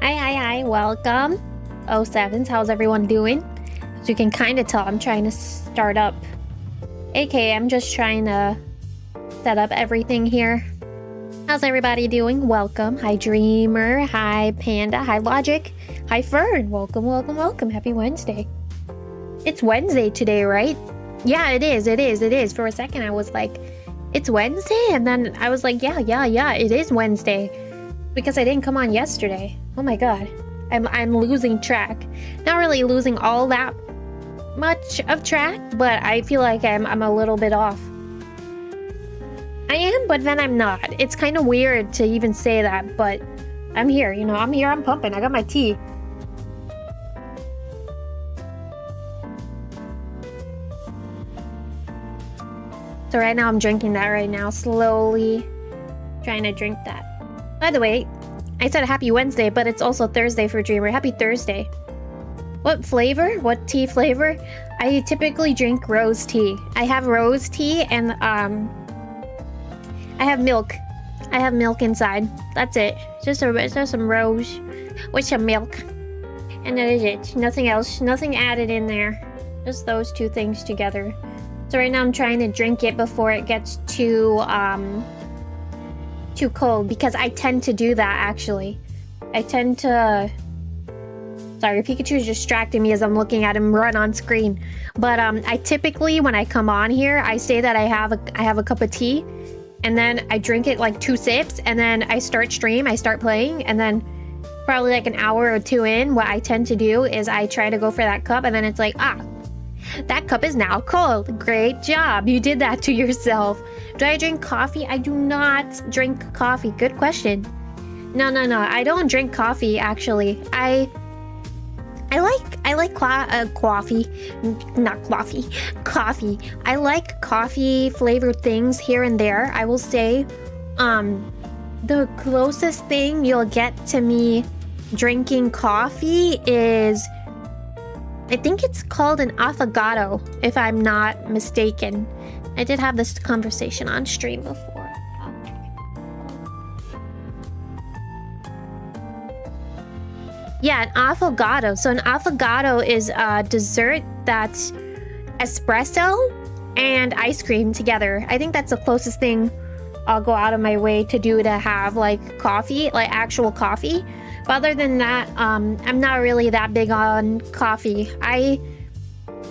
Hi, welcome. 07s, how's everyone doing? As you can kind of tell, I'm trying to start up. AKA, I'm just trying to set up everything here. How's everybody doing? Welcome. Hi, Dreamer. Hi, Panda. Hi, Logic. Hi, Fern. Welcome, welcome, welcome. Happy Wednesday. It's Wednesday today, right? Yeah, it is. For a second, I was like, it's Wednesday? And then I was like, yeah, it is Wednesday. Because I didn't come on yesterday. Oh my god. I'm losing track. Not really losing all that much of track, but I feel like I'm a little bit off. I am, but then I'm not. It's kind of weird to even say that, but I'm here, you know, I'm pumping. I got my tea. So right now I'm drinking that right now, slowly trying to drink that. By the way, I said happy Wednesday, but it's also Thursday for Dreamer. Happy Thursday. What flavor? What tea flavor? I typically drink rose tea. I have rose tea and I have milk. I have milk inside. That's it. Just some rose with some milk. And that is it. Nothing else. Nothing added in there. Just those two things together. So right now I'm trying to drink it before it gets too cold, because I tend to do that actually. I tend to... Sorry, Pikachu is distracting me as I'm looking at him run on screen. But I typically, when I come on here, I say that I have a cup of tea, and then I drink it like 2 sips, and then I start stream, I start playing, and then probably like an hour or 2 in, what I tend to do is I try to go for that cup, and then it's like, that cup is now cold. Great job. You did that to yourself. Do I drink coffee? I do not drink coffee. Good question. No. I don't drink coffee, actually. I like coffee. Not coffee. Coffee. I like coffee flavored things here and there. I will say, the closest thing you'll get to me drinking coffee is... I think it's called an affogato, if I'm not mistaken. I did have this conversation on stream before. Yeah, an affogato. So an affogato is a dessert that's espresso and ice cream together. I think that's the closest thing I'll go out of my way to do to have like coffee, like actual coffee. But other than that, I'm not really that big on coffee. I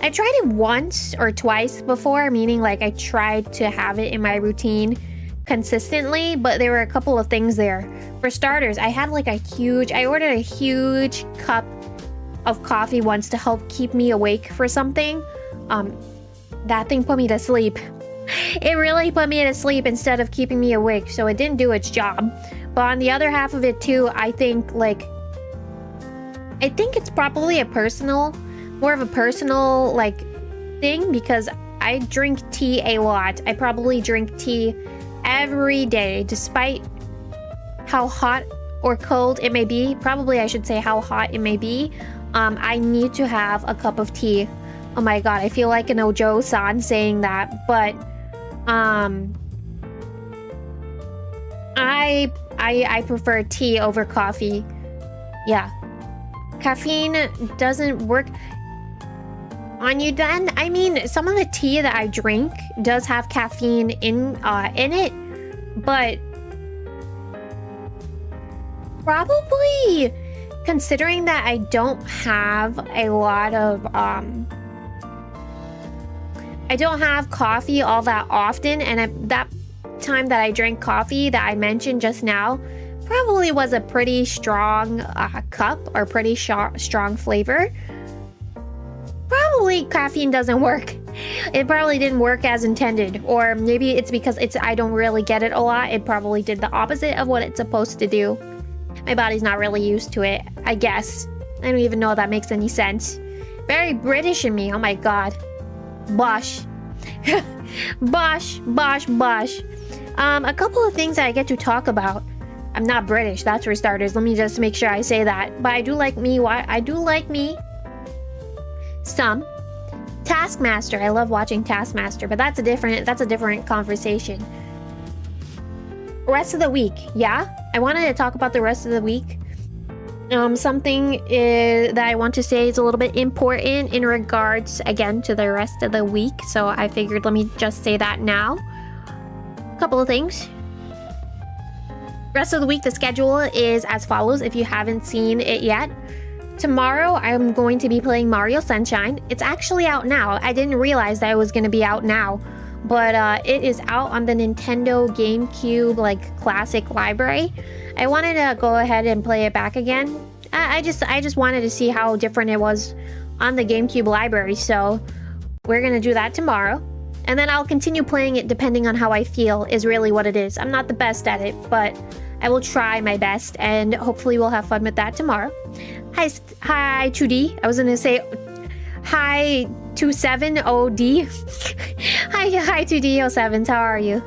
tried it once or twice before, meaning like I tried to have it in my routine consistently, but there were a couple of things there. For starters, I ordered a huge cup of coffee once to help keep me awake for something. That thing put me to sleep. It really put me to sleep instead of keeping me awake, so it didn't do its job. But on the other half of it too, I think it's probably more of a personal like thing, because I drink tea a lot. I probably drink tea every day, despite how hot or cold it may be. Probably I should say how hot it may be. I need to have a cup of tea. Oh my god, I feel like an Ojo-san saying that, but I prefer tea over coffee. Yeah. Caffeine doesn't work on you then. I mean, some of the tea that I drink does have caffeine in it, but probably considering that I don't have a lot of I don't have coffee all that often, and at that time that I drank coffee that I mentioned just now probably was a pretty strong cup or pretty strong flavor. Probably caffeine doesn't work. It probably didn't work as intended, or maybe it's because I don't really get it a lot. It probably did the opposite of what it's supposed to do. My body's not really used to it, I guess. I don't even know if that makes any sense. Very British in me, oh my god. Bosh. Bosh. A couple of things that I get to talk about. I'm not British, that's for starters. Let me just make sure I say that. But I do like me some Taskmaster. I love watching Taskmaster, but that's a different conversation. Rest of the week, yeah? I wanted to talk about the rest of the week. Something that I want to say is a little bit important in regards, again, to the rest of the week. So I figured let me just say that now. A couple of things. Rest of the week, the schedule is as follows if you haven't seen it yet. Tomorrow, I'm going to be playing Mario Sunshine. It's actually out now. I didn't realize that it was going to be out now. But it is out on the Nintendo GameCube, like, classic library. I wanted to go ahead and play it back again. I just wanted to see how different it was on the GameCube library. So we're going to do that tomorrow. And then I'll continue playing it depending on how I feel is really what it is. I'm not the best at it, but I will try my best. And hopefully we'll have fun with that tomorrow. Hi 2D. I was going to say hi 27OD. Hi 2D07s. How are you?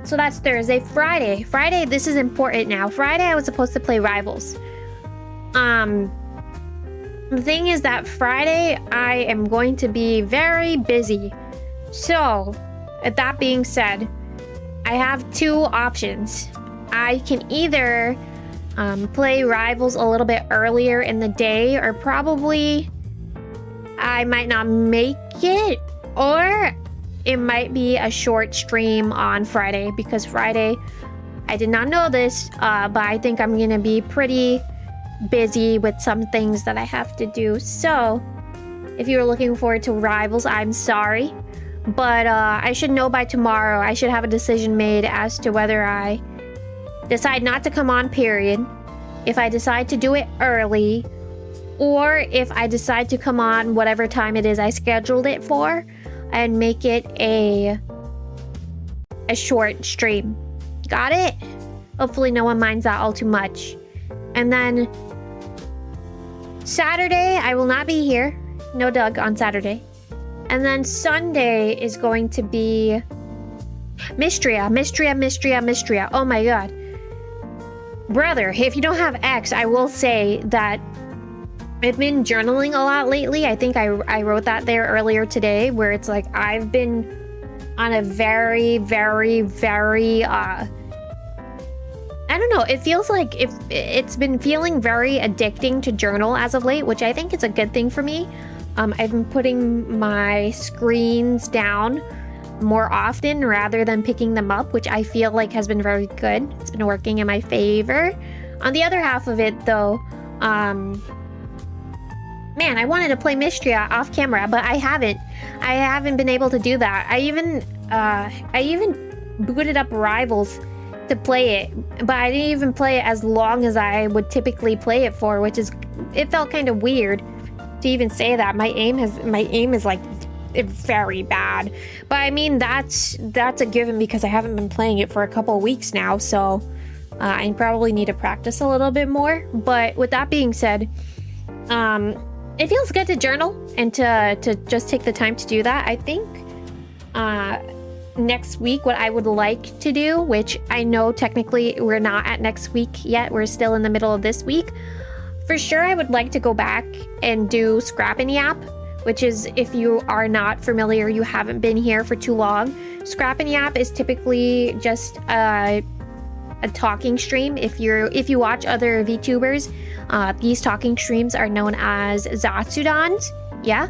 So that's Thursday. Friday, this is important now. Friday, I was supposed to play Rivals. The thing is that Friday, I am going to be very busy. So, with that being said, I have two options. I can either play Rivals a little bit earlier in the day, or probably I might not make it, or it might be a short stream on Friday, because Friday, I did not know this, but I think I'm going to be pretty busy with some things that I have to do. So, if you're looking forward to Rivals, I'm sorry. But I should know by tomorrow. I should have a decision made as to whether I decide not to come on, period. If I decide to do it early, or if I decide to come on whatever time it is I scheduled it for, and make it a short stream. Got it? Hopefully no one minds that all too much. And then Saturday, I will not be here. No Doug on Saturday. And then Sunday is going to be Mystria. Oh my god. Brother, if you don't have X, I will say that I've been journaling a lot lately. I think I wrote that there earlier today, where it's like I've been on a very, I don't know, it feels like it's been feeling very addicting to journal as of late, which I think is a good thing for me. I've been putting my screens down more often rather than picking them up, which I feel like has been very good. It's been working in my favor. On the other half of it, though, man, I wanted to play Mystria off camera, but I haven't been able to do that. I even booted up Rivals to play it, but I didn't even play it as long as I would typically play it for, which is, it felt kind of weird to even say that. My aim is like very bad, but I mean that's a given because I haven't been playing it for a couple of weeks now, so I probably need to practice a little bit more. But with that being said, it feels good to journal and to just take the time to do that. I think next week what I would like to do, which I know technically we're not at next week yet, we're still in the middle of this week. For sure, I would like to go back and do Scrap in the App, which is, if you are not familiar, you haven't been here for too long. Scrap in the App is typically just a talking stream. If you watch other VTubers, these talking streams are known as Zatsudans. Yeah,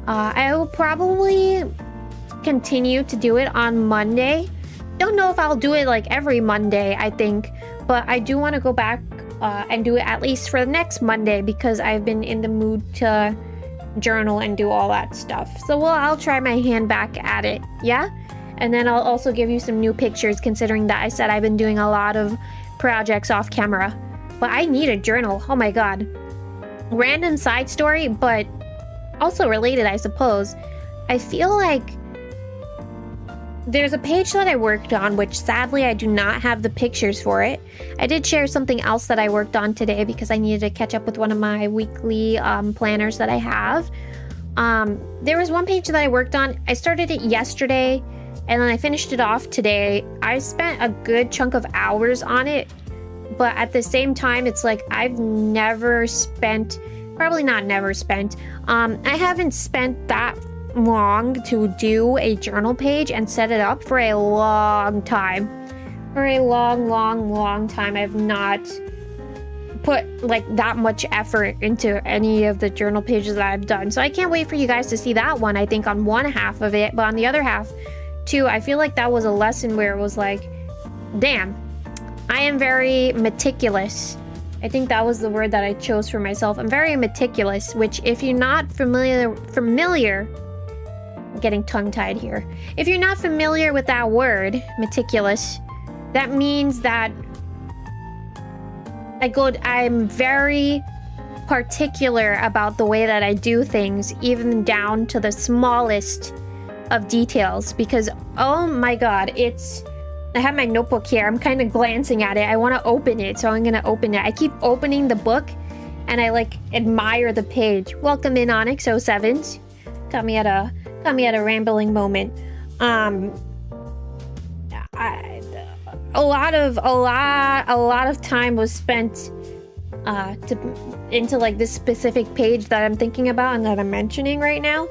I will probably continue to do it on Monday. Don't know if I'll do it like every Monday, I think, but I do want to go back and do it at least for the next Monday, because I've been in the mood to journal and do all that stuff. So I'll try my hand back at it, yeah? And then I'll also give you some new pictures, considering that I said I've been doing a lot of projects off camera. But I need a journal, oh my god. Random side story, but also related, I suppose. I feel like there's a page that I worked on, which sadly I do not have the pictures for it. I did share something else that I worked on today because I needed to catch up with one of my weekly planners that I have. There was one page that I worked on. I started it yesterday and then I finished it off today. I spent a good chunk of hours on it, but at the same time, it's like I've never spent, probably not never spent, I haven't spent that long to do a journal page and set it up for a long time. For a long time, I've not put like that much effort into any of the journal pages that I've done. So I can't wait for you guys to see that one, I think, on one half of it. But on the other half too, I feel like that was a lesson where it was like, damn, I am very meticulous. I think that was the word that I chose for myself. I'm very meticulous, which if you're not familiar, I'm getting tongue-tied here. If you're not familiar with that word, meticulous, that means that I'm very particular about the way that I do things, even down to the smallest of details, because oh my god, I have my notebook here. I'm kind of glancing at it. I want to open it, so I'm gonna open it. I keep opening the book and I like admire the page. Welcome in, 𝙤𝙢 𝘿𝙤𝙪 a rambling moment. A lot of time was spent into like this specific page that I'm thinking about and that I'm mentioning right now.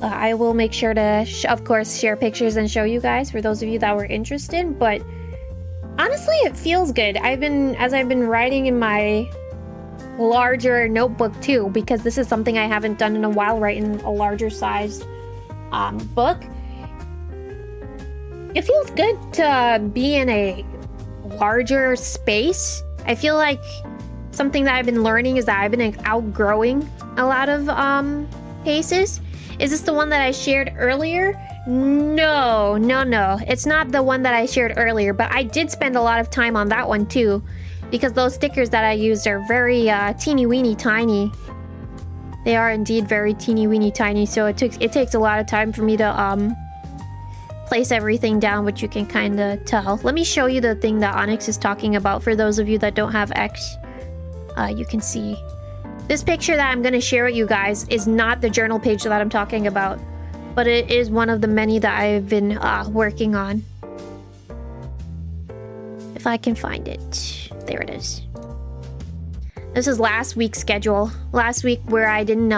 I will make sure to, of course, share pictures and show you guys for those of you that were interested. But honestly, it feels good. As I've been writing in my larger notebook too, because this is something I haven't done in a while, writing a larger sized book. It feels good to be in a larger space. I feel like something that I've been learning is that I've been outgrowing a lot of paces. Is this the one that I shared earlier? No. It's not the one that I shared earlier, but I did spend a lot of time on that one too, because those stickers that I used are very teeny weeny tiny. They are indeed very teeny weeny tiny, so it takes a lot of time for me to place everything down, which you can kind of tell. Let me show you the thing that Onyx is talking about for those of you that don't have X. You can see. This picture that I'm going to share with you guys is not the journal page that I'm talking about, but it is one of the many that I've been working on. If I can find it. There it is. This is last week's schedule. Last week where I didn't,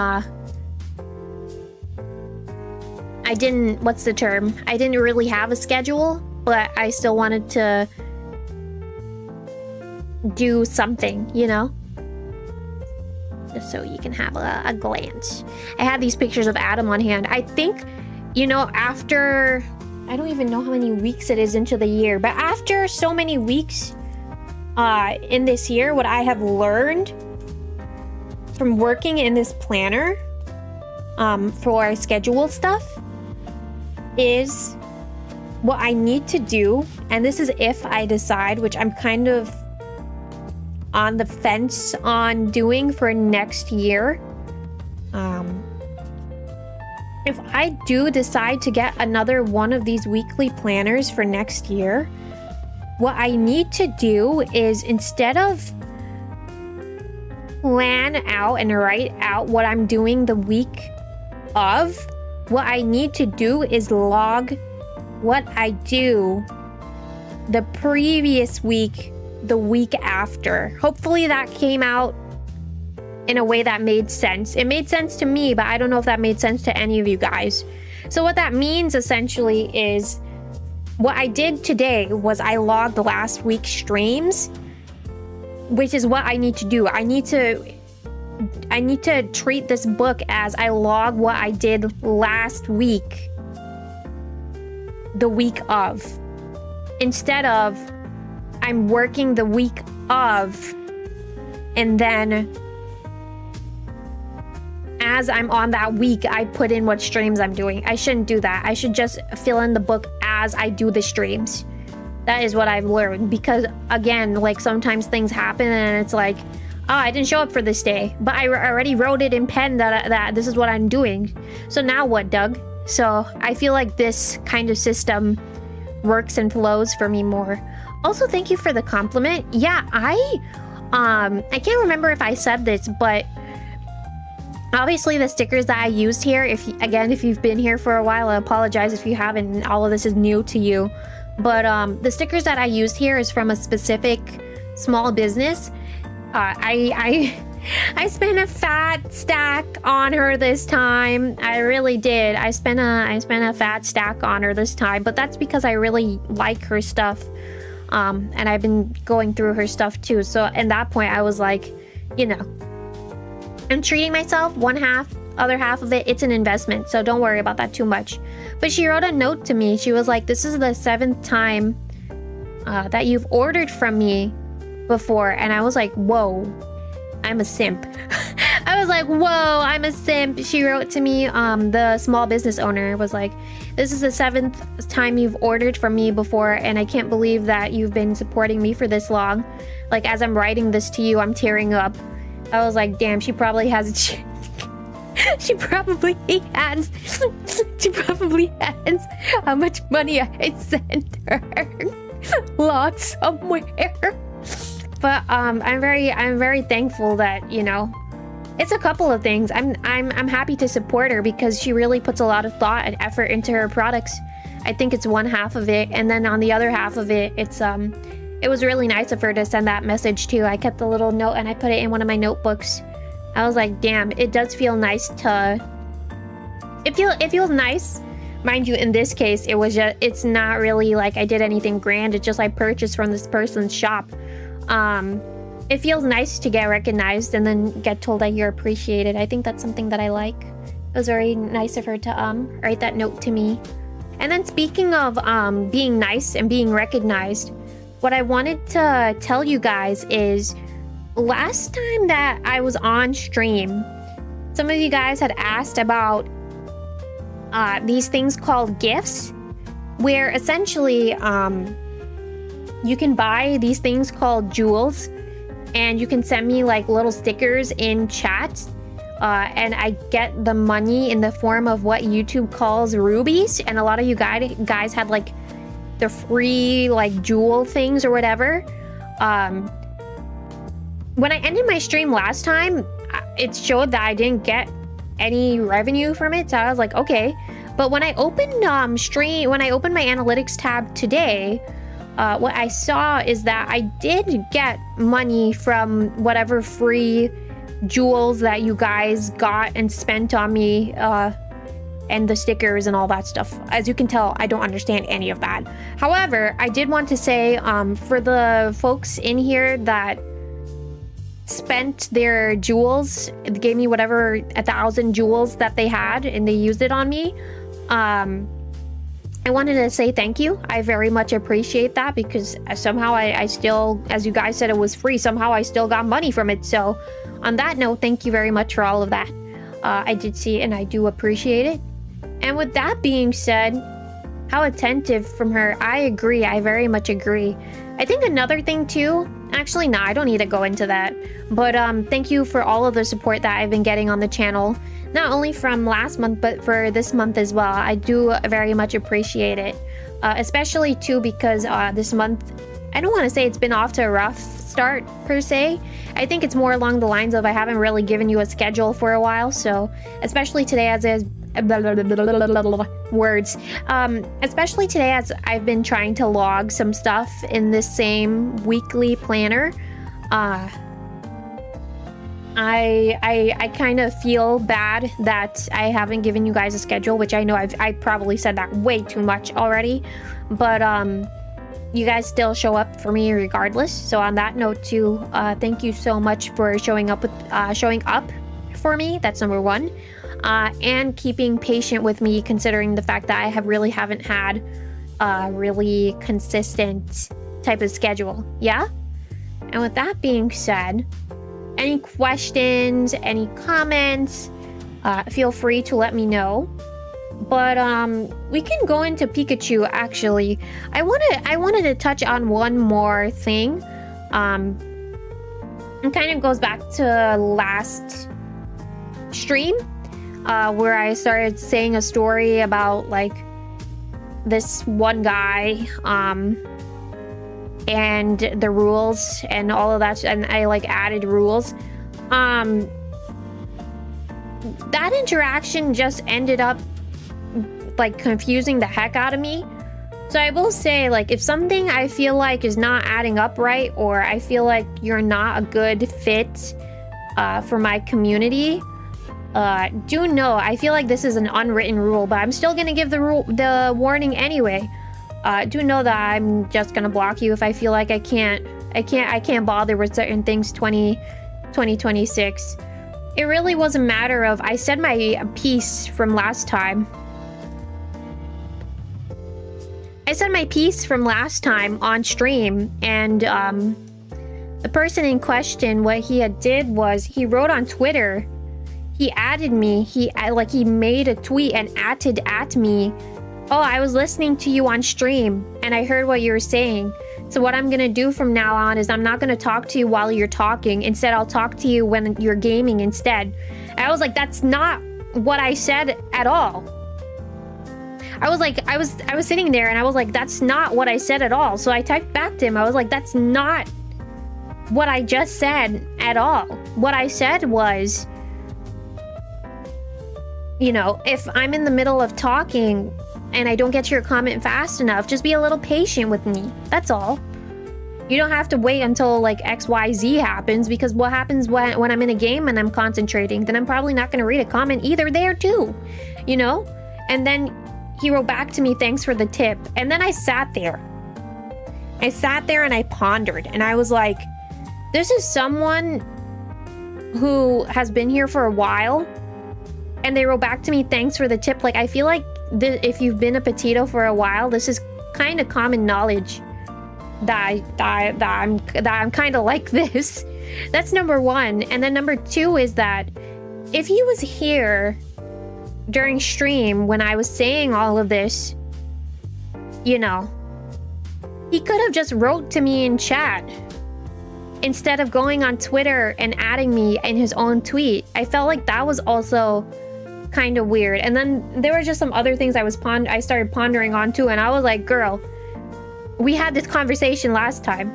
what's the term? I didn't really have a schedule, but I still wanted to do something, you know? Just so you can have a glance. I had these pictures of Adam on hand. I think, you know, after, I don't even know how many weeks it is into the year, but after so many weeks in this year, what I have learned from working in this planner for schedule stuff is what I need to do, and this is if I decide, which I'm kind of on the fence on doing for next year. If I do decide to get another one of these weekly planners for next year, what I need to do is, instead of plan out and write out what I'm doing the week of, what I need to do is log what I do the previous week, the week after. Hopefully that came out in a way that made sense. It made sense to me, but I don't know if that made sense to any of you guys. So what that means essentially is, what I did today was I logged last week's streams, which is what I need to do. I need to treat this book as I log what I did last week, the week of, instead of I'm working the week of, and then as I'm on that week, I put in what streams I'm doing. I shouldn't do that. I should just fill in the book as I do the streams. That is what I've learned, because again, like sometimes things happen and it's like, oh, I didn't show up for this day, but I already wrote it in pen that this is what I'm doing. So now what, Doug? So I feel like this kind of system works and flows for me more. Also, thank you for the compliment. Yeah, I can't remember if I said this, but obviously the stickers that I used here, if you've been here for a while, I apologize if you haven't, and all of this is new to you. But the stickers that I used here is from a specific small business. I spent a fat stack on her this time. I really did. I spent a fat stack on her this time, but that's because I really like her stuff. And I've been going through her stuff too. So at that point I was like, you know, I'm treating myself. One half, other half of it, it's an investment, so don't worry about that too much. But she wrote a note to me. She was like, this is the 7th time that you've ordered from me before. And I was like, whoa, I'm a simp. I was like, whoa, I'm a simp. She wrote to me, the small business owner was like, this is the 7th time you've ordered from me before, and I can't believe that you've been supporting me for this long. Like, as I'm writing this to you, I'm tearing up. I was like, damn, she probably has she probably has how much money I sent her locked somewhere. But I'm very thankful that, you know, it's a couple of things. I'm happy to support her because she really puts a lot of thought and effort into her products. I think it's one half of it, and then on the other half of it, it's it was really nice of her to send that message too. I kept the little note and I put it in one of my notebooks. I was like, damn, it does feel nice to... It feels nice. Mind you, in this case, it's not really like I did anything grand. It's just I purchased from this person's shop. It feels nice to get recognized and then get told that you're appreciated. I think that's something that I like. It was very nice of her to write that note to me. And then speaking of being nice and being recognized, what I wanted to tell you guys is last time that I was on stream, some of you guys had asked about these things called gifts, where essentially you can buy these things called jewels, and you can send me like little stickers in chat, and I get the money in the form of what YouTube calls rubies. And a lot of you guys had like the free like jewel things or whatever. When I ended my stream last time, it showed that I didn't get any revenue from it, so I was like, okay. But when I opened when I opened my analytics tab today, what I saw is that I did get money from whatever free jewels that you guys got and spent on me, and the stickers and all that stuff. As you can tell, I don't understand any of that. However, I did want to say, for the folks in here that spent their jewels, it gave me whatever 1,000 jewels that they had and they used it on me, I wanted to say thank you. I very much appreciate that, because somehow I still, as you guys said, it was free. Somehow I still got money from it. So on that note, thank you very much for all of that. I did see it and I do appreciate it. And with that being said, how attentive from her. I agree. I very much agree. I think another thing too, actually, no, I don't need to go into that. But thank you for all of the support that I've been getting on the channel. Not only from last month, but for this month as well. I do very much appreciate it. Especially too because this month, I don't want to say it's been off to a rough start per se. I think it's more along the lines of I haven't really given you a schedule for a while. So especially today especially today as I've been trying to log some stuff in this same weekly planner. I kind of feel bad that I haven't given you guys a schedule, which I know I probably said that way too much already, but you guys still show up for me regardless. So on that note too, thank you so much for showing up for me. That's number one. And keeping patient with me, considering the fact that I haven't had a really consistent type of schedule. Yeah? And with that being said, any questions, any comments, feel free to let me know. But we can go into Pikachu actually. I wanted to touch on one more thing. It kind of goes back to last stream, where I started saying a story about like this one guy, and the rules and all of that, and I like added rules. That interaction just ended up like confusing the heck out of me. So I will say, like, if something I feel like is not adding up right, or I feel like you're not a good fit for my community, do know I feel like this is an unwritten rule, but I'm still gonna give the warning anyway. Do know that I'm just gonna block you if I feel like I can't bother with certain things 2026. It really was a matter of, I said my piece from last time. I said my piece from last time on stream, and the person in question, what he had did was he wrote on Twitter, he added me, he made a tweet and atted at me, oh, I was listening to you on stream and I heard what you were saying. So what I'm gonna do from now on is I'm not gonna talk to you while you're talking. Instead, I'll talk to you when you're gaming instead. And I was like, that's not what I said at all. I was sitting there and I was like, that's not what I said at all. So I typed back to him. I was like, that's not what I just said at all. What I said was, you know, if I'm in the middle of talking and I don't get to your comment fast enough, just be a little patient with me. That's all. You don't have to wait until like XYZ happens, because what happens when I'm in a game and I'm concentrating, then I'm probably not going to read a comment either there too, you know? And then he wrote back to me, thanks for the tip. And then I sat there. And I pondered, and I was like, this is someone who has been here for a while, and they wrote back to me, thanks for the tip. Like, I feel like if you've been a Petito for a while, this is kind of common knowledge that I'm kind of like this. That's number one. And then number two is that if he was here during stream when I was saying all of this, you know, he could have just wrote to me in chat instead of going on Twitter and adding me in his own tweet. I felt like that was also kind of weird. And then there were just some other things I started pondering on too, and I was like, girl, we had this conversation last time.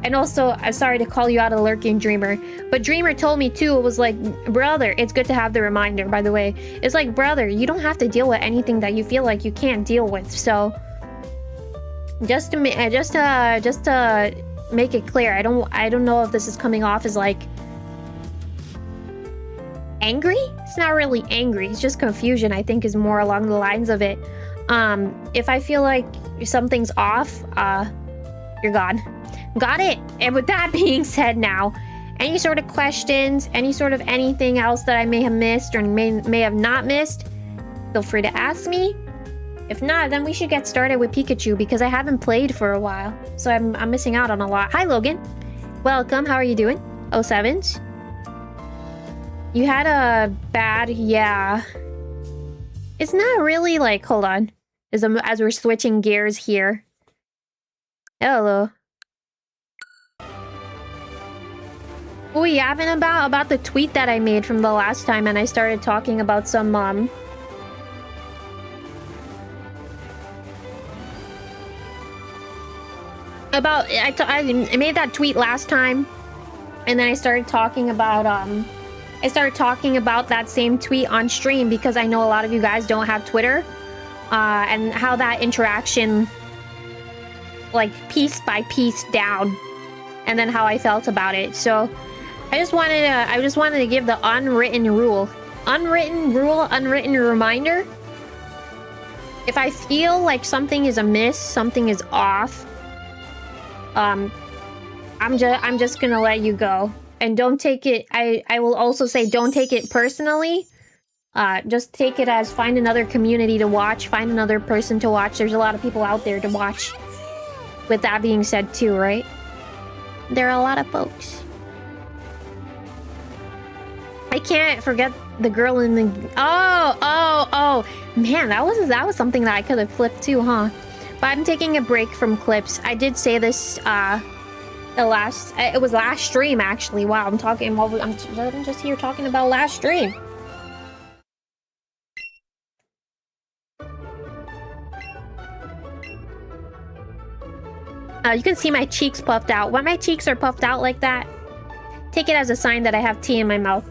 And also, I'm sorry to call you out a lurking Dreamer, but Dreamer told me too, it was like, brother, it's good to have the reminder, by the way. It's like, brother, you don't have to deal with anything that you feel like you can't deal with. So just to make it clear, I don't know if this is coming off as like angry. It's not really angry, it's just confusion, I think, is more along the lines of it. If I feel like something's off, you're gone. Got it. And with that being said, now any sort of questions, any sort of anything else that I may have missed or may have not missed, feel free to ask me. If not, then we should get started with Pikachu, because I haven't played for a while, so I'm missing out on a lot. Hi Logan, welcome. How are you doing? 07s. You had a bad, yeah. It's not really like, hold on, as we're switching gears here. Hello. What were you yapping about the tweet that I made from the last time, and I started talking about some I made that tweet last time, and then I started talking about that same tweet on stream, because I know a lot of you guys don't have Twitter, and how that interaction, like, piece by piece down, and then how I felt about it. So I just wanted to give the unwritten reminder. If I feel like something is amiss, something is off, I'm just gonna let you go. And don't take it, I will also say, don't take it personally. Just take it as, find another community to watch, find another person to watch. There's a lot of people out there to watch. With that being said too, right? There are a lot of folks. I can't forget the girl in the... Oh! Man, that was something that I could have flipped too, huh? But I'm taking a break from clips. I did say this, it was last stream, actually. Wow, I'm just here talking about last stream. You can see my cheeks puffed out. When my cheeks are puffed out like that, take it as a sign that I have tea in my mouth.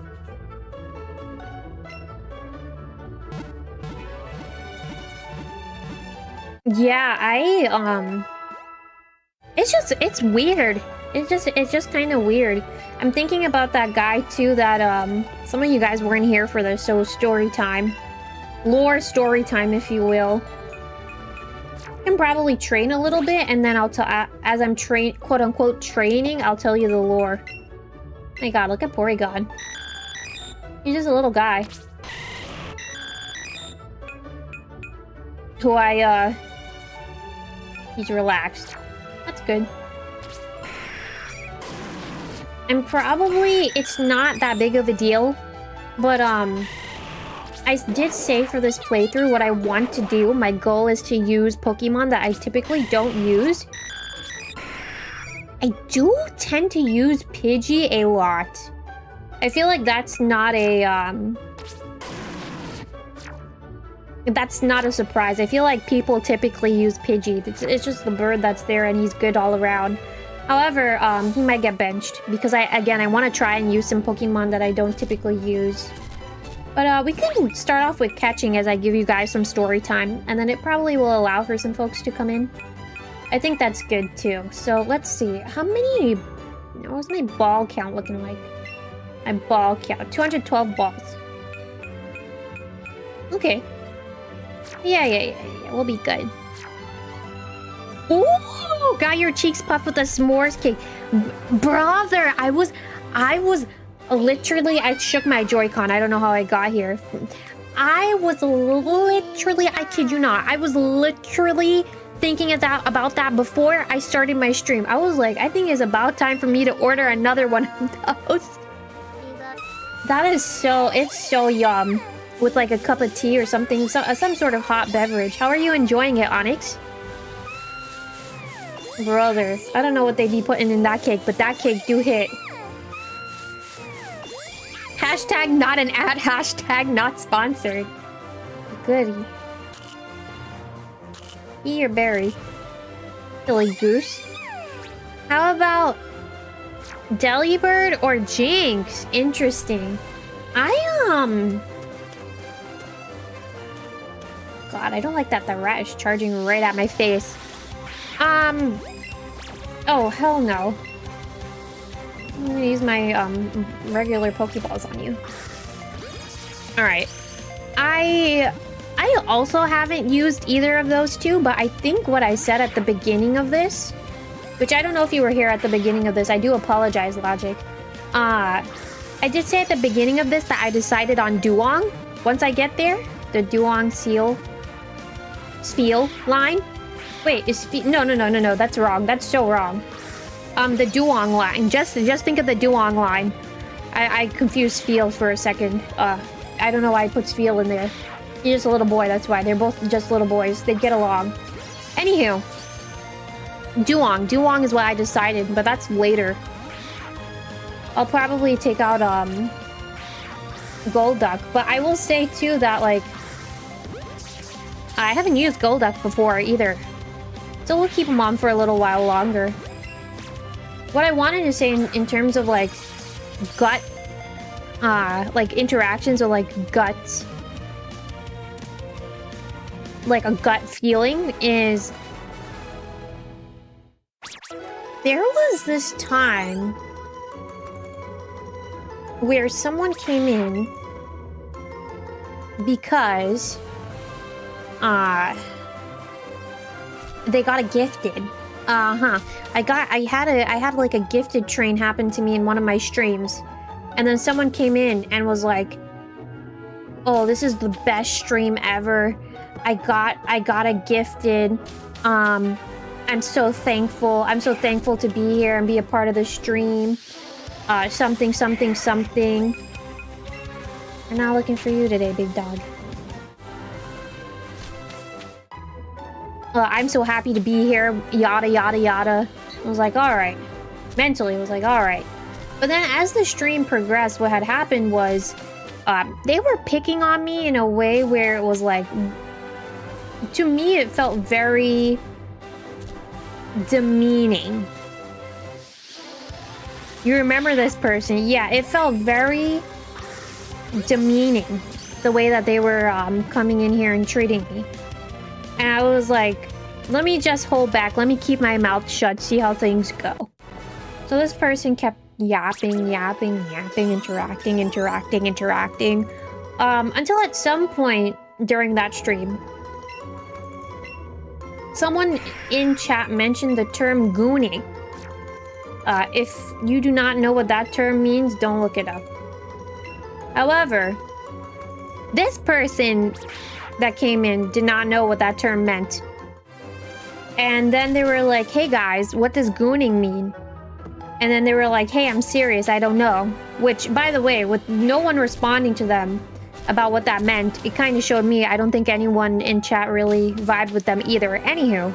Yeah, it's weird. It's just kind of weird. I'm thinking about that guy too that some of you guys weren't here for this, so story time. Lore story time, if you will. can probably train a little bit, and then I'll tell as I'm quote unquote training, I'll tell you the lore. My god, look at Porygon. He's just a little guy. Who he's relaxed. That's good. And probably it's not that big of a deal, but I did say for this playthrough what I want to do. My goal is to use Pokemon that I typically don't use. I do tend to use Pidgey a lot. I feel like that's not a surprise. I feel like people typically use Pidgey. It's just the bird that's there and he's good all around. However, he might get benched because I want to try and use some Pokemon that I don't typically use. But we can start off with catching as I give you guys some story time, and then it probably will allow for some folks to come in. I think that's good too. So let's see. How many... What's my ball count looking like? My ball count. 212 balls. Okay. Yeah. We'll be good. Ooh! Got your cheeks puffed with a s'mores cake. Brother, I was literally... I shook my Joy-Con. I don't know how I got here. I was literally... I kid you not. I was literally... thinking about that before I started my stream. I was like, I think it's about time for me to order another one of those. That is so... It's so yum. With like a cup of tea or something. Some sort of hot beverage. How are you enjoying it, Onyx? Brother. I don't know what they be putting in that cake, but that cake do hit. Hashtag not an ad. Hashtag not sponsored. Goody. Eat your berry. Silly goose. How about Delibird or Jinx? Interesting. God, I don't like that the rat is charging right at my face. Oh, hell no. I'm gonna use my, regular Pokeballs on you. Alright. I also haven't used either of those two, but I think what I said at the beginning of this, which I don't know if you were here at the beginning of this, I do apologize, Logic. I did say at the beginning of this that I decided on Duong. Once I get there, the Duong Spiel line. Wait, no, that's wrong. That's so wrong. The Duong line. Just think of the Duong line. I confused Spiel for a second. I don't know why I put Spiel in there. He's just a little boy, that's why. They're both just little boys. They get along. Anywho. Duong. Duong is what I decided, but that's later. I'll probably take out, Golduck. But I will say, too, that, like... I haven't used Golduck before, either. So we'll keep him on for a little while longer. What I wanted to say in terms of, like, gut... like, interactions or, like, guts... like a gut feeling is there was this time where someone came in because they got a gifted. I had like a gifted train happen to me in one of my streams, and then someone came in and was like, oh, this is the best stream ever. I got a gifted. I'm so thankful. I'm so thankful to be here and be a part of the stream. Something. We're not looking for you today, big dog. I'm so happy to be here. Yada, yada, yada. I was like, alright. Mentally, I was like, alright. But then as the stream progressed, what had happened was... they were picking on me in a way where it was like... To me, it felt very... demeaning. You remember this person? Yeah, it felt very... demeaning. The way that they were coming in here and treating me. And I was like, let me just hold back. Let me keep my mouth shut, see how things go. So this person kept yapping, interacting. Until at some point during that stream, Someone in chat mentioned the term gooning. If you do not know what that term means, don't look it up. However, this person that came in did not know what that term meant. And then they were like, hey guys, what does gooning mean? And then they were like, hey, I'm serious, I don't know. Which, by the way, with no one responding to them about what that meant, it kind of showed me I don't think anyone in chat really vibed with them either. Anywho,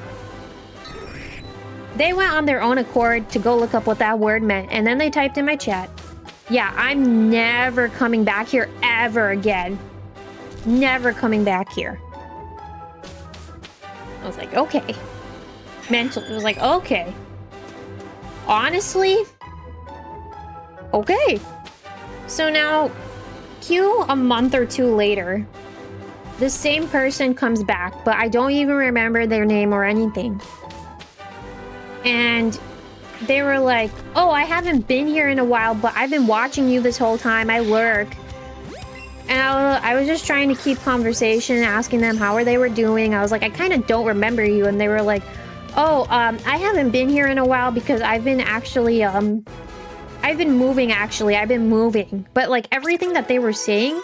they went on their own accord to go look up what that word meant, and then they typed in my chat, yeah, I'm never coming back here ever again. Never coming back here. I was like, okay. Mentally, it was like, okay. Honestly, okay. So now, cue a month or two later, the same person comes back, but I don't even remember their name or anything. And they were like, oh, I haven't been here in a while, but I've been watching you this whole time. I lurk. And I was just trying to keep conversation, asking them how they were doing. I was like, I kind of don't remember you. And they were like, oh, I haven't been here in a while because I've been actually, I've been moving, actually. I've been moving. But, like, everything that they were saying,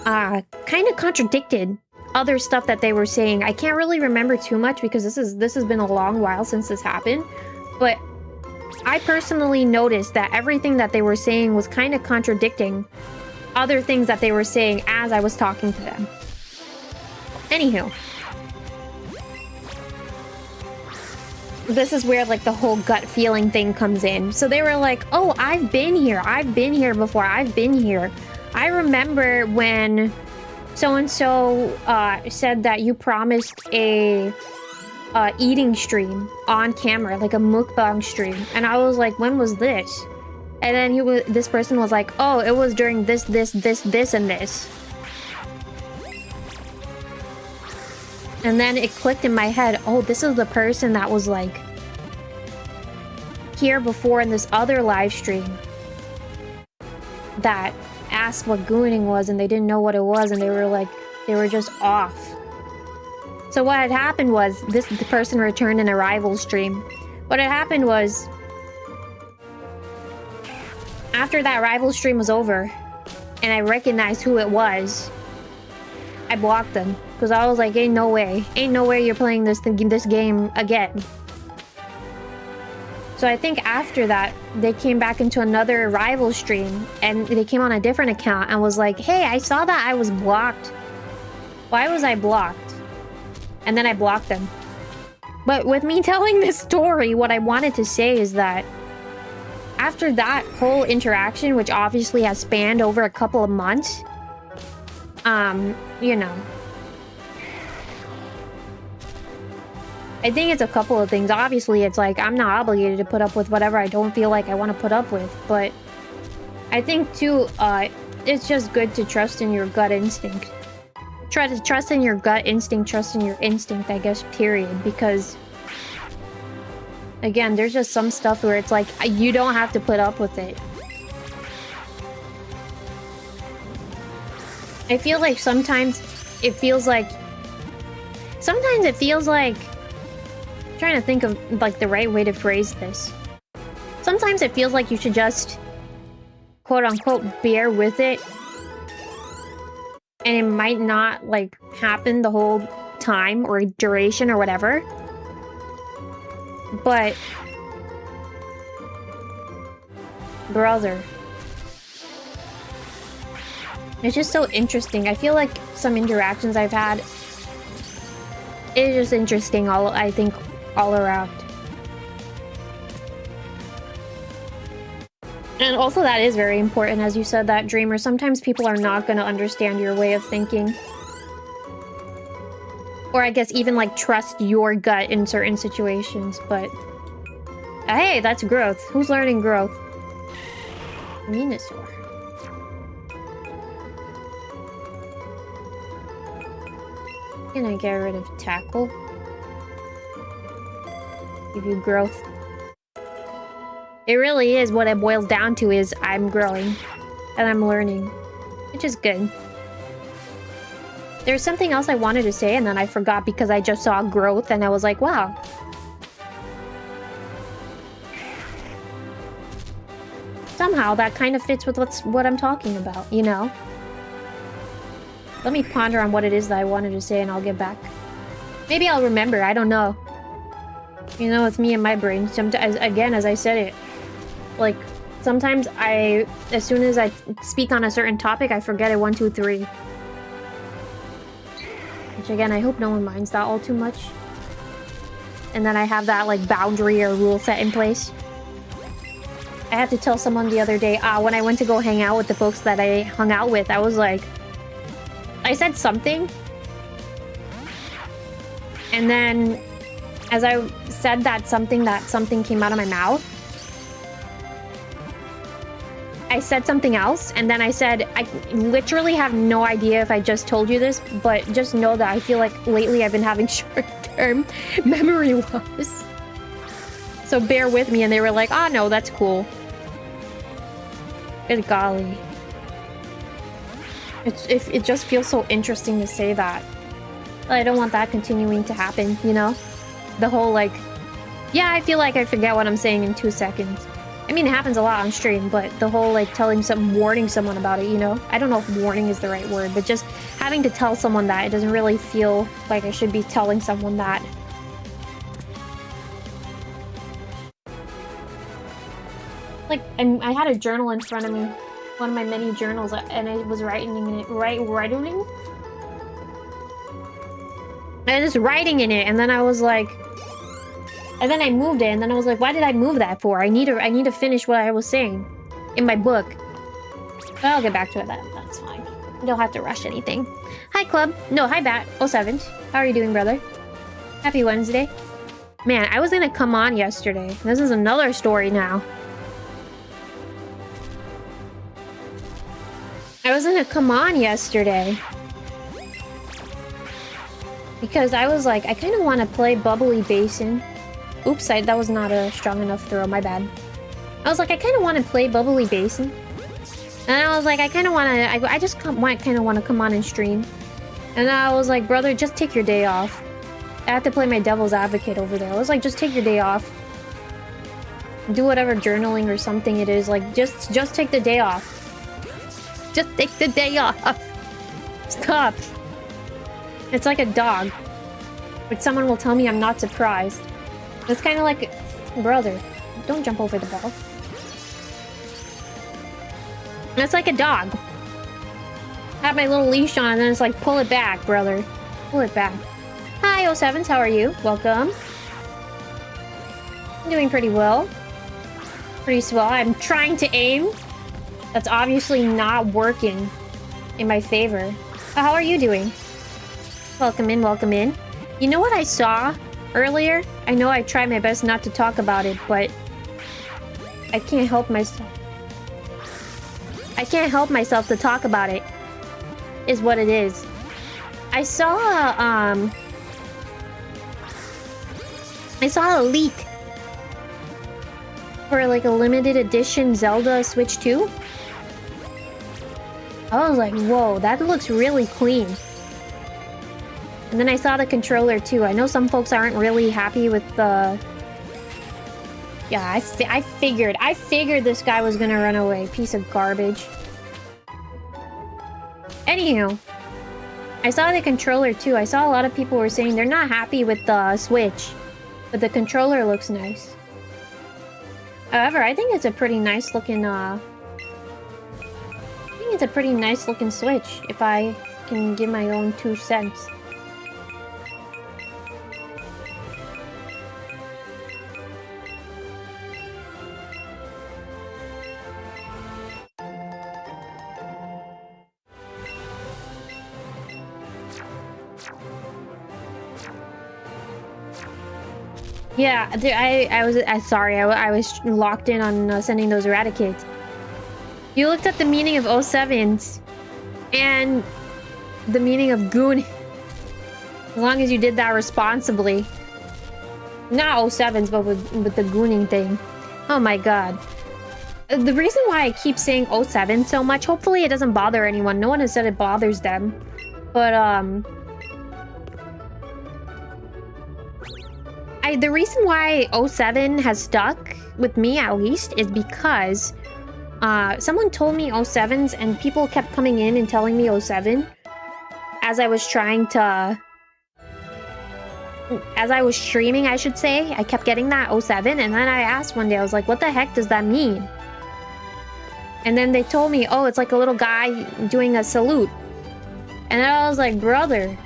kind of contradicted other stuff that they were saying. I can't really remember too much because this has been a long while since this happened. But I personally noticed that everything that they were saying was kind of contradicting other things that they were saying as I was talking to them. Anywho. This is where, like, the whole gut feeling thing comes in. So they were like, oh, I've been here before, I've been here. I remember when so-and-so said that you promised a eating stream on camera, like a mukbang stream. And I was like, when was this? And then this person was like, oh, it was during this, and this. And then it clicked in my head, oh, this is the person that was, like, here before in this other live stream that asked what gooning was, and they didn't know what it was, and they were like, they were just off. So what had happened was, the person returned in a rival stream. What had happened was, after that rival stream was over, and I recognized who it was, I blocked them. Because I was like, ain't no way you're playing this game again. So I think after that, they came back into another rival stream, and they came on a different account and was like, hey, I saw that I was blocked. Why was I blocked? And then I blocked them. But with me telling this story, what I wanted to say is that after that whole interaction, which obviously has spanned over a couple of months, you know, I think it's a couple of things. Obviously, it's like, I'm not obligated to put up with whatever I don't feel like I want to put up with. But I think, too, it's just good to trust in your gut instinct. Try to trust in your gut instinct, trust in your instinct, I guess, period. Because, again, there's just some stuff where it's like, you don't have to put up with it. I feel like sometimes it feels like... I'm trying to think of, like, the right way to phrase this. Sometimes it feels like you should just, quote-unquote, bear with it. And it might not, like, happen the whole time or duration or whatever. But... brother. It's just so interesting. I feel like some interactions I've had... it's just interesting, I think, all around. And also that is very important, as you said that, Dreamer. Sometimes people are not going to understand your way of thinking. Or I guess even, like, trust your gut in certain situations, but... hey, that's growth. Who's learning growth? Venusaur. Can I get rid of tackle? Give you growth. It really is what it boils down to is I'm growing. And I'm learning. Which is good. There's something else I wanted to say, and then I forgot because I just saw growth, and I was like, wow. Somehow, that kind of fits with what I'm talking about, you know? Let me ponder on what it is that I wanted to say, and I'll get back. Maybe I'll remember, I don't know. You know, it's me and my brain. Sometimes, again, as I said it, like, sometimes as soon as I speak on a certain topic, I forget it 1, 2, 3. Which, again, I hope no one minds that all too much. And then I have that, like, boundary or rule set in place. I had to tell someone the other day, when I went to go hang out with the folks that I hung out with, I was like... I said something. And then, as I said that something came out of my mouth. I said something else, and then I said, I literally have no idea if I just told you this, but just know that I feel like lately I've been having short-term memory loss. So bear with me, and they were like, oh no, that's cool. Good golly. It just feels so interesting to say that. I don't want that continuing to happen, you know? The whole, like... Yeah, I feel like I forget what I'm saying in 2 seconds. I mean, it happens a lot on stream, but the whole, like, warning someone about it, you know? I don't know if warning is the right word, but just having to tell someone that, it doesn't really feel like I should be telling someone that. Like, and I had a journal in front of me. One of my many journals, and I was writing in it. Writing? I was writing in it, and then I was like... And then I moved it, and then I was like, why did I move that for? I need to finish what I was saying in my book. But I'll get back to it then. That's fine. You don't have to rush anything. Hi, Club. No, hi, Bat. 07. How are you doing, brother? Happy Wednesday. Man, I was gonna come on yesterday. This is another story now. I was gonna come on yesterday. Because I was like, I kind of want to play Bubbly Basin. Oops, that was not a strong enough throw, my bad. I was like, I kind of want to play Bubbly Basin. And I was like, I kind of want to, I just kind of want to come on and stream. And I was like, brother, just take your day off. I have to play my devil's advocate over there. I was like, just take your day off. Do whatever journaling or something it is. Like, just take the day off. Just take the day off. Stop. It's like a dog. But someone will tell me I'm not surprised. It's kind of like... Brother, don't jump over the ball. It's like a dog. I have my little leash on and then it's like, pull it back, brother. Pull it back. Hi, 07s, how are you? Welcome. I'm doing pretty well. Pretty swell. I'm trying to aim. That's obviously not working in my favor. How are you doing? Welcome in, welcome in. You know what I saw earlier? I know I try my best not to talk about it, but I can't help myself. I can't help myself to talk about it, is what it is. I saw a leak for like a limited edition Zelda Switch 2. I was like, whoa, that looks really clean. And then I saw the controller too. I know some folks aren't really happy with the... Yeah, I figured this guy was gonna run away. Piece of garbage. Anywho, I saw the controller too. I saw a lot of people were saying they're not happy with the Switch, but the controller looks nice. However, I think it's a pretty nice looking, it's a pretty nice looking Switch, if I can give my own 2 cents. Yeah, I was locked in on sending those eradicates. You looked at the meaning of 07s and the meaning of goon. As long as you did that responsibly. Not 07s, but with the gooning thing. Oh my god. The reason why I keep saying 07 so much, hopefully it doesn't bother anyone. No one has said it bothers them. But, the reason why 𝙎𝙬 has stuck, with me at least, is because, someone told me 𝙎𝙬s and people kept coming in and telling me 𝙎𝙬 as I was trying to... As I was streaming, I should say, I kept getting that 𝙎𝙬, and then I asked one day, I was like, what the heck does that mean? And then they told me, oh, it's like a little guy doing a salute. And then I was like, brother,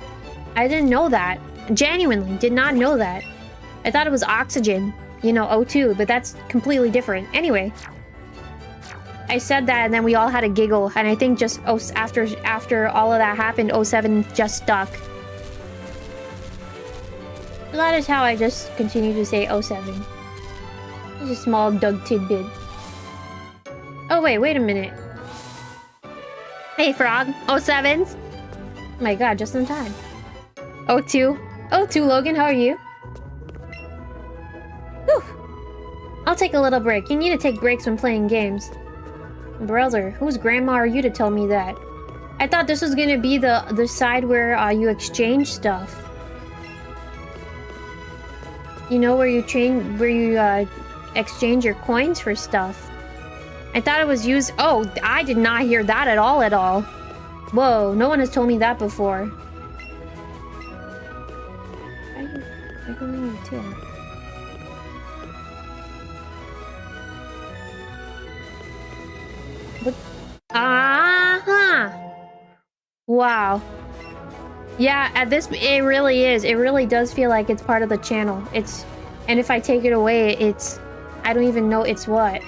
I didn't know that. Genuinely, did not know that. I thought it was oxygen, you know, O2, but that's completely different. Anyway, I said that and then we all had a giggle, and I think just after all of that happened, 𝙎𝙬 just stuck. So that is how I just continue to say 𝙎𝙬. It's a small Doug tidbit. Oh wait a minute. Hey Frog, 𝙎𝙬s? Oh my god, just in time. O2. O2, Logan, how are you? Whew. I'll take a little break. You need to take breaks when playing games. Brother, whose grandma are you to tell me that? I thought this was gonna be the side where you exchange stuff. You know, where you exchange your coins for stuff. I thought it was used... Oh, I did not hear that at all. Whoa, no one has told me that before. Why are you wiggling your tail? What? Wow. Yeah, at this... It really is. It really does feel like it's part of the channel. It's... And if I take it away, it's... I don't even know it's what.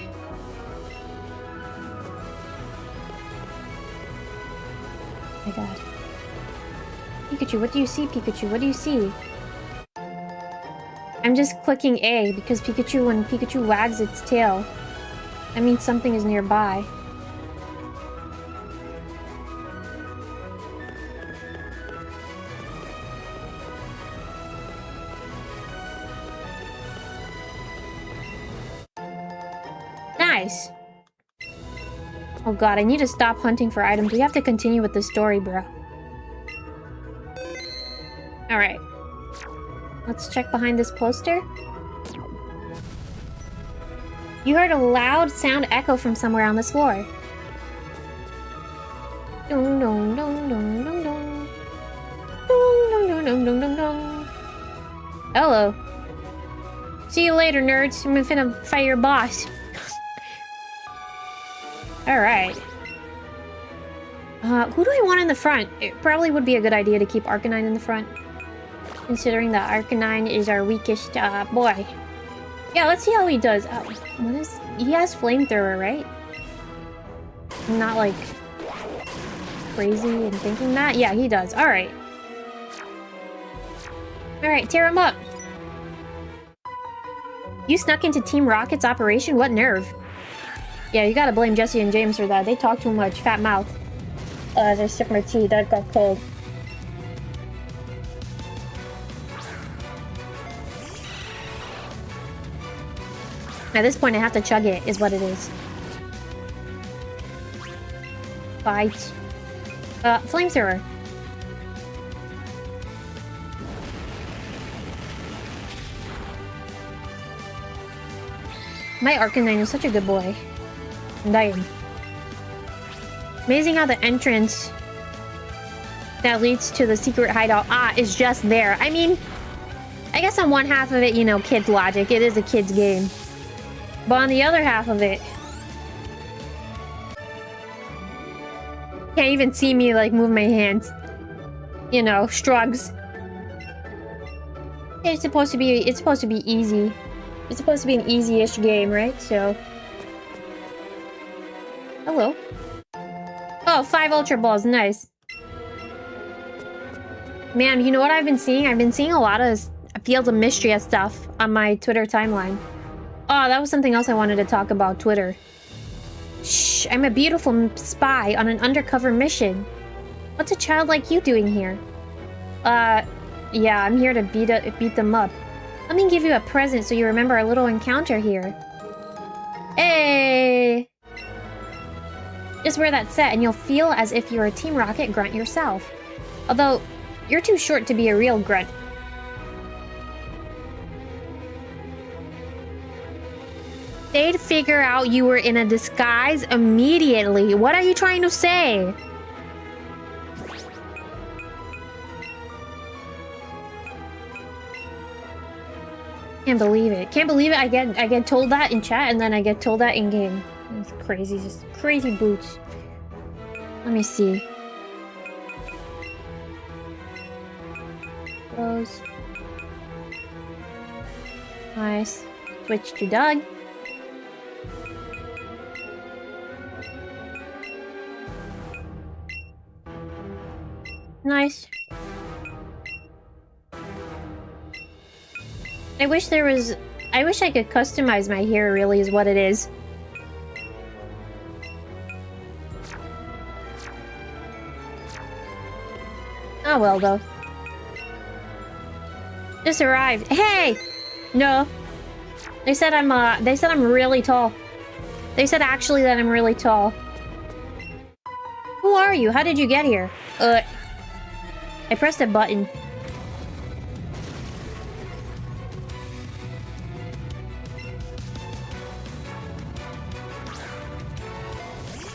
Oh my god. Pikachu, what do you see, Pikachu? What do you see? I'm just clicking A because when Pikachu wags its tail, that means something is nearby. Nice. Oh god, I need to stop hunting for items. We have to continue with the story, bro. Alright. Let's check behind this poster. You heard a loud sound echo from somewhere on this floor. Dong dong dong dong dong dong. Dong dong dong dong dong dong dong. Hello. See you later, nerds. I'm finna fight your boss. Alright. Who do I want in the front? It probably would be a good idea to keep Arcanine in the front. Considering that Arcanine is our weakest, boy. Yeah, let's see how he does. What is... He has Flamethrower, right? I'm not, like, crazy in thinking that. Yeah, he does. Alright. Alright, tear him up. You snuck into Team Rocket's operation? What nerve? Yeah, you gotta blame Jesse and James for that. They talk too much. Fat mouth. I just sipped my tea. That got cold. At this point, I have to chug it, is what it is. Fight. Flamethrower. My Arcanine is such a good boy. I'm dying. Amazing how the entrance that leads to the secret hideout is just there. I mean, I guess on one half of it, you know, kids logic. It is a kid's game. But on the other half of it, can't even see me like move my hands. You know, shrugs. It's supposed to be easy. It's supposed to be an easy-ish game, right? So, hello. Oh, 5 Ultra Balls, nice. Man, you know what I've been seeing? I've been seeing a lot of Fields of Mystery stuff on my Twitter timeline. Oh, that was something else I wanted to talk about, Twitter. Shh, I'm a beautiful spy on an undercover mission. What's a child like you doing here? Yeah, I'm here to beat them up. Let me give you a present so you remember our little encounter here. Hey! Just wear that set and you'll feel as if you're a Team Rocket grunt yourself. Although, you're too short to be a real grunt. They'd figure out you were in a disguise immediately. What are you trying to say? Can't believe it. Can't believe it. I get told that in chat and then I get told that in game. It's crazy. Just crazy boots. Let me see. Close. Nice. Switch to Doug. Nice. I wish I could customize my hair, really, is what it is. Oh well, though. Just arrived. Hey! No. They said I'm really tall. They said actually that I'm really tall. Who are you? How did you get here? I pressed a button.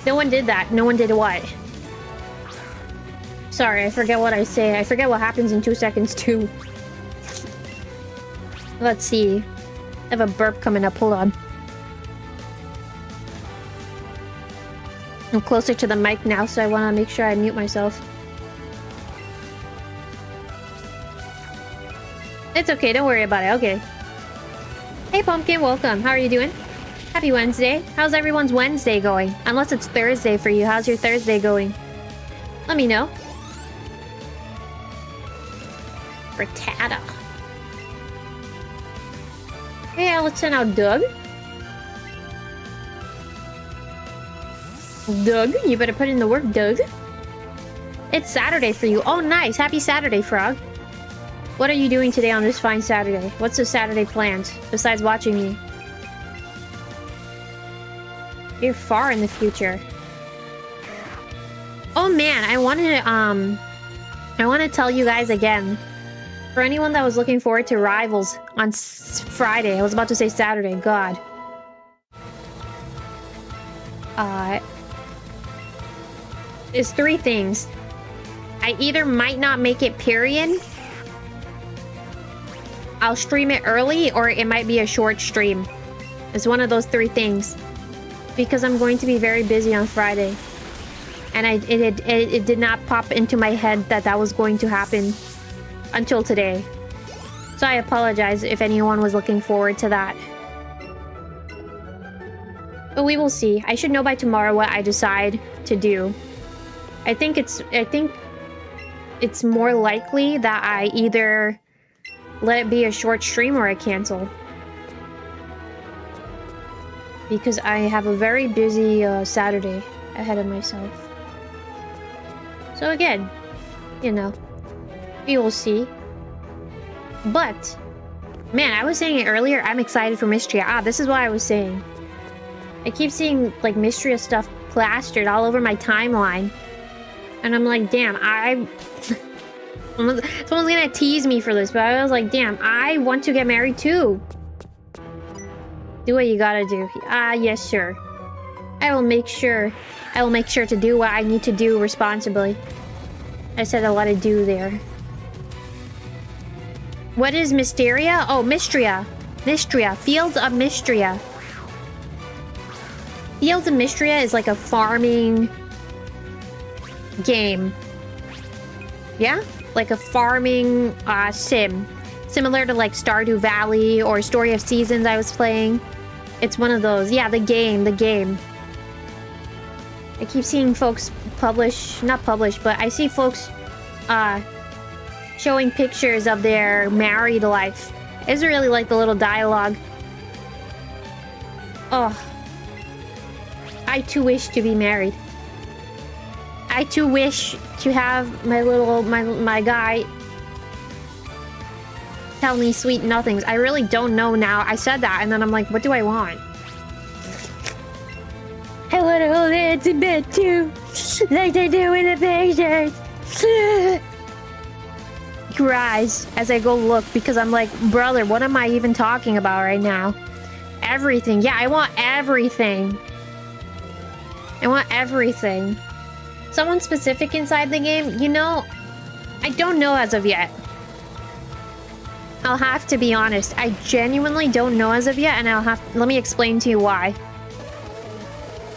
No one did that. No one did what? Sorry, I forget what I say. I forget what happens in 2 seconds, too. Let's see. I have a burp coming up. Hold on. I'm closer to the mic now, so I want to make sure I mute myself. It's okay. Don't worry about it. Okay. Hey, Pumpkin. Welcome. How are you doing? Happy Wednesday. How's everyone's Wednesday going? Unless it's Thursday for you. How's your Thursday going? Let me know. Frittata. Hey, let's send out Doug. Doug, you better put in the work, Doug. It's Saturday for you. Oh, nice. Happy Saturday, Frog. What are you doing today on this fine Saturday? What's the Saturday plans, besides watching me? You're far in the future. Oh man, I want to tell you guys again. For anyone that was looking forward to Rivals on Friday, I was about to say Saturday, God. There's 3 things. I either might not make it, period. I'll stream it early, or it might be a short stream. It's one of those 3 things. Because I'm going to be very busy on Friday. And it did not pop into my head that that was going to happen until today. So I apologize if anyone was looking forward to that. But we will see. I should know by tomorrow what I decide to do. I think it's more likely that I either let it be a short stream or I cancel. Because I have a very busy Saturday ahead of myself. So again, you know, we will see. But, man, I was saying it earlier, I'm excited for Mystria. Ah, this is what I was saying. I keep seeing, like, Mystria stuff plastered all over my timeline. And I'm like, damn, someone's gonna tease me for this, but I was like, damn, I want to get married too. Do what you gotta do. Ah, yes, sir. I will make sure to do what I need to do responsibly. I said a lot of do there. What is Mysteria? Oh, Mystria. Mystria. Fields of Mystria. Fields of Mystria is like a farming game. Yeah? Like a farming sim. Similar to like Stardew Valley or Story of Seasons I was playing. It's one of those. Yeah, the game. I keep seeing folks not publish, but I see folks showing pictures of their married life. It's really like the little dialogue. Oh. I too wish to be married. I too wish to have my guy tell me sweet nothings. I really don't know now. I said that and then I'm like, what do I want? I want to hold hands in bed too, like they do in the pictures. cries as I go look because I'm like, brother, what am I even talking about right now? Everything. Yeah, I want everything. I want everything. Someone specific inside the game? You know, I don't know as of yet. I'll have to be honest. I genuinely don't know as of yet, and let me explain to you why.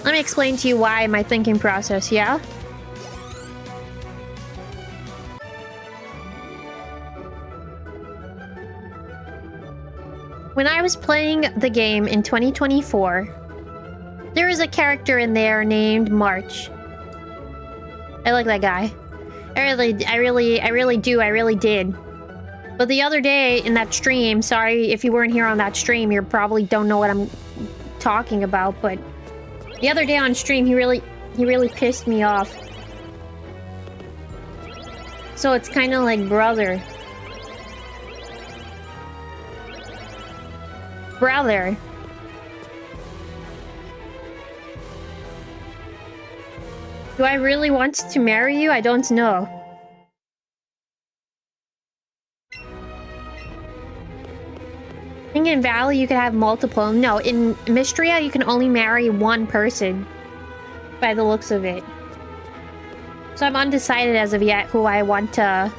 Let me explain to you why my thinking process, yeah? When I was playing the game in 2024, there was a character in there named March. I like that guy. I really did. But the other day in that stream, sorry if you weren't here on that stream, you probably don't know what I'm talking about, but the other day on stream, he really pissed me off. So it's kind of like brother. Brother. Do I really want to marry you? I don't know. I think in Valley you could have multiple. No, in Mystria you can only marry one person. By the looks of it. So I'm undecided as of yet who I want to...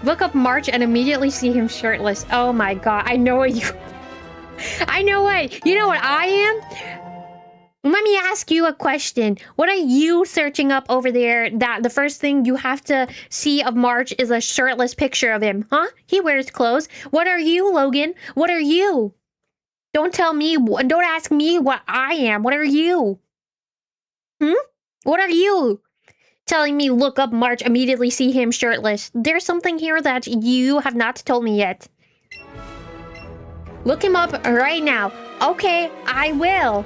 Look up March and immediately see him shirtless. Oh my god, I know what you... I know what... You know what I am? Let me ask you a question. What are you searching up over there that the first thing you have to see of March is a shirtless picture of him? Huh? He wears clothes. What are you, Logan? What are you? Don't tell me... Don't ask me what I am. What are you? What are you? Telling me look up March, immediately see him shirtless. There's something here that you have not told me yet. Look him up right now. Okay, I will.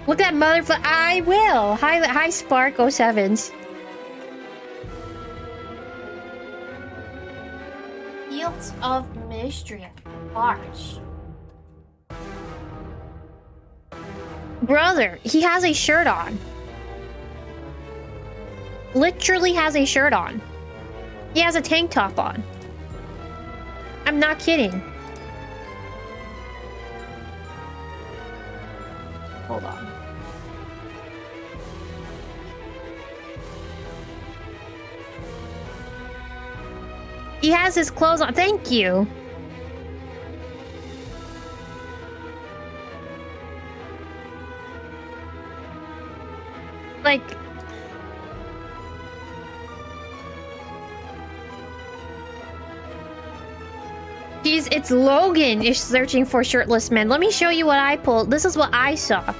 Look at motherfucker. I will. Hi, Spark 07s. Fields of Mystria. March. Brother, he has a shirt on. Literally has a shirt on. He has a tank top on. I'm not kidding. Hold on. He has his clothes on. Thank you. Like... It's Logan is searching for shirtless men. Let me show you what I pulled. This is what I saw.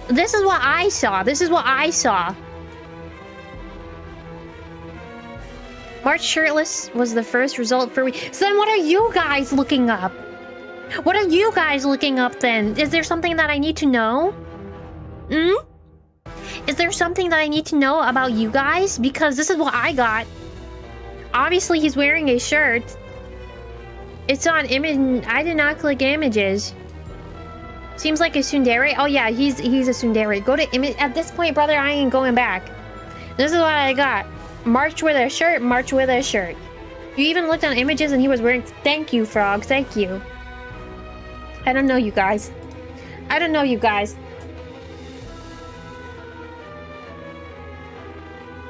This is what I saw. This is what I saw. March shirtless was the first result for week. So then what are you guys looking up? What are you guys looking up then? Is there something that I need to know? Is there something that I need to know about you guys? Because this is what I got. Obviously, he's wearing a shirt. It's on image. I did not click images. Seems like a tsundere. Oh yeah, he's a tsundere. Go to image. At this point, brother, I ain't going back. This is what I got. March with a shirt. March with a shirt. You even looked on images and he was wearing... Thank you, Frog. Thank you. I don't know you guys. I don't know you guys.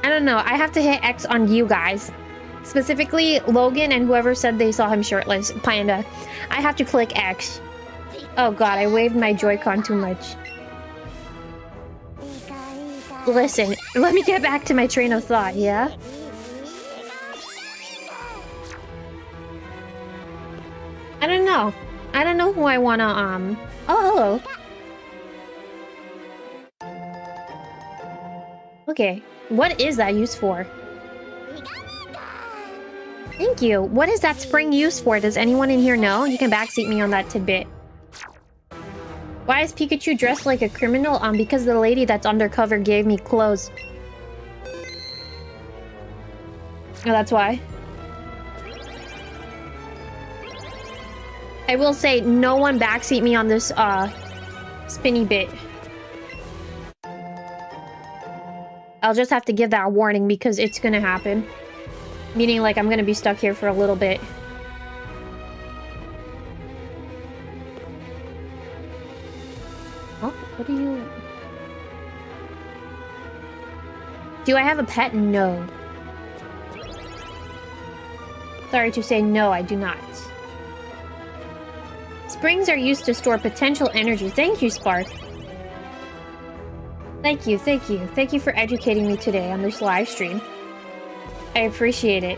I don't know. I have to hit X on you guys. Specifically, Logan and whoever said they saw him shirtless. Panda. I have to click X. Oh god, I waved my Joy-Con too much. Listen, let me get back to my train of thought, yeah? I don't know. I don't know who I wanna, Oh, hello. Okay. What is that used for? Thank you. What is that spring used for? Does anyone in here know? You can backseat me on that tidbit. Why is Pikachu dressed like a criminal? Because the lady that's undercover gave me clothes. Oh, that's why. I will say, no one backseat me on this, spinny bit. I'll just have to give that warning because it's gonna happen. Meaning, like, I'm gonna be stuck here for a little bit. Oh, what do you... Do I have a pet? No. Sorry to say, no, I do not. Springs are used to store potential energy. Thank you, Spark. Thank you, thank you. Thank you for educating me today on this live stream. I appreciate it.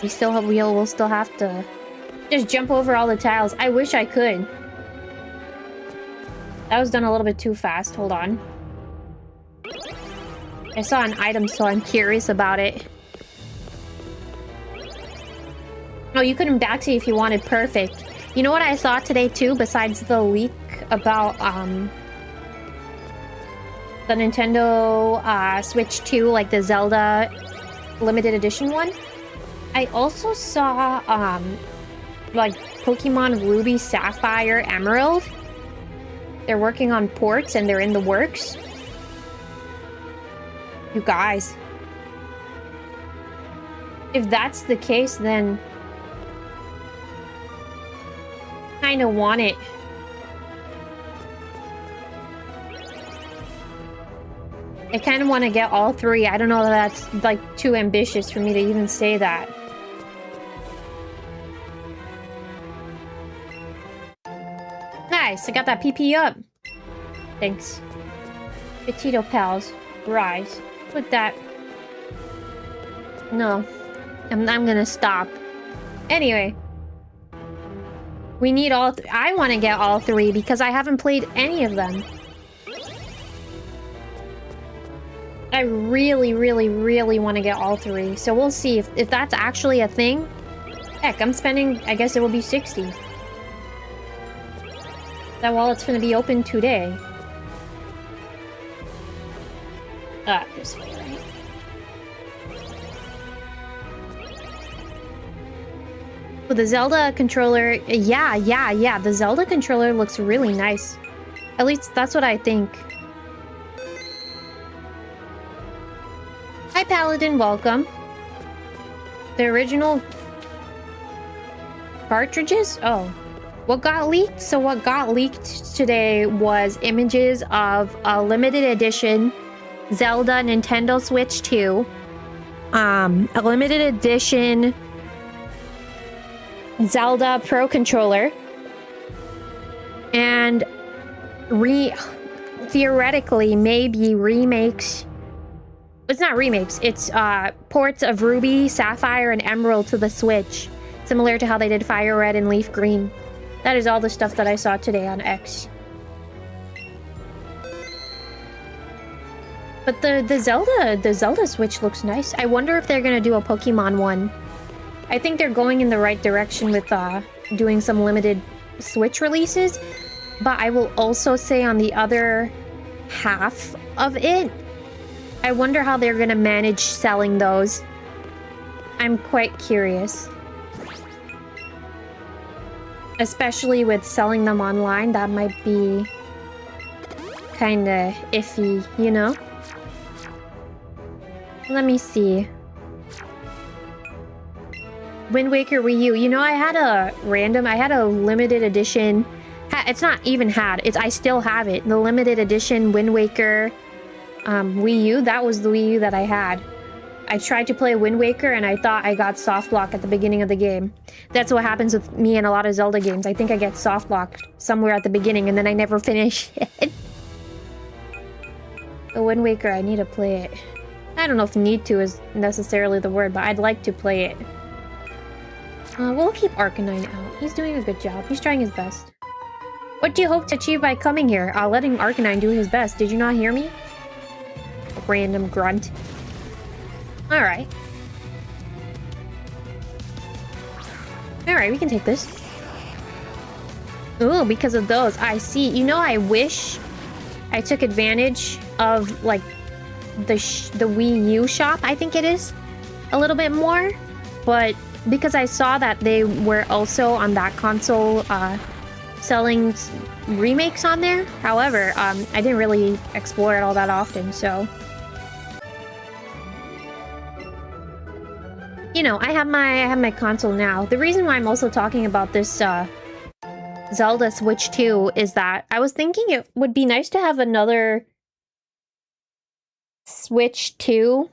We'll still have to just jump over all the tiles. I wish I could. That was done a little bit too fast. Hold on. I saw an item, so I'm curious about it. Oh, you couldn't backseat if you wanted. Perfect. You know what I saw today too, besides the leak about the Nintendo Switch 2, like the Zelda limited edition one? I also saw like Pokemon Ruby, Sapphire, Emerald. They're working on ports and they're in the works. You guys. If that's the case, then I kinda want it. I kinda want to get all three. I don't know if that's like too ambitious for me to even say that. Nice, I got that PP up. Thanks. Potato pals, rise. Put that. No, I'm gonna stop. Anyway, we need all. I want to get all three because I haven't played any of them. I really, really, really want to get all three. So we'll see if that's actually a thing. Heck, I'm spending. I guess it will be 60. That wallet's gonna be open today. This way, right? Well, the Zelda controller, yeah. The Zelda controller looks really nice. At least that's what I think. Hi, Paladin, welcome. The original cartridges? Oh. What got leaked? So what got leaked today was images of a limited edition Zelda Nintendo Switch 2. A limited edition Zelda Pro Controller. And theoretically, maybe remakes. It's not remakes. It's ports of Ruby, Sapphire, and Emerald to the Switch. Similar to how they did Fire Red and Leaf Green. That is all the stuff that I saw today on X. But the Zelda Switch looks nice. I wonder if they're gonna do a Pokemon one. I think they're going in the right direction with doing some limited Switch releases. But I will also say on the other half of it, I wonder how they're gonna manage selling those. I'm quite curious. Especially with selling them online, that might be kinda iffy, you know? Let me see. Wind Waker Wii U. You know, I had a limited edition. It's not even I still have it. The limited edition Wind Waker Wii U. That was the Wii U that I had. I tried to play Wind Waker and I thought I got soft lock at the beginning of the game. That's what happens with me in a lot of Zelda games. I think I get soft locked somewhere at the beginning and then I never finish it. The Wind Waker, I need to play it. I don't know if need to is necessarily the word, but I'd like to play it. We'll keep Arcanine out. He's doing a good job. He's trying his best. What do you hope to achieve by coming here? Letting Arcanine do his best. Did you not hear me? Random grunt. Alright. Alright, we can take this. Ooh, because of those. I see. You know, I wish I took advantage of, like, the Wii U shop, I think it is. A little bit more. But because I saw that they were also on that console selling remakes on there. However, I didn't really explore it all that often, so... You know, I have my console now. The reason why I'm also talking about this Zelda Switch 2 is that I was thinking it would be nice to have another Switch 2.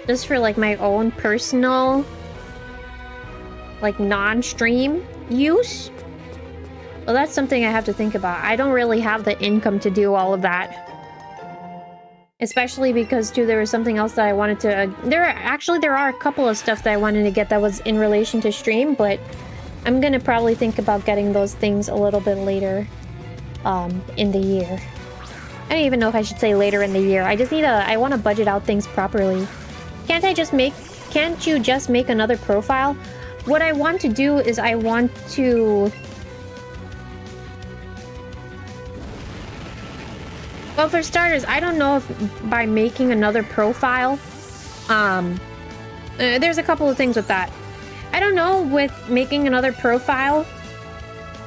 Just for like my own personal, like non-stream use. Well, that's something I have to think about. I don't really have the income to do all of that. Especially because, too, there was something else that I wanted to... There are a couple of stuff that I wanted to get that was in relation to stream, but I'm gonna probably think about getting those things a little bit later in the year. I don't even know if I should say later in the year. I just need I want to budget out things properly. Can't you just make another profile? What I want to do is I want to... Well, for starters, I don't know if by making another profile, there's a couple of things with that. I don't know with making another profile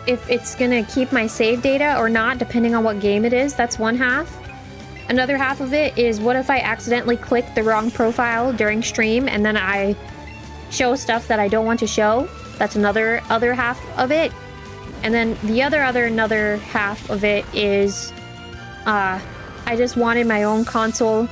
if it's gonna keep my save data or not, depending on what game it is. That's one half. Another half of it is, what if I accidentally click the wrong profile during stream and then I show stuff that I don't want to show? That's other half of it. And then the other half of it is... I just wanted my own console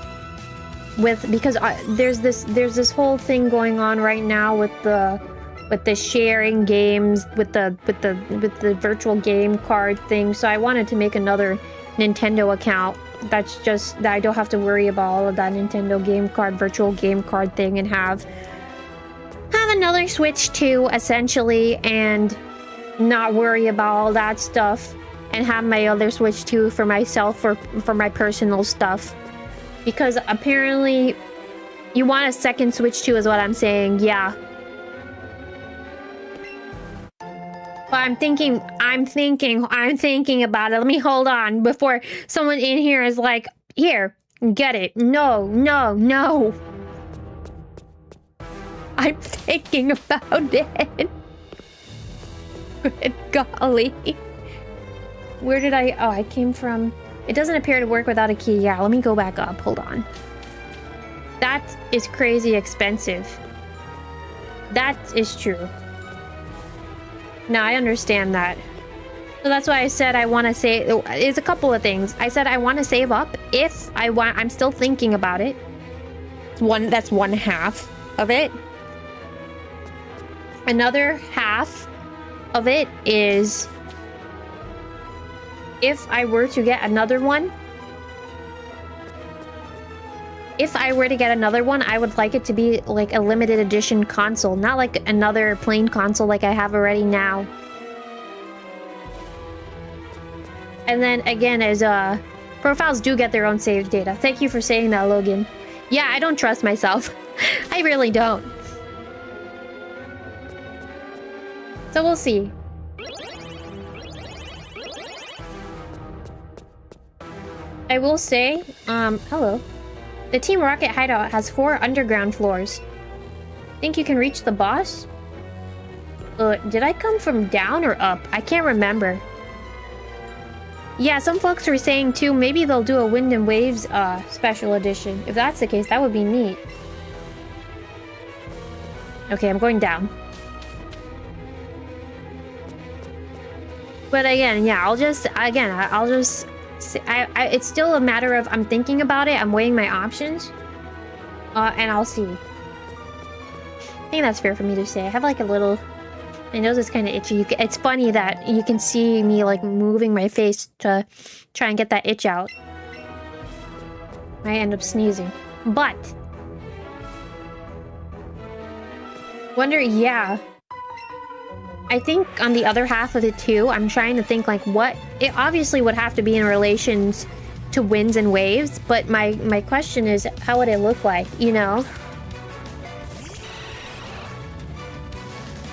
because there's this whole thing going on right now with the sharing games with the virtual game card thing. So I wanted to make another Nintendo account that's just that I don't have to worry about all of that Nintendo game card virtual game card thing and have another Switch 2 essentially and not worry about all that stuff. And have my other Switch 2 for myself for my personal stuff. Because apparently you want a second Switch 2 is what I'm saying, yeah. But I'm thinking about it. Let me hold on before someone in here is like, here, get it. No. I'm thinking about it. Good golly. Where did I... Oh, I came from... It doesn't appear to work without a key. Yeah, let me go back up. Hold on. That is crazy expensive. That is true. Now, I understand that. So that's why I said I want to save... It's a couple of things. I said I want to save up if I want... I'm still thinking about it. That's one half of it. Another half of it is... If I were to get another one, I would like it to be like a limited edition console, not like another plain console like I have already now. And then again, as profiles do get their own saved data. Thank you for saying that, Logan. Yeah, I don't trust myself. I really don't. So we'll see. I will say, hello. The Team Rocket hideout has 4 underground floors. Think you can reach the boss? Did I come from down or up? I can't remember. Yeah, some folks were saying too, maybe they'll do a Wind and Waves special edition. If that's the case, that would be neat. Okay, I'm going down. But again, yeah, I'll just it's still a matter of I'm thinking about it, I'm weighing my options, and I'll see. I think that's fair for me to say. I have like a little... My nose is kind of itchy. It's funny that you can see me like moving my face to try and get that itch out. I end up sneezing. But... Wonder, yeah. I think on the other half of it too, I'm trying to think like what... It obviously would have to be in relations to winds and waves, but my question is, how would it look like, you know?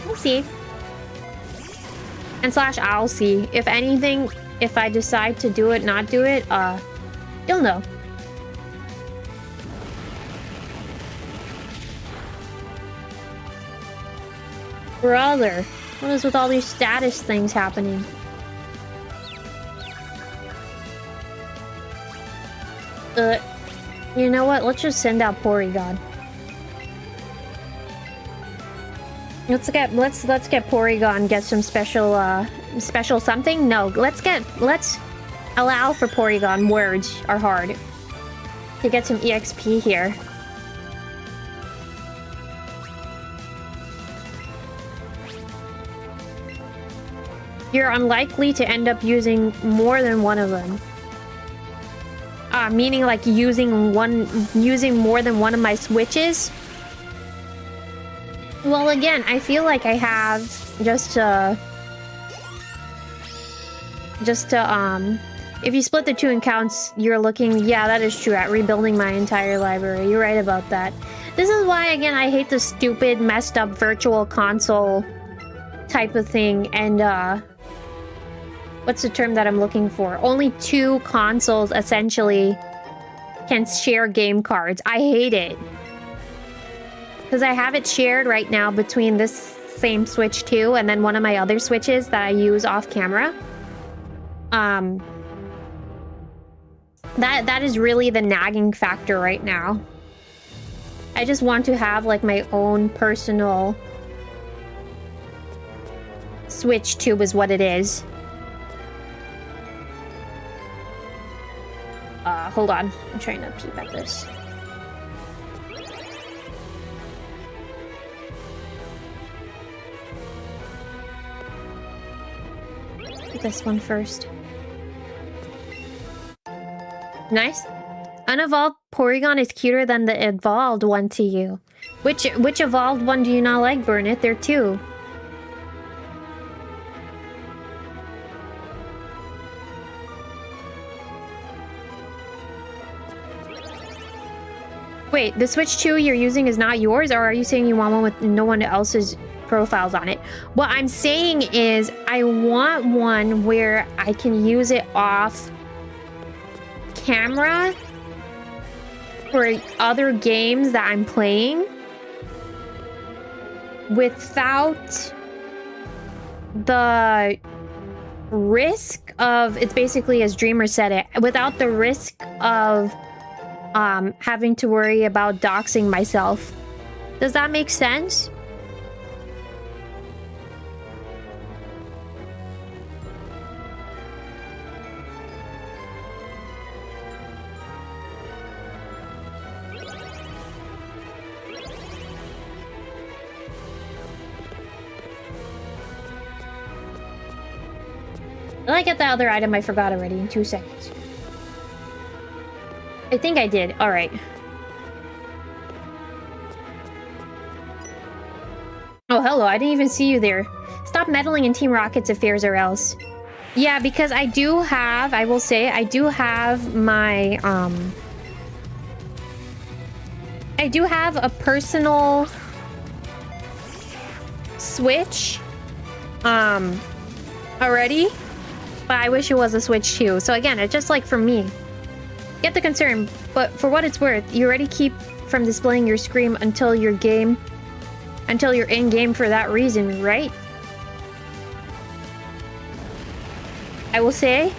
We'll see. And / I'll see. If anything, if I decide to do it, not do it, you'll know. Brother, what is with all these status things happening? You know what? Let's just send out Porygon. Let's get Porygon, get some special something. No, let's allow for Porygon. Words are hard to get some EXP here. You're unlikely to end up using more than one of them. Meaning like using more than one of my switches. Well, again, I feel like I have just to if you split the two accounts, you're looking, yeah, that is true, at rebuilding my entire library. You're right about that. This is why, again, I hate the stupid, messed up virtual console type of thing. And what's the term that I'm looking for? Only two consoles essentially can share game cards. I hate it. Because I have it shared right now between this same Switch 2 and then one of my other Switches that I use off camera. That is really the nagging factor right now. I just want to have like my own personal Switch 2 is what it is. Hold on. I'm trying to peep at this. This one first. Nice. Unevolved Porygon is cuter than the evolved one to you. Which evolved one do you not like, Burnett? There are two. Wait, the Switch 2 you're using is not yours, or are you saying you want one with no one else's profiles on it? What I'm saying is I want one where I can use it off camera for other games that I'm playing without the risk of, it's basically as Dreamer said it, without the risk of having to worry about doxing myself. Does that make sense? Will I get the other item? I forgot already in 2 seconds. I think I did. Alright. Oh, hello. I didn't even see you there. Stop meddling in Team Rocket's affairs or else. Yeah, because I do have, I will say, I do have my, I do have a personal Switch, already. But I wish it was a Switch 2. So again, it's just like for me. Get the concern, but for what it's worth, you already keep from displaying your screen until you're in game for that reason, right? I will say,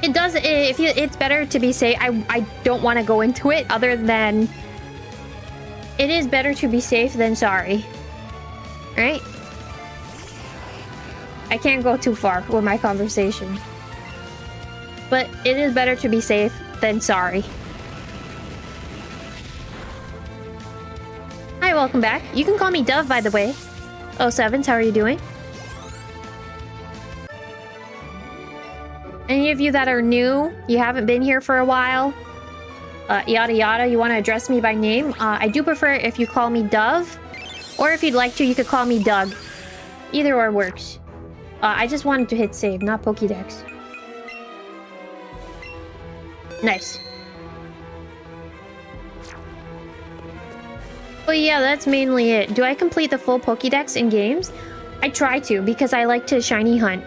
it does, it's better to be safe. I don't want to go into it other than it is better to be safe than sorry, right? I can't go too far with my conversation. But it is better to be safe than sorry. Hi, welcome back. You can call me Dove, by the way. Oh, Sevens, how are you doing? Any of you that are new, you haven't been here for a while, yada yada, you want to address me by name, I do prefer if you call me Dove, or if you'd like to, you could call me Doug. Either or works. I just wanted to hit save, not Pokédex. Nice. Well, yeah, that's mainly it. Do I complete the full Pokédex in games? I try to, because I like to shiny hunt.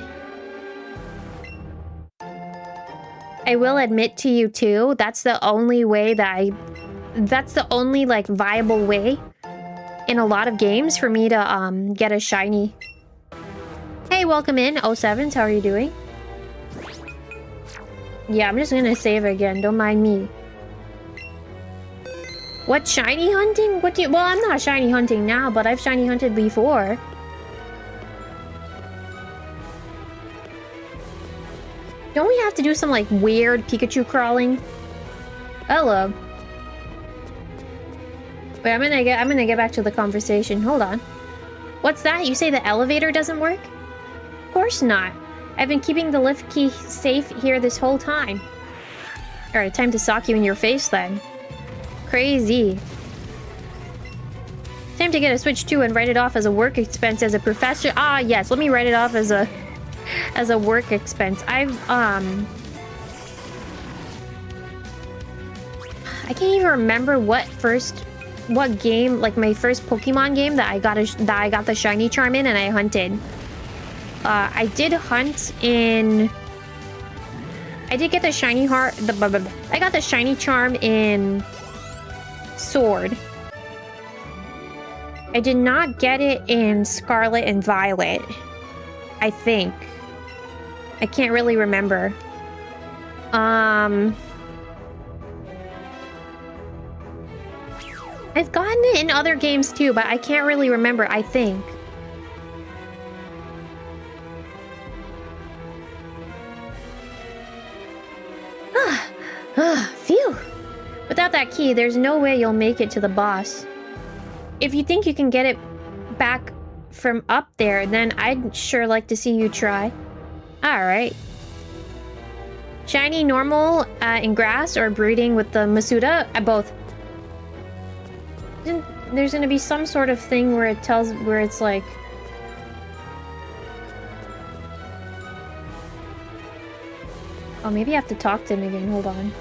I will admit to you too, that's the only way that that's the only like viable way in a lot of games for me to get a shiny. Hey, welcome in, 07s, how are you doing? Yeah, I'm just gonna save again, don't mind me. What, shiny hunting? What do you— well, I'm not shiny hunting now, but I've shiny hunted before. Don't we have to do some like weird Pikachu crawling? Hello. Wait, I'm gonna get back to the conversation. Hold on. What's that? You say the elevator doesn't work? Of course not. I've been keeping the lift key safe here this whole time. Alright, time to sock you in your face then. Crazy. Time to get a Switch 2 and write it off as a work expense as a professor. Ah, yes, let me write it off as a work expense. I can't even remember what game, like my first Pokemon game that I got the shiny charm in and I hunted. I did hunt in— I did get the shiny I got the shiny charm in Sword. I did not get it in Scarlet and Violet, I think. I can't really remember. I've gotten it in other games too, but I can't really remember, I think. Phew. Without that key, there's no way you'll make it to the boss. If you think you can get it back from up there, then I'd sure like to see you try. Alright. Shiny, normal, in grass, or breeding with the Masuda? Both. There's gonna be some sort of thing where it tells— where it's like— oh, maybe I have to talk to him again. Hold on.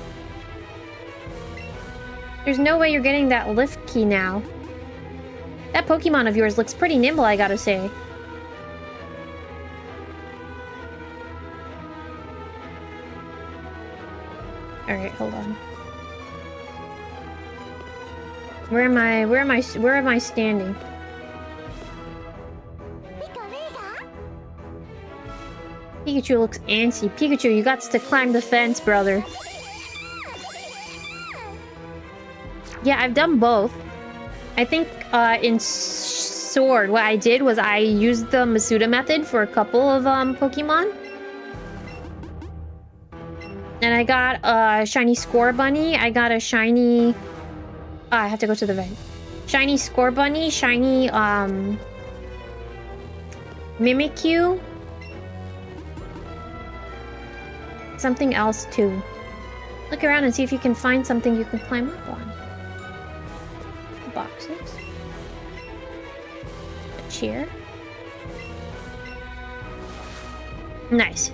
There's no way you're getting that lift key now. That Pokemon of yours looks pretty nimble, I gotta say. Alright, hold on. Where am I standing? Pikachu looks antsy. Pikachu, you got to climb the fence, brother. Yeah, I've done both. I think in Sword, what I did was I used the Masuda method for a couple of Pokemon. And I got a shiny Scorbunny. I got a shiny— I have to go to the vent. Shiny Scorbunny, shiny Mimikyu. Something else too. Look around and see if you can find something you can climb up on. Boxes. A chair. Nice.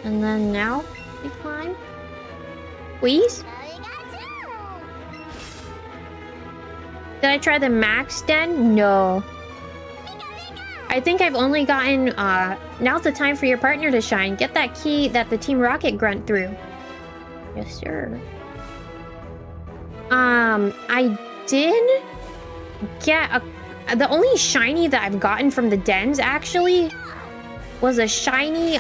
And then now we climb. Please? Did I try the max den? No. I think I've only gotten, now's the time for your partner to shine. Get that key that the Team Rocket grunt through. Yes, sir. I did get the only shiny that I've gotten from the dens, actually, was a shiny,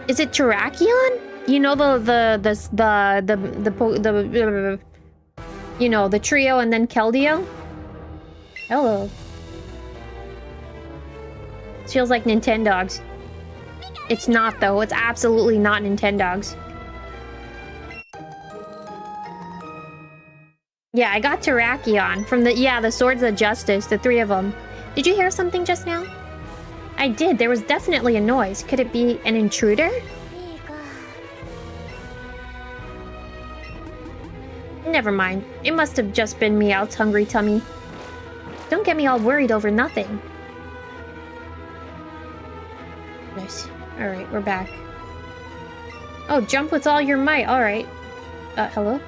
is it Terrakion? You know, you know, the trio and then Keldeo? Hello. This feels like Nintendogs. It's not, though. It's absolutely not Nintendogs. Yeah, I got Terrakion from the Swords of Justice, the three of them. Did you hear something just now? I did. There was definitely a noise. Could it be an intruder? Never mind. It must have just been Meowth's hungry tummy. Don't get me all worried over nothing. Nice. Alright, we're back. Oh, jump with all your might. Alright. Hello?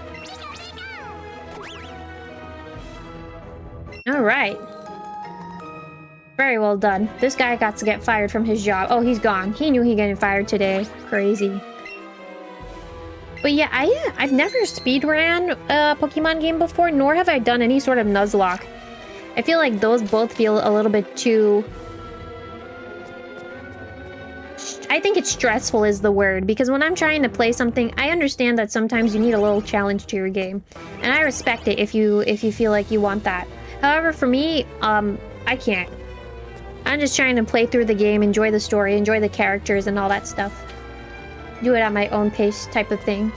Alright. Very well done. This guy got to get fired from his job. Oh, he's gone. He knew he getting fired today. Crazy. But yeah, I've never speedran a Pokemon game before, nor have I done any sort of Nuzlocke. I feel like those both feel a little bit too... I think it's stressful is the word, because when I'm trying to play something, I understand that sometimes you need a little challenge to your game. And I respect it if you feel like you want that. However, for me, I can't. I'm just trying to play through the game, enjoy the story, enjoy the characters and all that stuff. Do it at my own pace type of thing.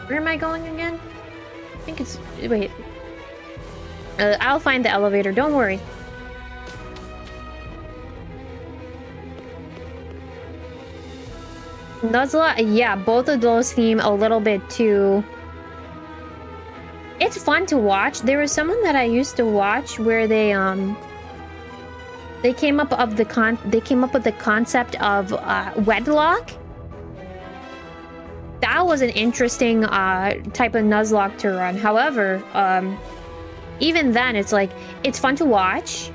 Where am I going again? I think it's... Wait. I'll find the elevator, don't worry. Nuzlocke, yeah, both of those seem a little bit too... It's fun to watch. There was someone that I used to watch where they came up with the concept of wedlock. That was an interesting type of Nuzlocke to run. However, even then, it's like it's fun to watch.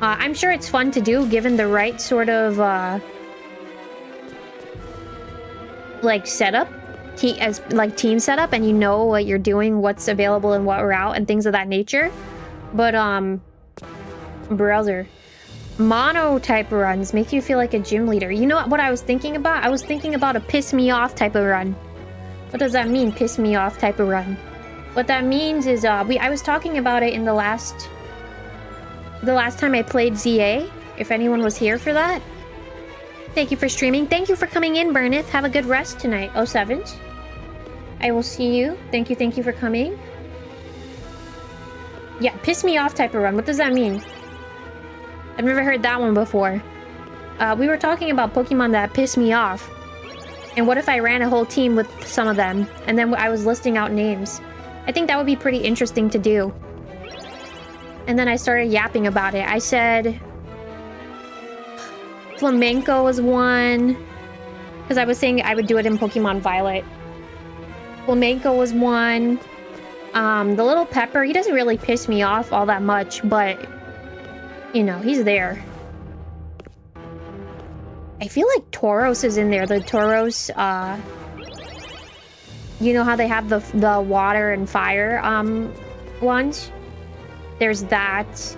I'm sure it's fun to do given the right sort of like setup, team setup, and you know what you're doing, what's available and what route and things of that nature. But browser mono type runs make you feel like a gym leader. You know what I was thinking about? I was thinking about a piss me off type of run. What does that mean, piss me off type of run? What that means is I was talking about it in the last time I played ZA, if anyone was here for that. Thank you for streaming. Thank you for coming in, Burnith. Have a good rest tonight. 07s. I will see you. Thank you for coming. Yeah, piss me off type of run. What does that mean? I've never heard that one before. We were talking about Pokemon that piss me off. And what if I ran a whole team with some of them, and then I was listing out names? I think that would be pretty interesting to do. And then I started yapping about it. I said... Flamenco was one. Because I was saying I would do it in Pokemon Violet. Flamenco was one. The little pepper, he doesn't really piss me off all that much, but... You know, he's there. I feel like Tauros is in there. The Tauros, you know how they have the water and fire, ones? There's that.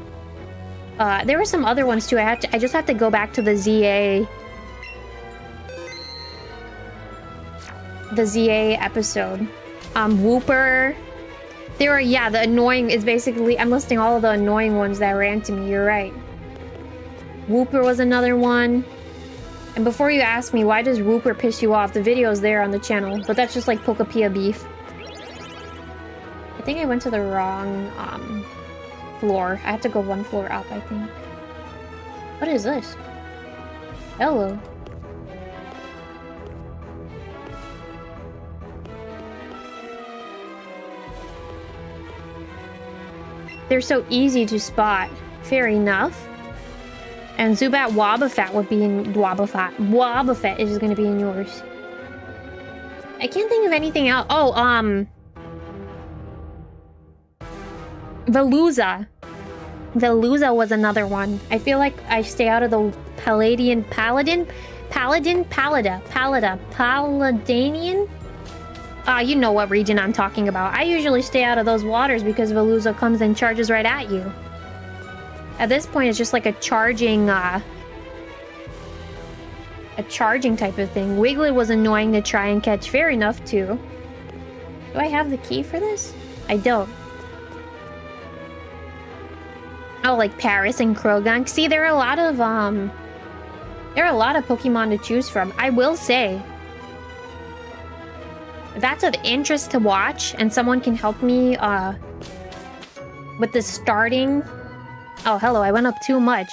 There were some other ones too. I just have to go back to the ZA episode. Wooper. There were, yeah, the annoying is basically, I'm listing all of the annoying ones that ran to me. You're right. Wooper was another one. And before you ask me, why does Wooper piss you off? The video's there on the channel, but that's just like Pokepia beef. I think I went to the wrong, floor. I have to go one floor up, I think. What is this? Hello. They're so easy to spot. Fair enough. And Zubat Wobbuffet would be in... Wobbuffet is going to be in yours. I can't think of anything else. Oh, Veluza. Veluza was another one. I feel like I stay out of the Paladinian. You know what region I'm talking about. I usually stay out of those waters because Veluza comes and charges right at you. At this point, it's just like a charging type of thing. Wiggly was annoying to try and catch. Fair enough, too. Do I have the key for this? I don't. Oh, like Paris and Krogunk. See, there are a lot of Pokemon to choose from. I will say, if that's of interest to watch, and someone can help me with the starting. Oh, hello! I went up too much.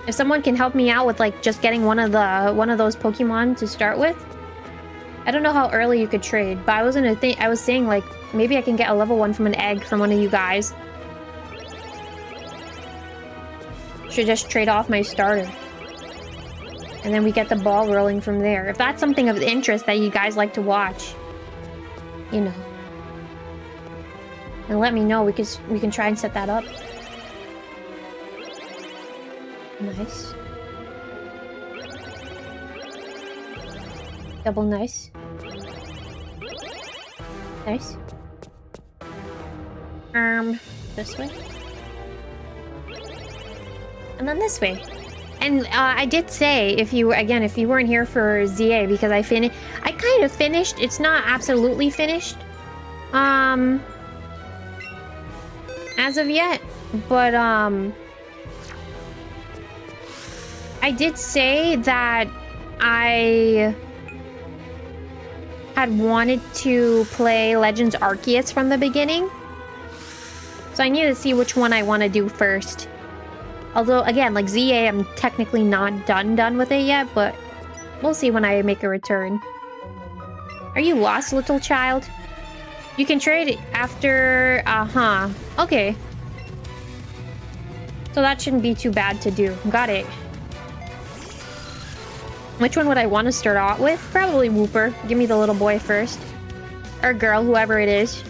If someone can help me out with like just getting one of those Pokemon to start with. I don't know how early you could trade, but I was saying like maybe I can get a level 1 from an egg from one of you guys. Should just trade off my starter. And then we get the ball rolling from there. If that's something of interest that you guys like to watch. You know. and let me know because we can try and set that up. Nice. Double nice. Nice. This way. And then this way. And I did say, if you weren't here for 𝙎𝙬, because I kind of finished. It's not absolutely finished. As of yet. But, I did say that I had wanted to play Legends Arceus from the beginning. So I need to see which one I want to do first. Although, again, like 𝙎𝙬, I'm technically not done with it yet, but we'll see when I make a return. Are you lost, little child? You can trade it after... Okay. So that shouldn't be too bad to do. Got it. Which one would I want to start out with? Probably Wooper. Give me the little boy first. Or girl, whoever it is.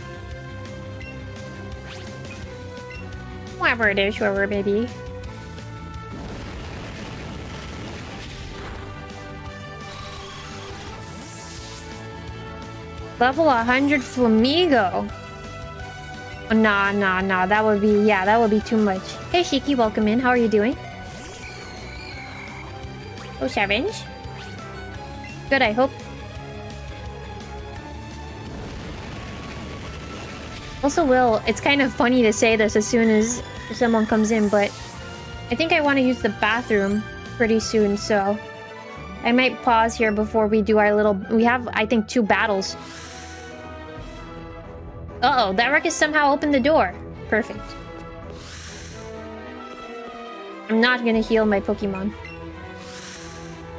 Whoever it is, whoever it may be. Level 100 Flamigo. Oh, nah. That would be, yeah, that would be too much. Hey, Shiki, welcome in. How are you doing? Oh, Savage. Good, I hope. Also, Will, it's kind of funny to say this as soon as someone comes in, but I think I want to use the bathroom pretty soon, so I might pause here before we do our little... We have, I think, 2 battles. Uh-oh, that Ruckus somehow opened the door. Perfect. I'm not gonna heal my Pokemon.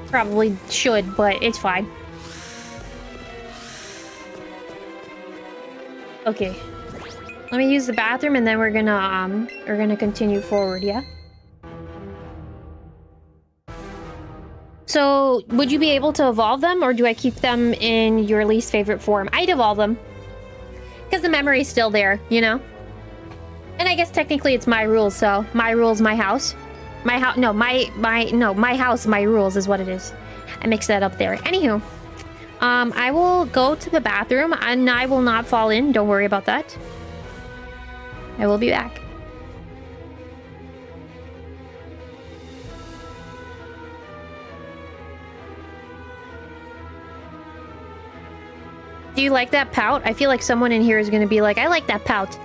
Probably should, but it's fine. Okay. Let me use the bathroom and then we're gonna continue forward, yeah? So, would you be able to evolve them, or do I keep them in your least favorite form? I'd evolve them. Because the memory's still there, you know? And I guess technically it's my rules, so my rules, my house. My house, no, my house, my rules is what it is. I mixed that up there. Anywho, I will go to the bathroom and I will not fall in. Don't worry about that. I will be back. Do you like that pout? I feel like someone in here is going to be like, I like that pout.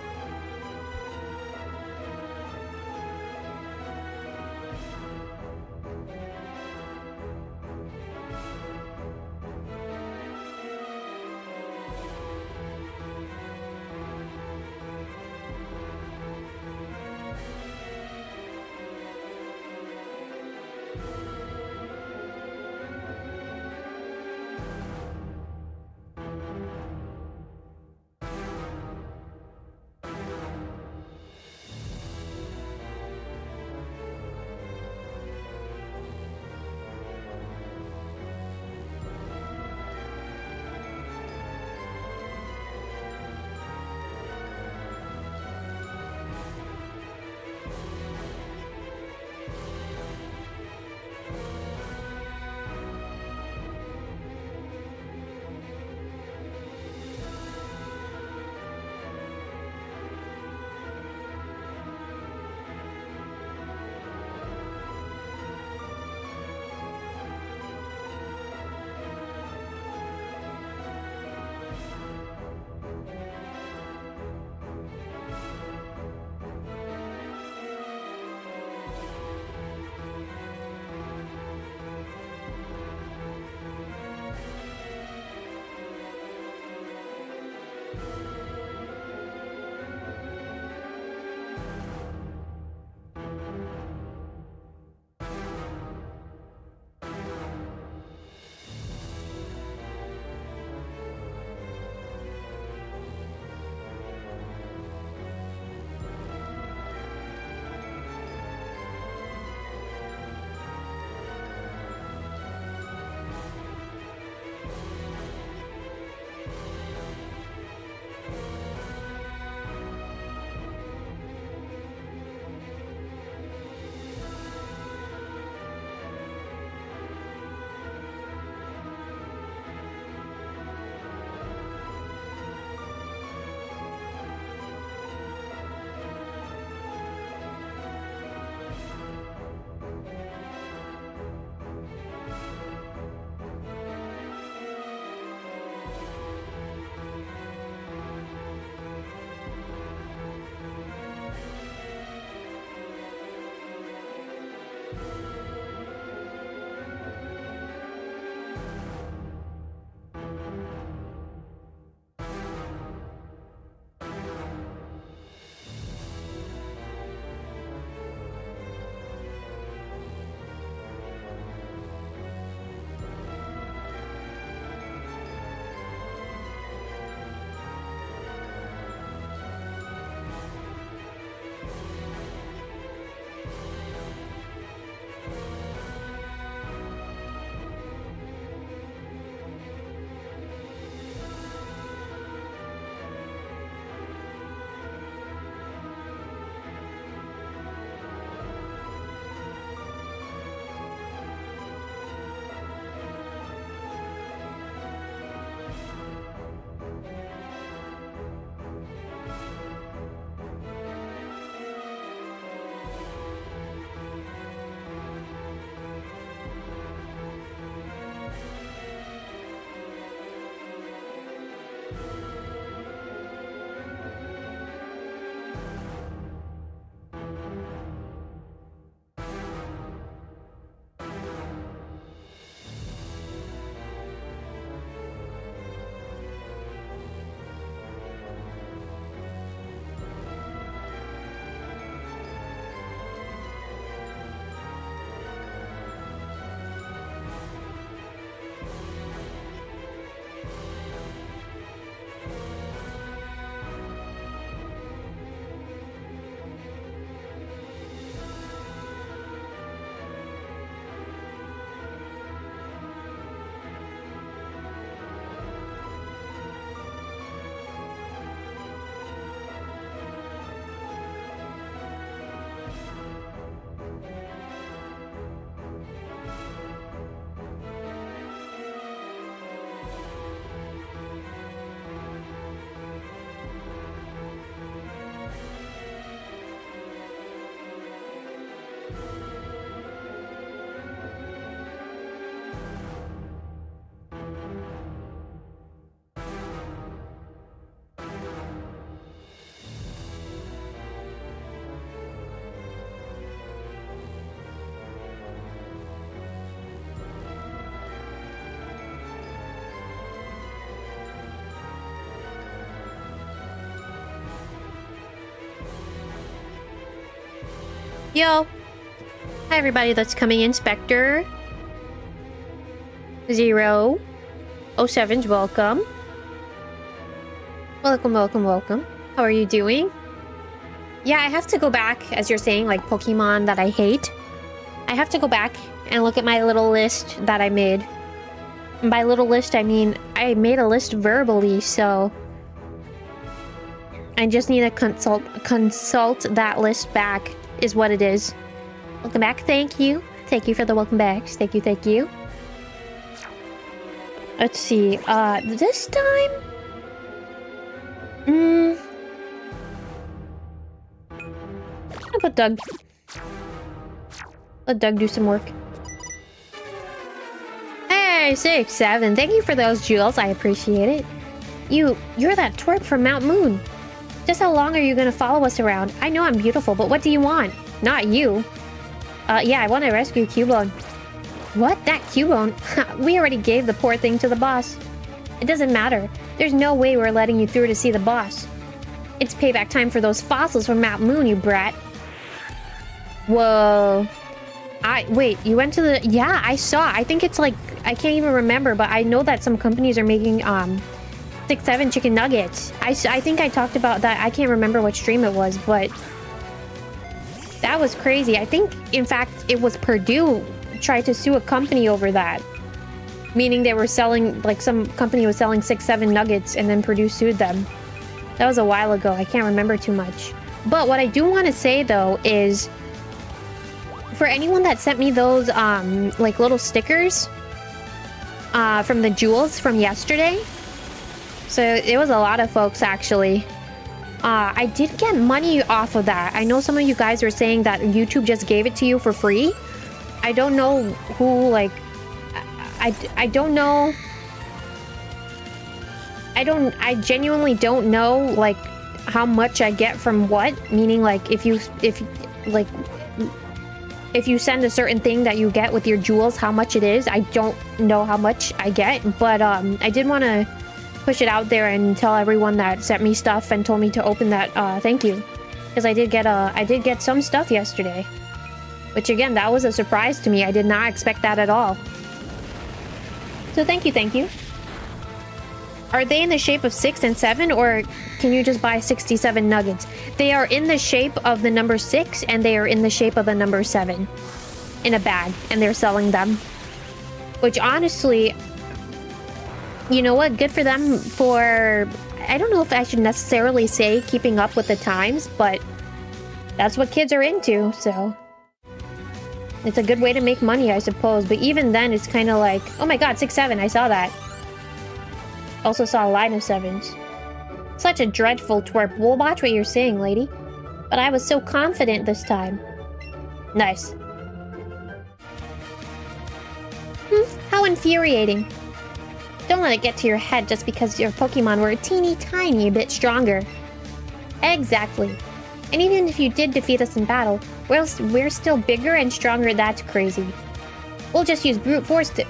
Yo! Hi everybody that's coming in. Spectre. 𝙤𝙤 welcome. Welcome, welcome, welcome. How are you doing? Yeah, I have to go back, as you're saying, like Pokemon that I hate. I have to go back and look at my little list that I made. And by little list, I mean I made a list verbally, so I just need to consult that list back, is what it is. Welcome back. Thank you. Thank you for the welcome backs. Thank you, thank you. Let's see. This time? How about Doug? Let Doug do some work. Hey, 6, 7. Thank you for those jewels. I appreciate it. You're that twerp from Mount Moon. Just how long are you gonna follow us around? I know I'm beautiful, but what do you want? Not you. Yeah, I want to rescue Cubone. What? That Cubone? We already gave the poor thing to the boss. It doesn't matter. There's no way we're letting you through to see the boss. It's payback time for those fossils from Mount Moon, you brat. Whoa. Wait, you went to the... Yeah, I saw. I think it's like... I can't even remember, but I know that some companies are making, 6, 7 chicken nuggets. I think I talked about that. I can't remember what stream it was, but... That was crazy. I think, in fact, it was Purdue tried to sue a company over that. Meaning they were selling... Like, some company was selling 6, 7 nuggets, and then Purdue sued them. That was a while ago. I can't remember too much. But what I do want to say, though, is... For anyone that sent me those, like, little stickers... from the jewels from yesterday... So, it was a lot of folks, actually. I did get money off of that. I know some of you guys were saying that YouTube just gave it to you for free. I don't know who, like... I don't know... I genuinely don't know, like, how much I get from what. Meaning, like, if you send a certain thing that you get with your jewels, how much it is. I don't know how much I get, but, I did want to push it out there and tell everyone that sent me stuff and told me to open that, thank you. Because I did get some stuff yesterday. Which, again, that was a surprise to me. I did not expect that at all. So thank you, thank you. Are they in the shape of 6 and 7, or can you just buy 67 nuggets? They are in the shape of the number 6, and they are in the shape of the number 7. In a bag, and they're selling them. Which, honestly... You know what? Good for them for... I don't know if I should necessarily say keeping up with the times, but... That's what kids are into, so... It's a good way to make money, I suppose. But even then, it's kind of like... Oh my god, 6, 7, I saw that. Also saw a line of 7s. Such a dreadful twerp. We'll watch what you're saying, lady. But I was so confident this time. Nice. How infuriating. Don't let it get to your head just because your Pokemon were a teeny tiny bit stronger. Exactly. And even if you did defeat us in battle, we're still bigger and stronger. That's crazy. We'll just use brute force to...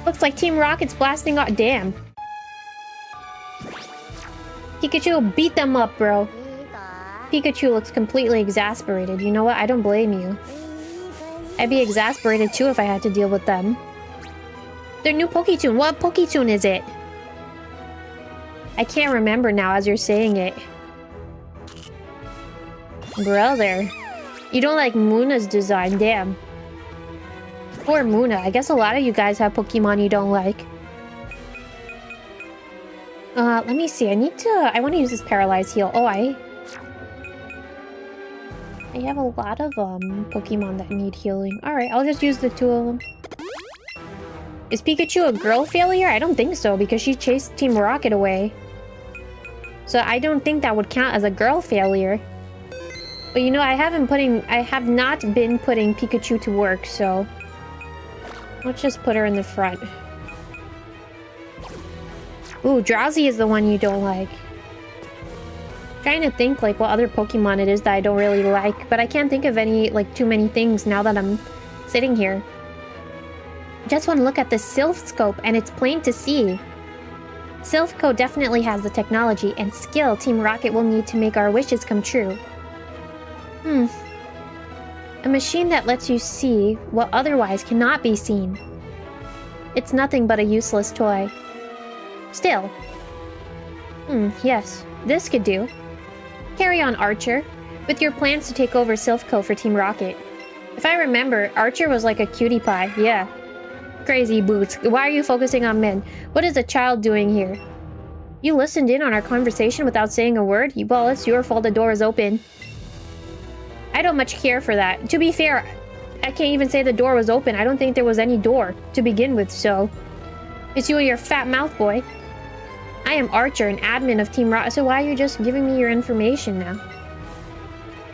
Looks like Team Rocket's blasting off. Damn. Pikachu will beat them up, bro. Pikachu looks completely exasperated. You know what? I don't blame you. I'd be exasperated too if I had to deal with them. Their new Poketoon. What Poketoon is it? I can't remember now as you're saying it. Brother. You don't like Muna's design, damn. Poor Muna. I guess a lot of you guys have Pokemon you don't like. Let me see. I want to use this Paralyze Heal. Oh, I have a lot of Pokemon that need healing. Alright, I'll just use the two of them. Is Pikachu a girl failure? I don't think so, because she chased Team Rocket away. So I don't think that would count as a girl failure. But you know, I have not been putting Pikachu to work, so let's just put her in the front. Ooh, Drowsy is the one you don't like. Trying to think like what other Pokemon it is that I don't really like, but I can't think of any, like, too many things now that I'm sitting here. Just want to look at the Sylph Scope and it's plain to see. Sylph Co definitely has the technology and skill Team Rocket will need to make our wishes come true. A machine that lets you see what otherwise cannot be seen. It's nothing but a useless toy. Still. Yes, this could do. Carry on, Archer, with your plans to take over Sylph Co for Team Rocket. If I remember, Archer was like a cutie pie, yeah. Crazy boots, why are you focusing on men? What is a child doing here? You listened in on our conversation without saying a word? Well, it's your fault the door is open. I don't much care for that. To be fair, I can't even say the door was open. I don't think there was any door to begin with, so... It's you and your fat mouth, boy. I am Archer, an admin of Team Rocket, so why are you just giving me your information now?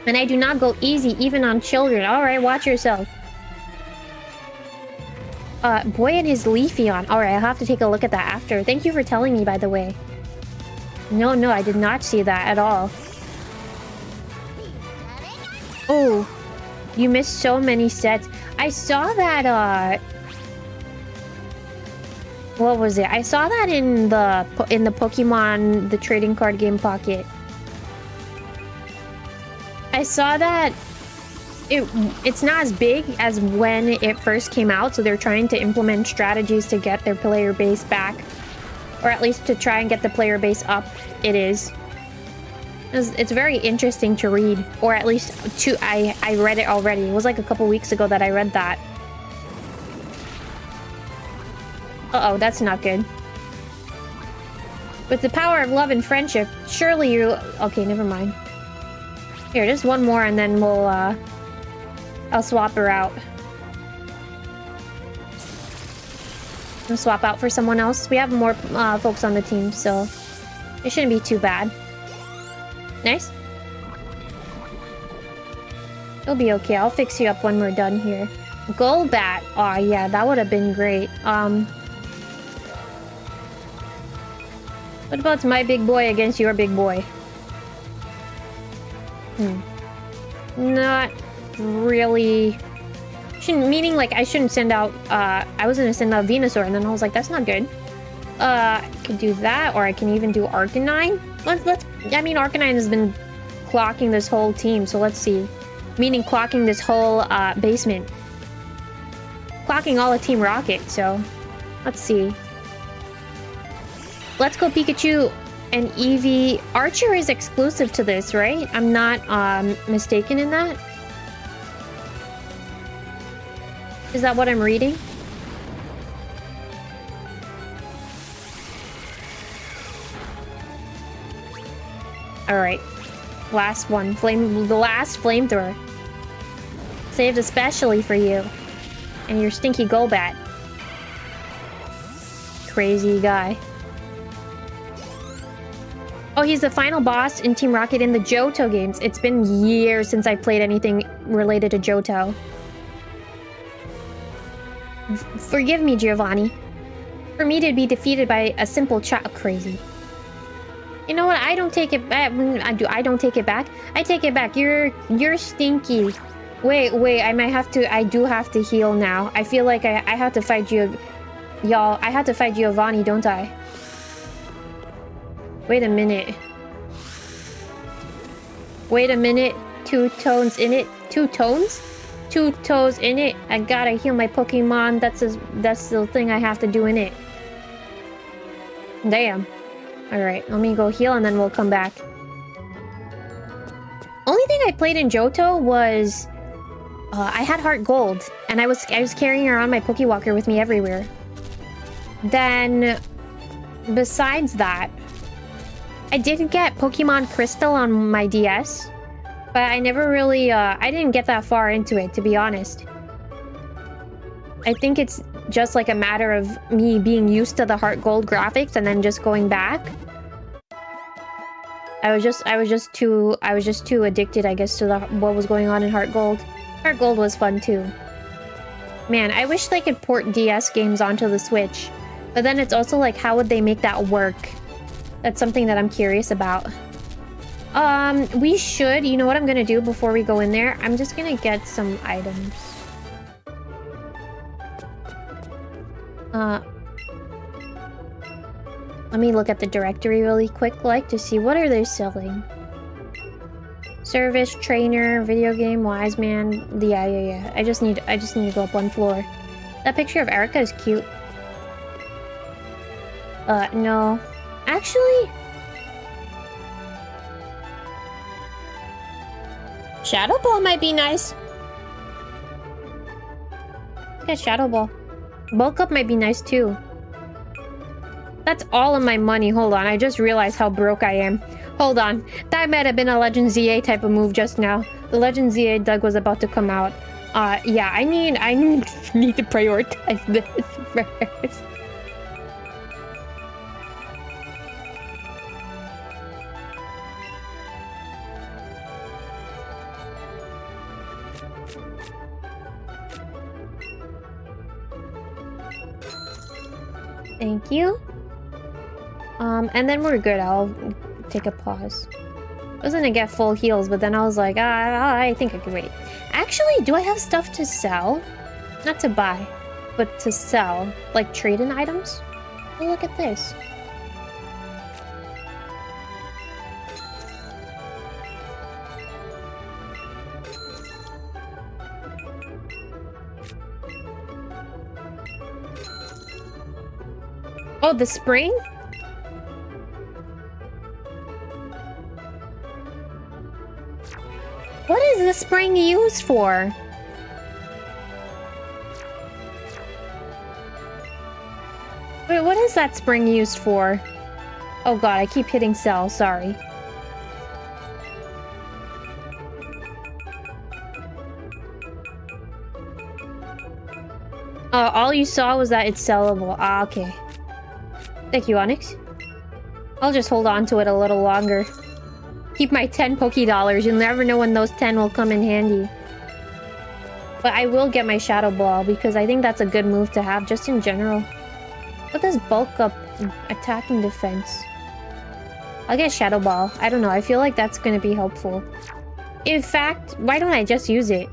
And I do not go easy even on children. Alright, watch yourself. Boy and his Leafeon. Alright, I'll have to take a look at that after. Thank you for telling me, by the way. No, I did not see that at all. Oh, you missed so many sets. I saw that, what was it? I saw that in the Pokemon, the trading card game Pocket. I saw that it's not as big as when it first came out, so they're trying to implement strategies to get their player base back. Or at least to try and get the player base up. It is. It's very interesting to read. Or at least I read it already. It was like a couple weeks ago that I read that. Uh-oh, that's not good. With the power of love and friendship, surely you... Okay, never mind. Here, just one more and then we'll, I'll swap her out. I'll swap out for someone else. We have more folks on the team, so it shouldn't be too bad. Nice. It'll be okay. I'll fix you up when we're done here. Golbat. Oh, yeah, that would have been great. What about my big boy against your big boy? Not really. Meaning, like, I shouldn't send out, I was gonna send out Venusaur, and then I was like, that's not good. I could do that, or I can even do Arcanine. I mean, Arcanine has been clocking this whole team, so let's see. Meaning clocking this whole, basement. Clocking all of Team Rocket, so let's see. Let's Go Pikachu and Eevee. Archer is exclusive to this, right? I'm not, mistaken in that? Is that what I'm reading? Alright. Last one. The last flamethrower. Saved especially for you. And your stinky Golbat. Crazy guy. Oh, he's the final boss in Team Rocket in the Johto games. It's been years since I played anything related to Johto. Forgive me, Giovanni. For me to be defeated by a simple child... Crazy. You know what? I don't take it back. I don't take it back. I take it back. You're stinky. Wait. I might have to... I do have to heal now. I feel like I have to fight you... Y'all, I have to fight Giovanni, don't I? Wait a minute. Wait a minute. 2 tones in it. 2 tones? 2 toes in it. I gotta heal my Pokemon. That's the thing I have to do in it. Damn. Alright, let me go heal and then we'll come back. Only thing I played in Johto was... I had Heart Gold. And I was carrying around my Pokewalker with me everywhere. Then... Besides that... I did get Pokemon Crystal on my DS. But I never really... I didn't get that far into it, to be honest. I think it's just like a matter of me being used to the Heart Gold graphics and then just going back. I was just too addicted, I guess, to what was going on in Heart Gold. Heart Gold was fun too. Man, I wish they could port DS games onto the Switch. But then it's also like, how would they make that work? That's something that I'm curious about. We should, you know what I'm gonna do before we go in there? I'm just gonna get some items. Let me look at the directory really quick, like, to see what are they selling. Service, trainer, video game, wise man. Yeah. I just need to go up 1 floor. That picture of Erica is cute. No. Actually... Shadow Ball might be nice. Yeah, Shadow Ball. Bulk Up might be nice too. That's all of my money. Hold on, I just realized how broke I am. Hold on. That might have been a Legend ZA type of move just now. The Legend ZA Doug was about to come out. Yeah, I need to prioritize this first. Thank you. And then we're good. I'll take a pause. I was gonna get full heals, but then I was like, I think I can wait. Actually, do I have stuff to sell? Not to buy, but to sell. Like trade-in items? Oh, look at this. Oh, the spring? What is the spring used for? Wait, what is that spring used for? Oh god, I keep hitting sell, sorry. All you saw was that it's sellable. Ah, okay. Thank you, Onyx. I'll just hold on to it a little longer. Keep my 10 Poké-Dollars. You'll never know when those 10 will come in handy. But I will get my Shadow Ball because I think that's a good move to have just in general. What does bulk up attacking defense? I'll get Shadow Ball. I don't know. I feel like that's going to be helpful. In fact, why don't I just use it?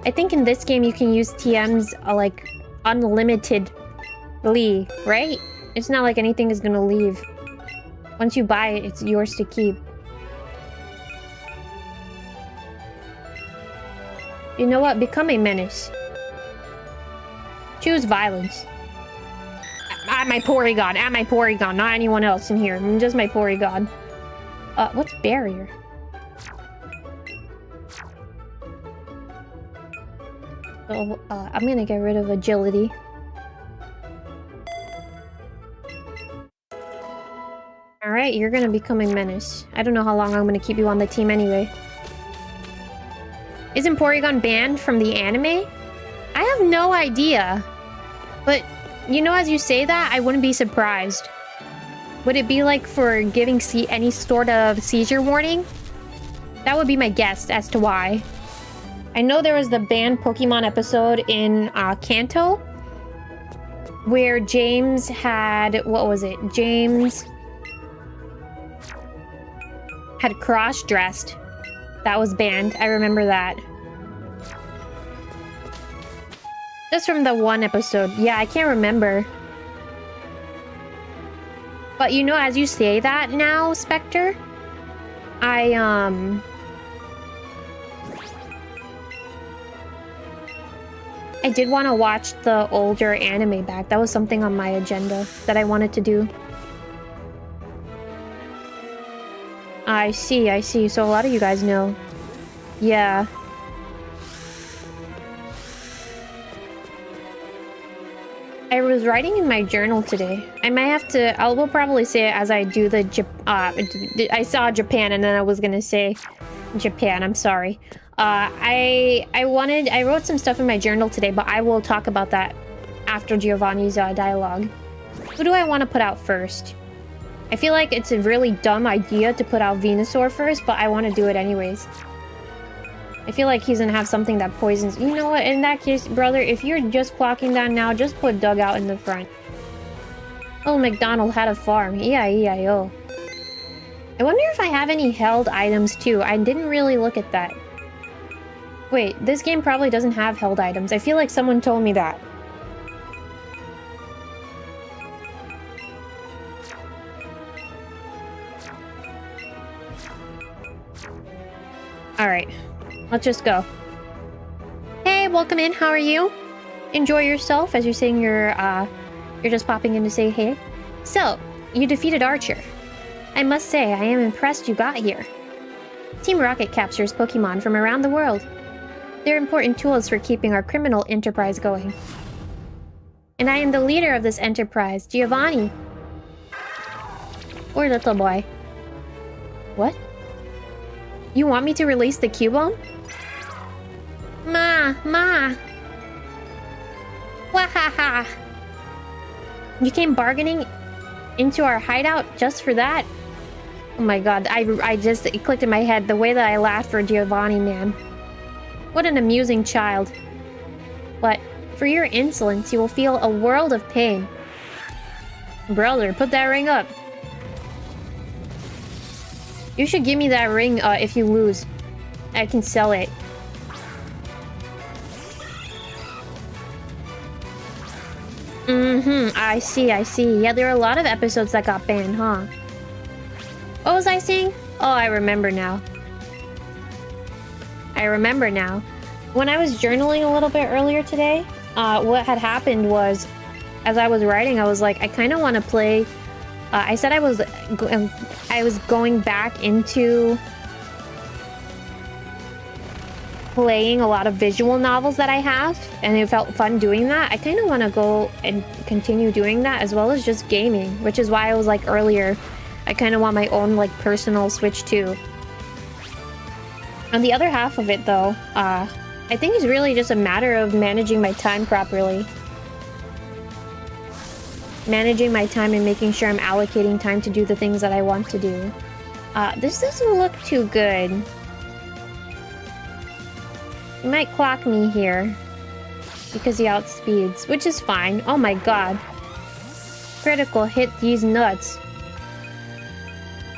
I think in this game you can use TMs like unlimitedly, right? It's not like anything is going to leave. Once you buy it, it's yours to keep. You know what? Become a menace. Choose violence. At my Porygon. At my Porygon. Not anyone else in here. Just my Porygon. What's barrier? So, I'm gonna get rid of agility. Alright, you're gonna become a menace. I don't know how long I'm gonna keep you on the team anyway. Isn't Porygon banned from the anime? I have no idea. But, you know, as you say that, I wouldn't be surprised. Would it be like for giving any sort of seizure warning? That would be my guess as to why. I know there was the banned Pokemon episode in Kanto, where James had, what was it? James had cross-dressed. That was banned. I remember that. That's from the one episode. Yeah, I can't remember. But you know, as you say that now, Spectre, I did want to watch the older anime back. That was something on my agenda that I wanted to do. I see, I see. So a lot of you guys know. Yeah. I was writing in my journal today. I might have to, I will probably say it as I do the, I saw Japan and then I was gonna say Japan, I'm sorry. I wrote some stuff in my journal today, but I will talk about that after Giovanni's dialogue. Who do I want to put out first? I feel like it's a really dumb idea to put out Venusaur first, but I want to do it anyways. I feel like he's gonna have something that poisons. You know what? In that case, brother, if you're just clocking that now, just put Doug out in the front. Oh, McDonald had a farm. E-I-E-I-O. I wonder if I have any held items too. I didn't really look at that. Wait, this game probably doesn't have held items. I feel like someone told me that. Alright. Let's just go. Hey, welcome in. How are you? Enjoy yourself as you're saying you're just popping in to say hey. So, you defeated Archer. I must say, I am impressed you got here. Team Rocket captures Pokemon from around the world. They're important tools for keeping our criminal enterprise going. And I am the leader of this enterprise, Giovanni. Poor little boy. What? You want me to release the Cubone? Ma! Wahaha! You came bargaining into our hideout just for that? Oh my god, it clicked in my head the way that I laughed for Giovanni, man. What an amusing child. But for your insolence, you will feel a world of pain. Brother, put that ring up. You should give me that ring if you lose. I can sell it. I see. Yeah, there are a lot of episodes that got banned, huh? What was I saying? Oh, I remember now. When I was journaling a little bit earlier today, what had happened was, as I was writing, I was like, I kind of want to play... I said I was going back into playing a lot of visual novels that I have, and it felt fun doing that. I kind of want to go and continue doing that, as well as just gaming, which is why I was like earlier, I kind of want my own like personal Switch too. On the other half of it though, I think it's really just a matter of managing my time properly. Managing my time and making sure I'm allocating time to do the things that I want to do. This doesn't look too good. He might clock me here because he outspeeds, which is fine. Oh my god. Critical hit these nuts.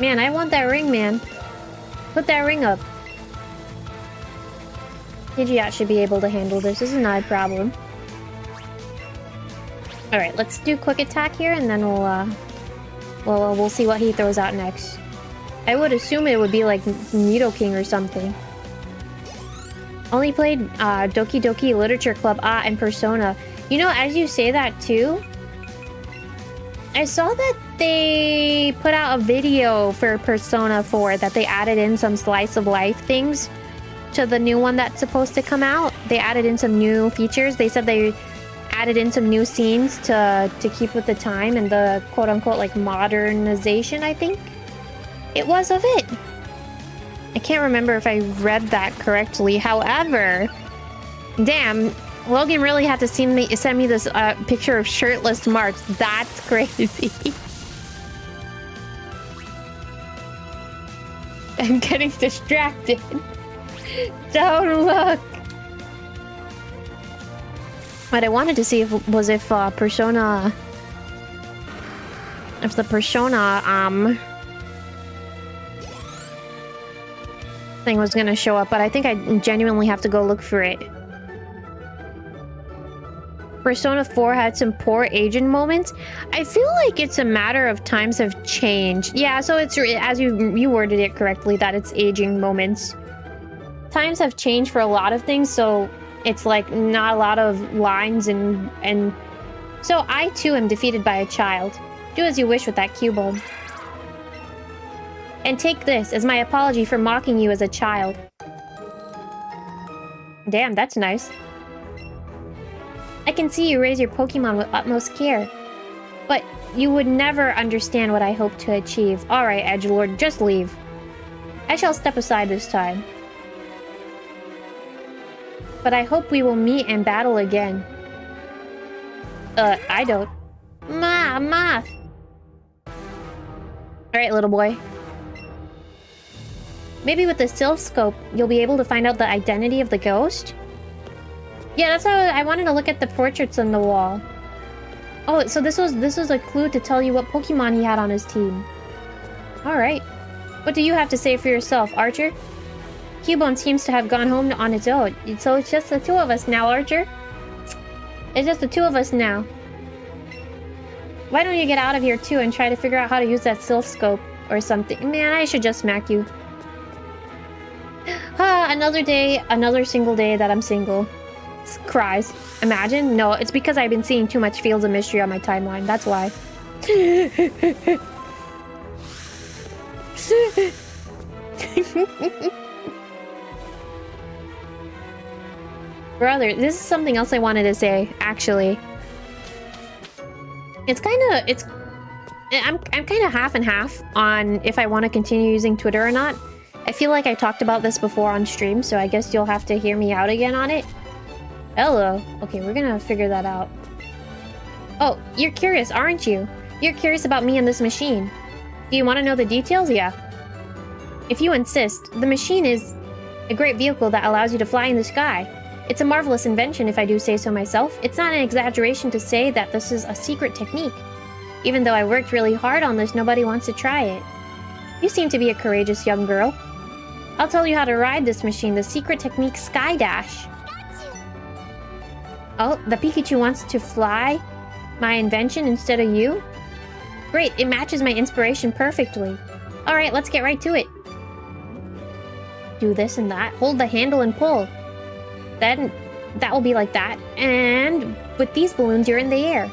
Man, I want that ring, man. Put that ring up. Hideout should be able to handle this. This is not a problem. Alright, let's do quick attack here, and then we'll see what he throws out next. I would assume it would be like Nidoking or something. Only played Doki Doki Literature Club and Persona. You know, as you say that too, I saw that they put out a video for Persona 4 that they added in some slice of life things to the new one that's supposed to come out. They added in some new features. They said they added in some new scenes to keep with the time and the quote-unquote like modernization, I think it was, of it. I can't remember if I read that correctly. However, damn, Logan really had to send me this picture of shirtless Marks. That's crazy. I'm getting distracted. Don't look. What I wanted to see if Persona... If the Persona, thing was gonna show up, but I think I genuinely have to go look for it. Persona 4 had some poor aging moments. I feel like it's a matter of times have changed. Yeah, so it's, as you worded it correctly, that it's aging moments. Times have changed for a lot of things, so it's like not a lot of lines and... So I too am defeated by a child. Do as you wish with that cue bulb. And take this as my apology for mocking you as a child. Damn, that's nice. I can see you raise your Pokemon with utmost care. But you would never understand what I hope to achieve. Alright, edgelord, just leave. I shall step aside this time. But I hope we will meet and battle again. I don't. Ma! Alright, little boy. Maybe with the Sylph Scope, you'll be able to find out the identity of the ghost? Yeah, that's how I wanted to look at the portraits on the wall. Oh, so this was a clue to tell you what Pokemon he had on his team. Alright. What do you have to say for yourself, Archer? Cubone seems to have gone home on its own. So it's just the two of us now, Archer? It's just the two of us now. Why don't you get out of here too and try to figure out how to use that Sylph Scope or something? Man, I should just smack you. Another day, another single day that I'm single. Cries. Imagine? No, it's because I've been seeing too much Fields of Mystery on my timeline. That's why. Brother, this is something else I wanted to say, actually. I'm kind of half and half on if I want to continue using Twitter or not. I feel like I talked about this before on stream, so I guess you'll have to hear me out again on it. Hello. Okay, we're gonna figure that out. Oh, you're curious, aren't you? You're curious about me and this machine. Do you want to know the details? Yeah. If you insist, the machine is a great vehicle that allows you to fly in the sky. It's a marvelous invention, if I do say so myself. It's not an exaggeration to say that this is a secret technique. Even though I worked really hard on this, nobody wants to try it. You seem to be a courageous young girl. I'll tell you how to ride this machine, the secret technique Sky Dash. Oh, the Pikachu wants to fly my invention instead of you? Great, it matches my inspiration perfectly. Alright, let's get right to it. Do this and that. Hold the handle and pull. Then that will be like that. And with these balloons, you're in the air.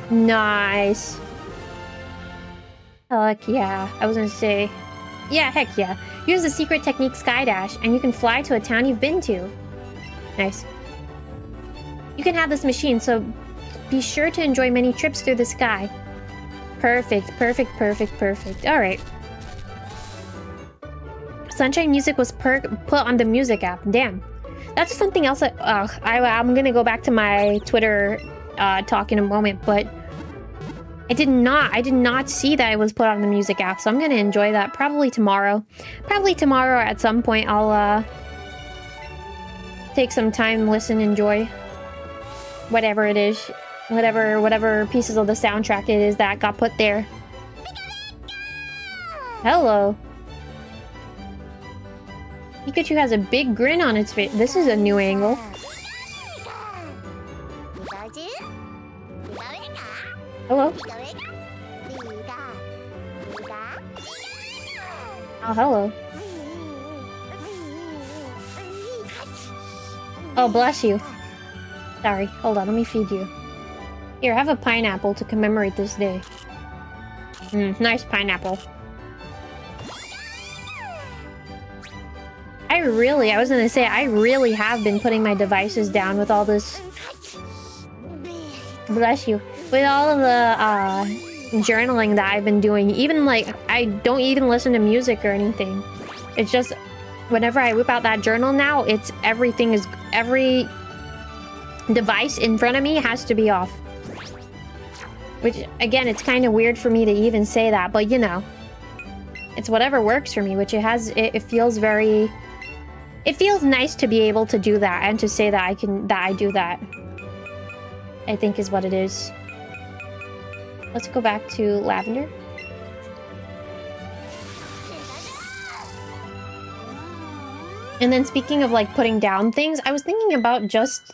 Nice. Heck yeah. I was gonna say... Yeah, heck yeah. Use the secret technique Sky Dash, and you can fly to a town you've been to. Nice. You can have this machine, so be sure to enjoy many trips through the sky. Perfect, perfect, perfect, perfect. Alright. Sunshine music was put on the music app. Damn. That's something else that... I'm gonna go back to my Twitter talk in a moment, but... I did not see that it was put on the music app, so I'm gonna enjoy that probably tomorrow. Probably tomorrow at some point I'll take some time, listen, enjoy whatever it is, whatever pieces of the soundtrack it is that got put there. Hello. Pikachu has a big grin on its face. This is a new angle. Hello. Oh, hello. Oh, bless you. Sorry. Hold on, let me feed you. Here, have a pineapple to commemorate this day. Nice pineapple. I was gonna say, I really have been putting my devices down with all this... Bless you. With all of the, journaling that I've been doing. Even, like, I don't even listen to music or anything. It's just... Whenever I whip out that journal now, it's every device in front of me has to be off. Which, again, it's kind of weird for me to even say that, but you know. It's whatever works for me, which it feels very It feels nice to be able to do that and to say that I do that. I think is what it is. Let's go back to Lavender. And then speaking of like putting down things, I was thinking about just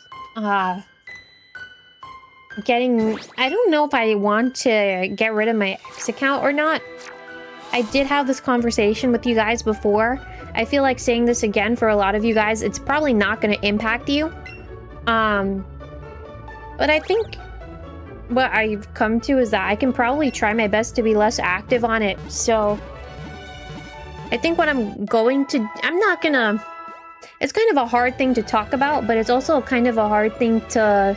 getting... I don't know if I want to get rid of my X account or not. I did have this conversation with you guys before. I feel like saying this again for a lot of you guys, it's probably not going to impact you. But I think what I've come to is that I can probably try my best to be less active on it. So I think what I'm going to... I'm not gonna... It's kind of a hard thing to talk about, but it's also kind of a hard thing to...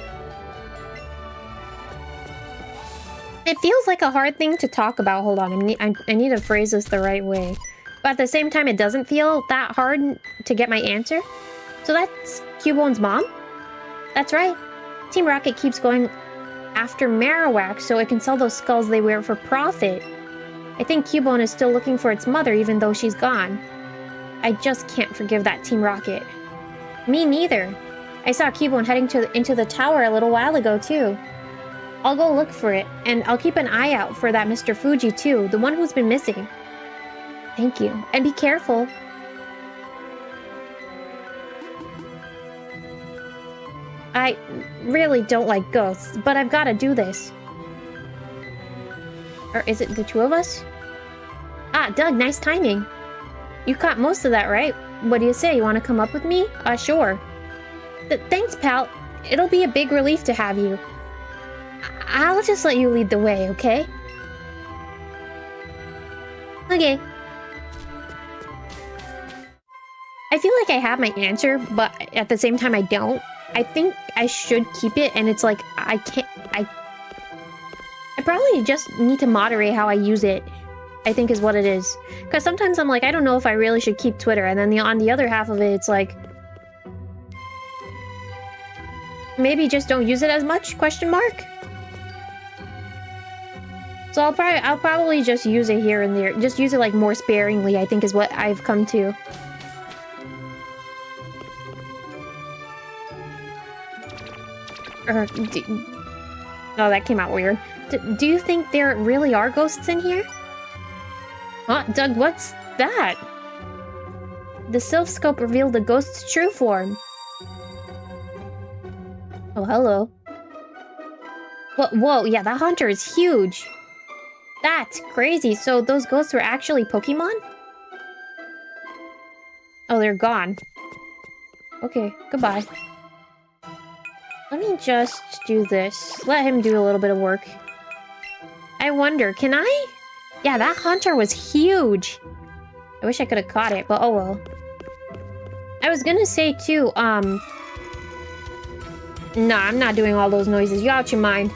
It feels like a hard thing to talk about. Hold on, I need to phrase this the right way. But at the same time, it doesn't feel that hard to get my answer. So that's Cubebone's mom? That's right. Team Rocket keeps going after Marowak so it can sell those skulls they wear for profit. I think Cubone is still looking for its mother even though she's gone. I just can't forgive that Team Rocket. Me neither. I saw Cubone heading into the tower a little while ago too. I'll go look for it, and I'll keep an eye out for that Mr. Fuji too, the one who's been missing. Thank you, and be careful. I really don't like ghosts, but I've got to do this. Or is it the two of us? Ah, Doug, nice timing. You caught most of that, right? What do you say? You want to come up with me? Sure. Thanks, pal. It'll be a big relief to have you. I'll just let you lead the way, okay? Okay. I feel like I have my answer, but at the same time I don't. I think I should keep it, and it's like, I probably just need to moderate how I use it, I think is what it is. Because sometimes I'm like, I don't know if I really should keep Twitter, and then on the other half of it, it's like... Maybe just don't use it as much, question mark? So I'll probably just use it here and there. Just use it like more sparingly, I think is what I've come to. Oh, that came out weird. Do you think there really are ghosts in here? Huh? Doug, what's that? The Sylph Scope revealed the ghost's true form. Oh, hello. Whoa, yeah, that hunter is huge. That's crazy. So those ghosts were actually Pokemon? Oh, they're gone. Okay, goodbye. Let me just do this. Let him do a little bit of work. I wonder, can I? Yeah, that hunter was huge. I wish I could have caught it, but oh well. I was gonna say too, nah, I'm not doing all those noises. You out your mind.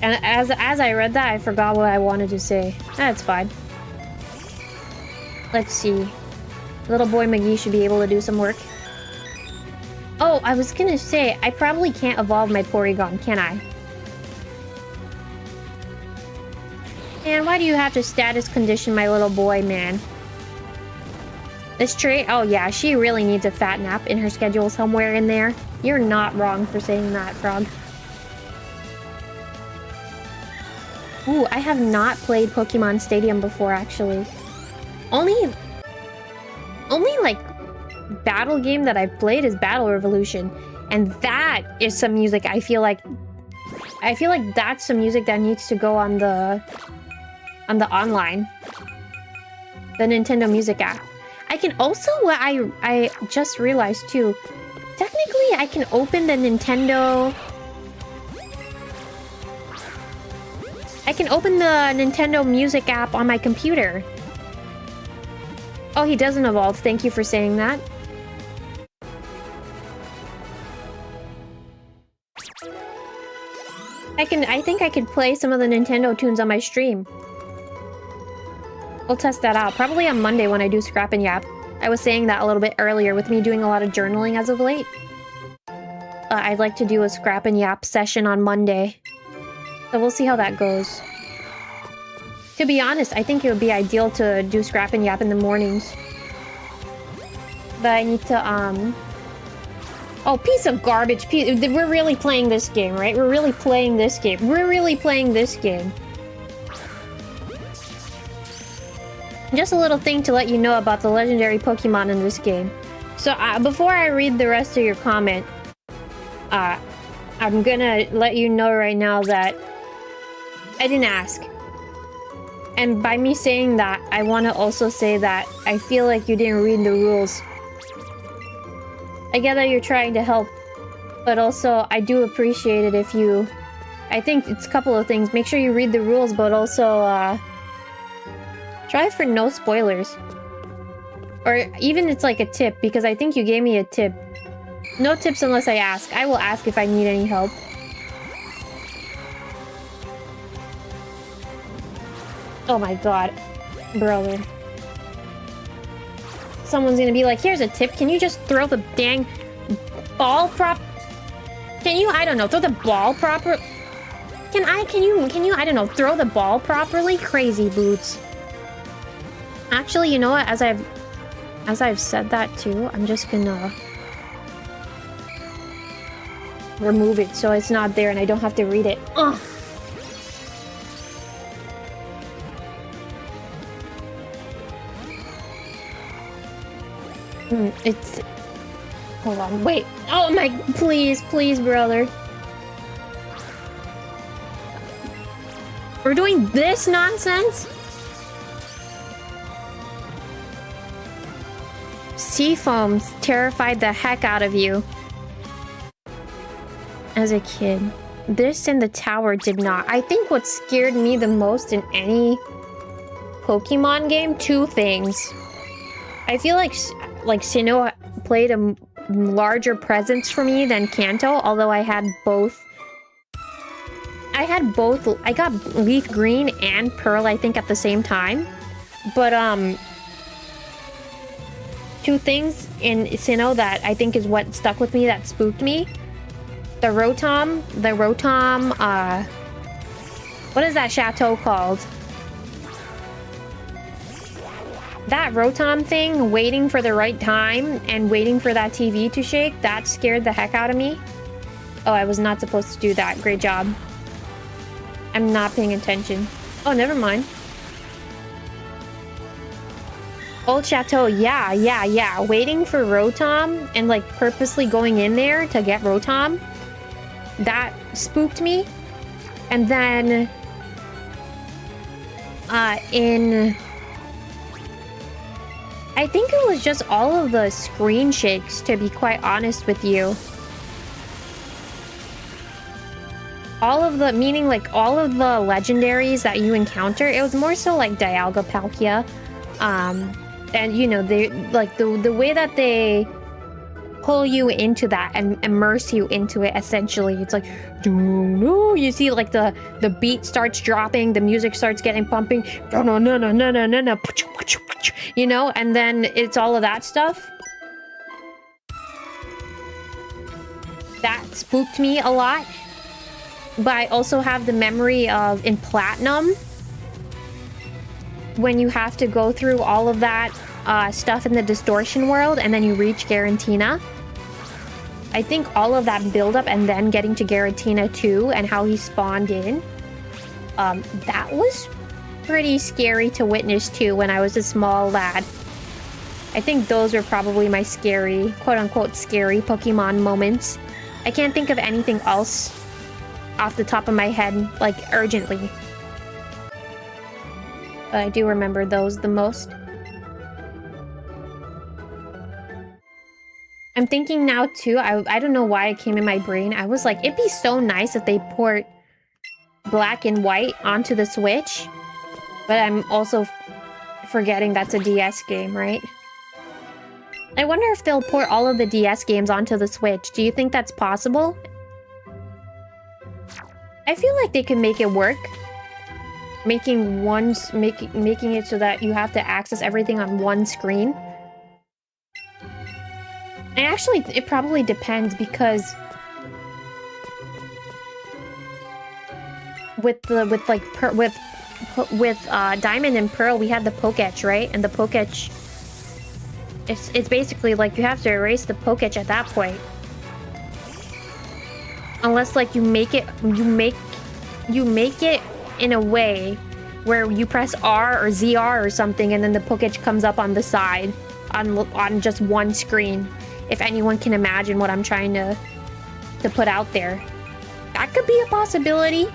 And as I read that, I forgot what I wanted to say. That's fine. Let's see. Little boy McGee should be able to do some work. Oh, I was gonna say, I probably can't evolve my Porygon, can I? Man, why do you have to status condition my little boy, man? This trait? Oh yeah, she really needs a fat nap in her schedule somewhere in there. You're not wrong for saying that, Frog. Ooh, I have not played Pokemon Stadium before, actually. Only like battle game that I've played is Battle Revolution, and that is some music I feel like that's some music that needs to go on the online, the Nintendo Music app. I can also, what I just realized too, technically I can open the Nintendo. I can open the Nintendo Music app on my computer. Oh, he doesn't evolve. Thank you for saying that. I think I could play some of the Nintendo tunes on my stream. We'll test that out. Probably on Monday when I do Scrap and Yap. I was saying that a little bit earlier with me doing a lot of journaling as of late. I'd like to do a Scrap and Yap session on Monday. So we'll see how that goes. To be honest, I think it would be ideal to do Scrap and Yap in the mornings. But I need to, Oh, piece of garbage. We're really playing this game, right? We're really playing this game. We're really playing this game. Just a little thing to let you know about the legendary Pokemon in this game. So, before I read the rest of your comment, I'm gonna let you know right now that I didn't ask. And by me saying that, I want to also say that I feel like you didn't read the rules. I get that you're trying to help, but also I do appreciate it if you... I think it's a couple of things. Make sure you read the rules, but also try for no spoilers. Or even it's like a tip, because I think you gave me a tip. No tips unless I ask. I will ask if I need any help. Oh my god. Brother. Someone's gonna be like, here's a tip. Can you just throw the dang ball Can you, I don't know, throw the ball proper? Can you, I don't know, throw the ball properly? Crazy boots. Actually, you know what? As I've said that too, I'm just gonna remove it so it's not there and I don't have to read it. Ugh. It's... Hold on, wait. Oh my... Please, please, brother. We're doing this nonsense? Sea foams terrified the heck out of you. As a kid. This and the tower did not. I think what scared me the most in any Pokemon game, two things. I feel like Sinnoh played a larger presence for me than Kanto, although I had both. I got Leaf Green and Pearl, I think, at the same time. But, two things in Sinnoh that I think is what stuck with me, that spooked me. The Rotom, what is that chateau called? That Rotom thing, waiting for the right time and waiting for that TV to shake, that scared the heck out of me. Oh, I was not supposed to do that. Great job. I'm not paying attention. Oh, never mind. Old Chateau, yeah. Waiting for Rotom and like purposely going in there to get Rotom. That spooked me. And then I think it was just all of the screen shakes, to be quite honest with you. All of the, meaning like all of the legendaries that you encounter, it was more so like Dialga Palkia. And you know, they like the way that they pull you into that and immerse you into it, essentially. It's like, no, you see like the beat starts dropping, the music starts getting pumping, no, you know, and then it's all of that stuff. That spooked me a lot. But I also have the memory of in Platinum, when you have to go through all of that stuff in the distortion world and then you reach Giratina. I think all of that build-up and then getting to Giratina 2 and how he spawned in, that was pretty scary to witness too when I was a small lad. I think those were probably my scary, quote-unquote scary Pokemon moments. I can't think of anything else off the top of my head, like urgently. But I do remember those the most. I'm thinking now too, I don't know why it came in my brain. I was like, it'd be so nice if they port Black and White onto the Switch. But I'm also forgetting that's a DS game, right? I wonder if they'll port all of the DS games onto the Switch. Do you think that's possible? I feel like they could make it work. Making it so that you have to access everything on one screen. And actually, it probably depends, because with Diamond and Pearl, we had the Poketch, right? And the Poketch, it's basically like you have to erase the Poketch at that point. Unless like you make it in a way where you press R or ZR or something, and then the Poketch comes up on the side on just one screen. If anyone can imagine what I'm trying to put out there, that could be a possibility.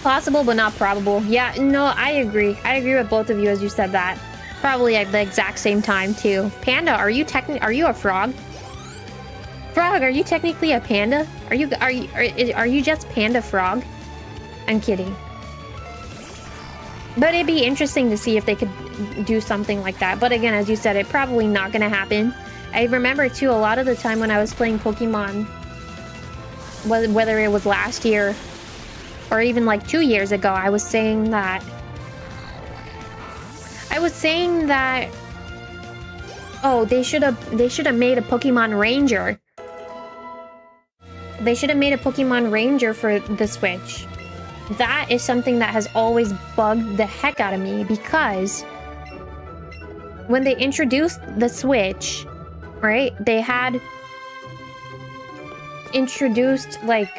Possible, but not probable. Yeah, no, I agree. I agree with both of you as you said that. Probably at the exact same time too. Panda, are you a frog? Frog, are you technically a panda? Are you just Panda Frog? I'm kidding. But it'd be interesting to see if they could do something like that. But again, as you said, it's probably not gonna happen. I remember too, a lot of the time when I was playing Pokemon, whether it was last year or even like 2 years ago, I was saying that oh, they should have made a Pokemon Ranger. They should have made a Pokemon Ranger for the Switch. That is something that has always bugged the heck out of me, because when they introduced the Switch, right, they had introduced like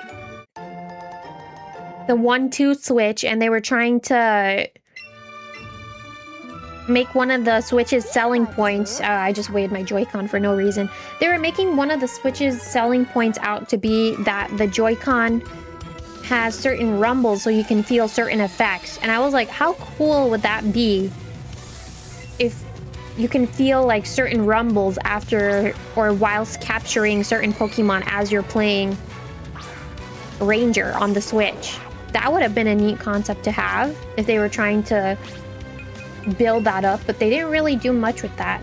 the 1-2 Switch, and they were trying to make one of the Switch's selling points. I just waved my Joy-Con for no reason. They were making one of the Switch's selling points out to be that the Joy-Con has certain rumbles so you can feel certain effects. And I was like, how cool would that be if you can feel like certain rumbles after or whilst capturing certain Pokemon as you're playing Ranger on the Switch? That would have been a neat concept to have if they were trying to build that up, but they didn't really do much with that.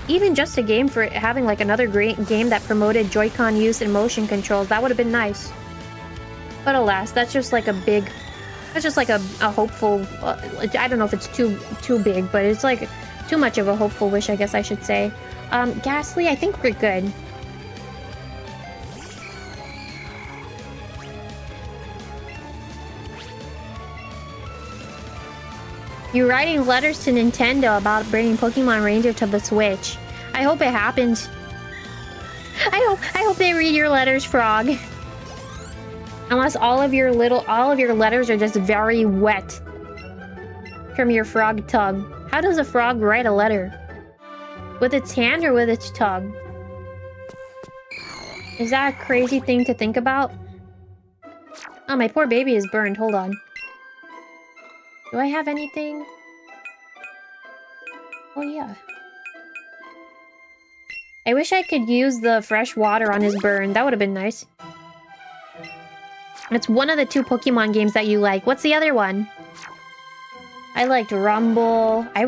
Even just a game for having like another great game that promoted Joy-Con use and motion controls, that would have been nice. But alas, that's just like a hopeful, I don't know if it's too big, but it's like too much of a hopeful wish, I guess I should say. Ghastly, I think we're good. You're writing letters to Nintendo about bringing Pokemon Ranger to the Switch. I hope it happens. I hope they read your letters, Frog. Unless all of your letters are just very wet from your frog tongue. How does a frog write a letter? With its hand or with its tongue? Is that a crazy thing to think about? Oh, my poor baby is burned. Hold on. Do I have anything? Oh, yeah. I wish I could use the fresh water on his burn. That would have been nice. It's one of the 2 Pokemon games that you like. What's the other one? I liked Rumble. I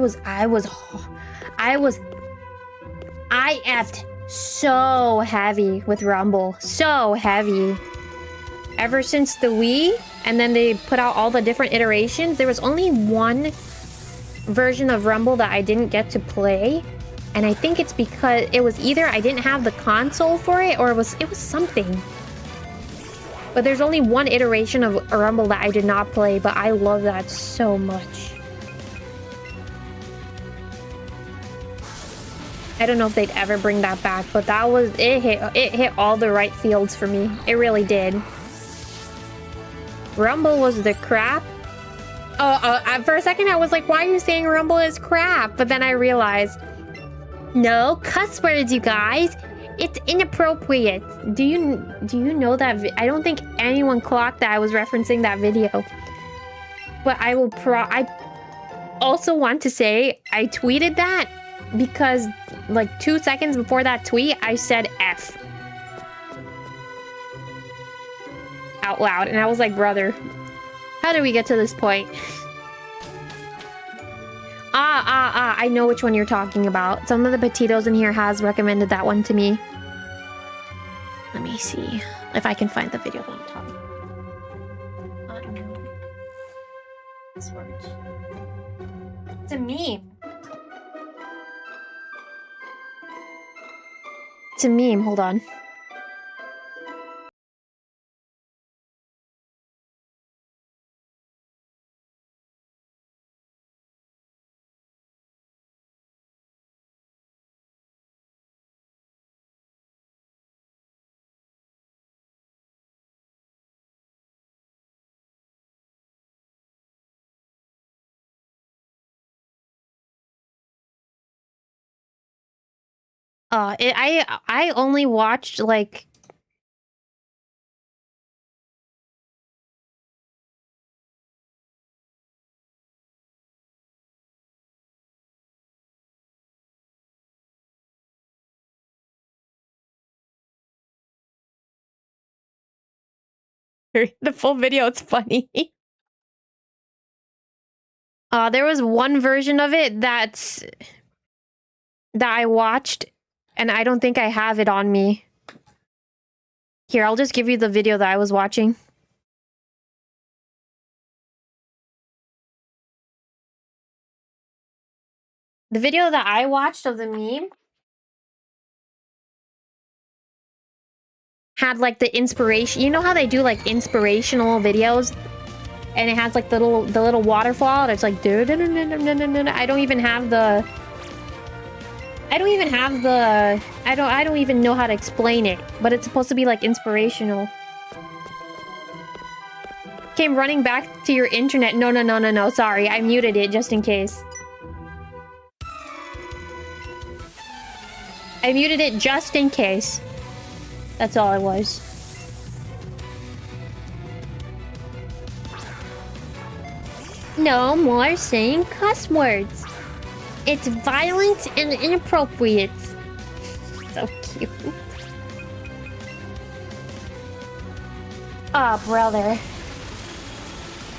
effed so heavy with Rumble. So heavy. Ever since the Wii, and then they put out all the different iterations, there was only one version of Rumble that I didn't get to play. And I think it's because it was either I didn't have the console for it, or it was something. But there's only one iteration of Rumble that I did not play, but I love that so much. I don't know if they'd ever bring that back, but that was it hit all the right fields for me. It really did. Rumble was the crap. For a second I was like, why are you saying Rumble is crap? But then I realized, no cuss words, you guys. It's inappropriate. Do you know that? I don't think anyone clocked that I was referencing that video. But I also want to say I tweeted that because like 2 seconds before that tweet, I said F out loud. And I was like, brother, how did we get to this point? I know which one you're talking about. Some of the Petitos in here has recommended that one to me. Let me see if I can find the video on top. It's a meme. It's a meme. Hold on. I only watched like the full video. It's funny. There was one version of it that I watched, and I don't think I have it on me. Here, I'll just give you the video that I was watching. The video that I watched of the meme had like the inspiration. You know how they do like inspirational videos, and it has like the little waterfall, and it's like I don't even have the. I don't even know how to explain it, but it's supposed to be like inspirational. Came running back to your internet. No. Sorry, I muted it just in case. I muted it just in case. That's all it was. No more saying cuss words. It's violent and inappropriate. So cute. Oh, brother.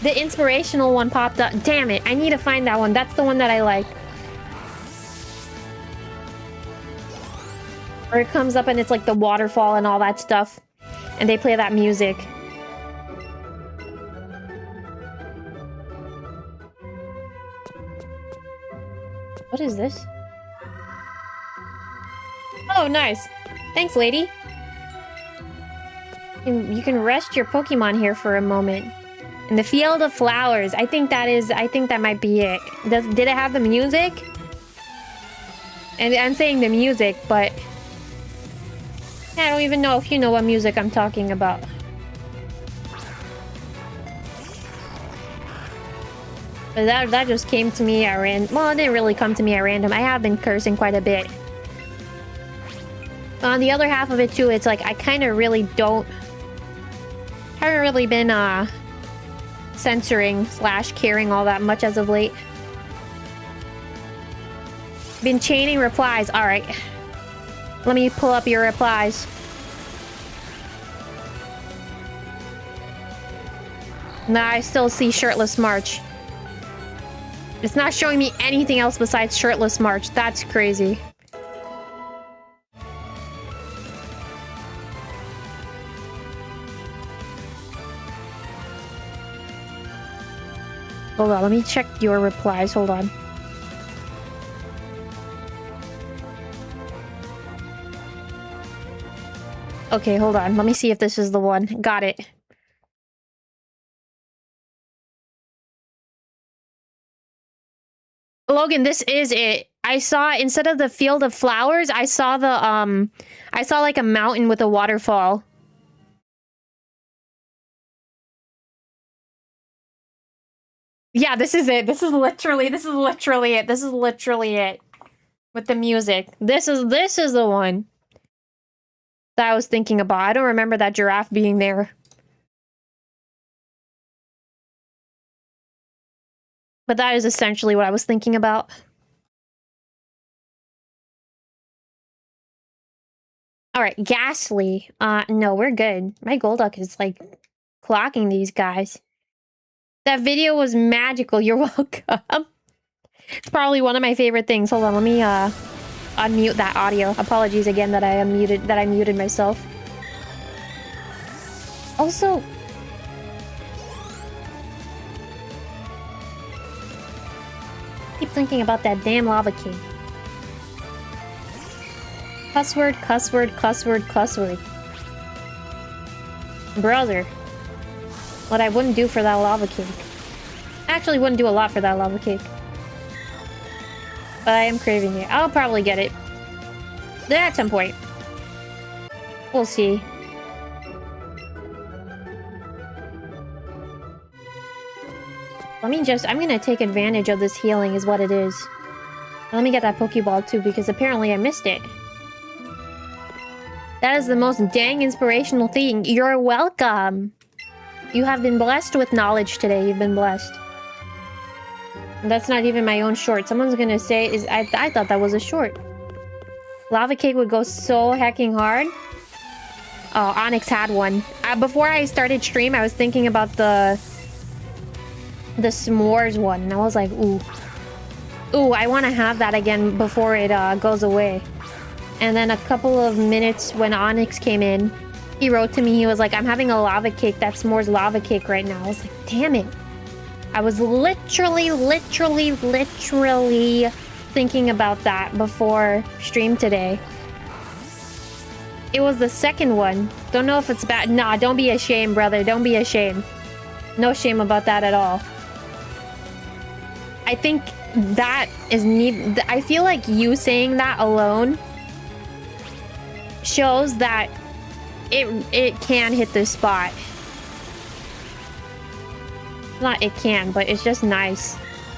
The inspirational one popped up. Damn it, I need to find that one. That's the one that I like. Where it comes up and it's like the waterfall and all that stuff. And they play that music. What is this? Oh, nice. Thanks, lady. You can rest your Pokemon here for a moment. In the field of flowers. I think that might be it. Did it have the music? And I'm saying the music, but I don't even know if you know what music I'm talking about. But that just came to me at random. Well, it didn't really come to me at random. I have been cursing quite a bit. On the other half of it too, it's like I kind of really haven't really been censoring / caring all that much as of late. Been chaining replies. All right. Let me pull up your replies. Nah, I still see Shirtless March. It's not showing me anything else besides Shirtless March. That's crazy. Hold on, let me check your replies. Hold on. Okay, hold on. Let me see if this is the one. Got it. Logan, this is it. I saw, instead of the field of flowers, I saw like a mountain with a waterfall. Yeah, this is it. This is literally it. This is literally it. With the music. This is the one that I was thinking about. I don't remember that giraffe being there. But that is essentially what I was thinking about. Alright, Ghastly. No, we're good. My Golduck is, like, clocking these guys. That video was magical. You're welcome. It's probably one of my favorite things. Hold on, let me, unmute that audio. Apologies again that I muted myself. Also... keep thinking about that damn lava cake. Cuss word, cuss word, cuss word, cuss word. Brother. What I wouldn't do for that lava cake. I actually wouldn't do a lot for that lava cake. But I am craving it. I'll probably get it. At some point. We'll see. I'm gonna take advantage of this healing is what it is. Let me get that Pokeball too, because apparently I missed it. That is the most dang inspirational thing. You're welcome. You have been blessed with knowledge today. You've been blessed. And that's not even my own short. Someone's gonna say, I thought that was a short. Lava cake would go so hecking hard. Oh, Onyx had one. Before I started stream, I was thinking about the s'mores one. And I was like, ooh. Ooh, I want to have that again before it goes away. And then a couple of minutes when Onyx came in, he wrote to me, he was like, I'm having a lava cake, that s'mores lava cake right now. I was like, damn it. I was literally thinking about that before stream today. It was the second one. Don't know if it's bad. Nah, don't be ashamed, brother. Don't be ashamed. No shame about that at all. I think that is neat. I feel like you saying that alone shows that it can hit this spot. Not it can, but it's just nice.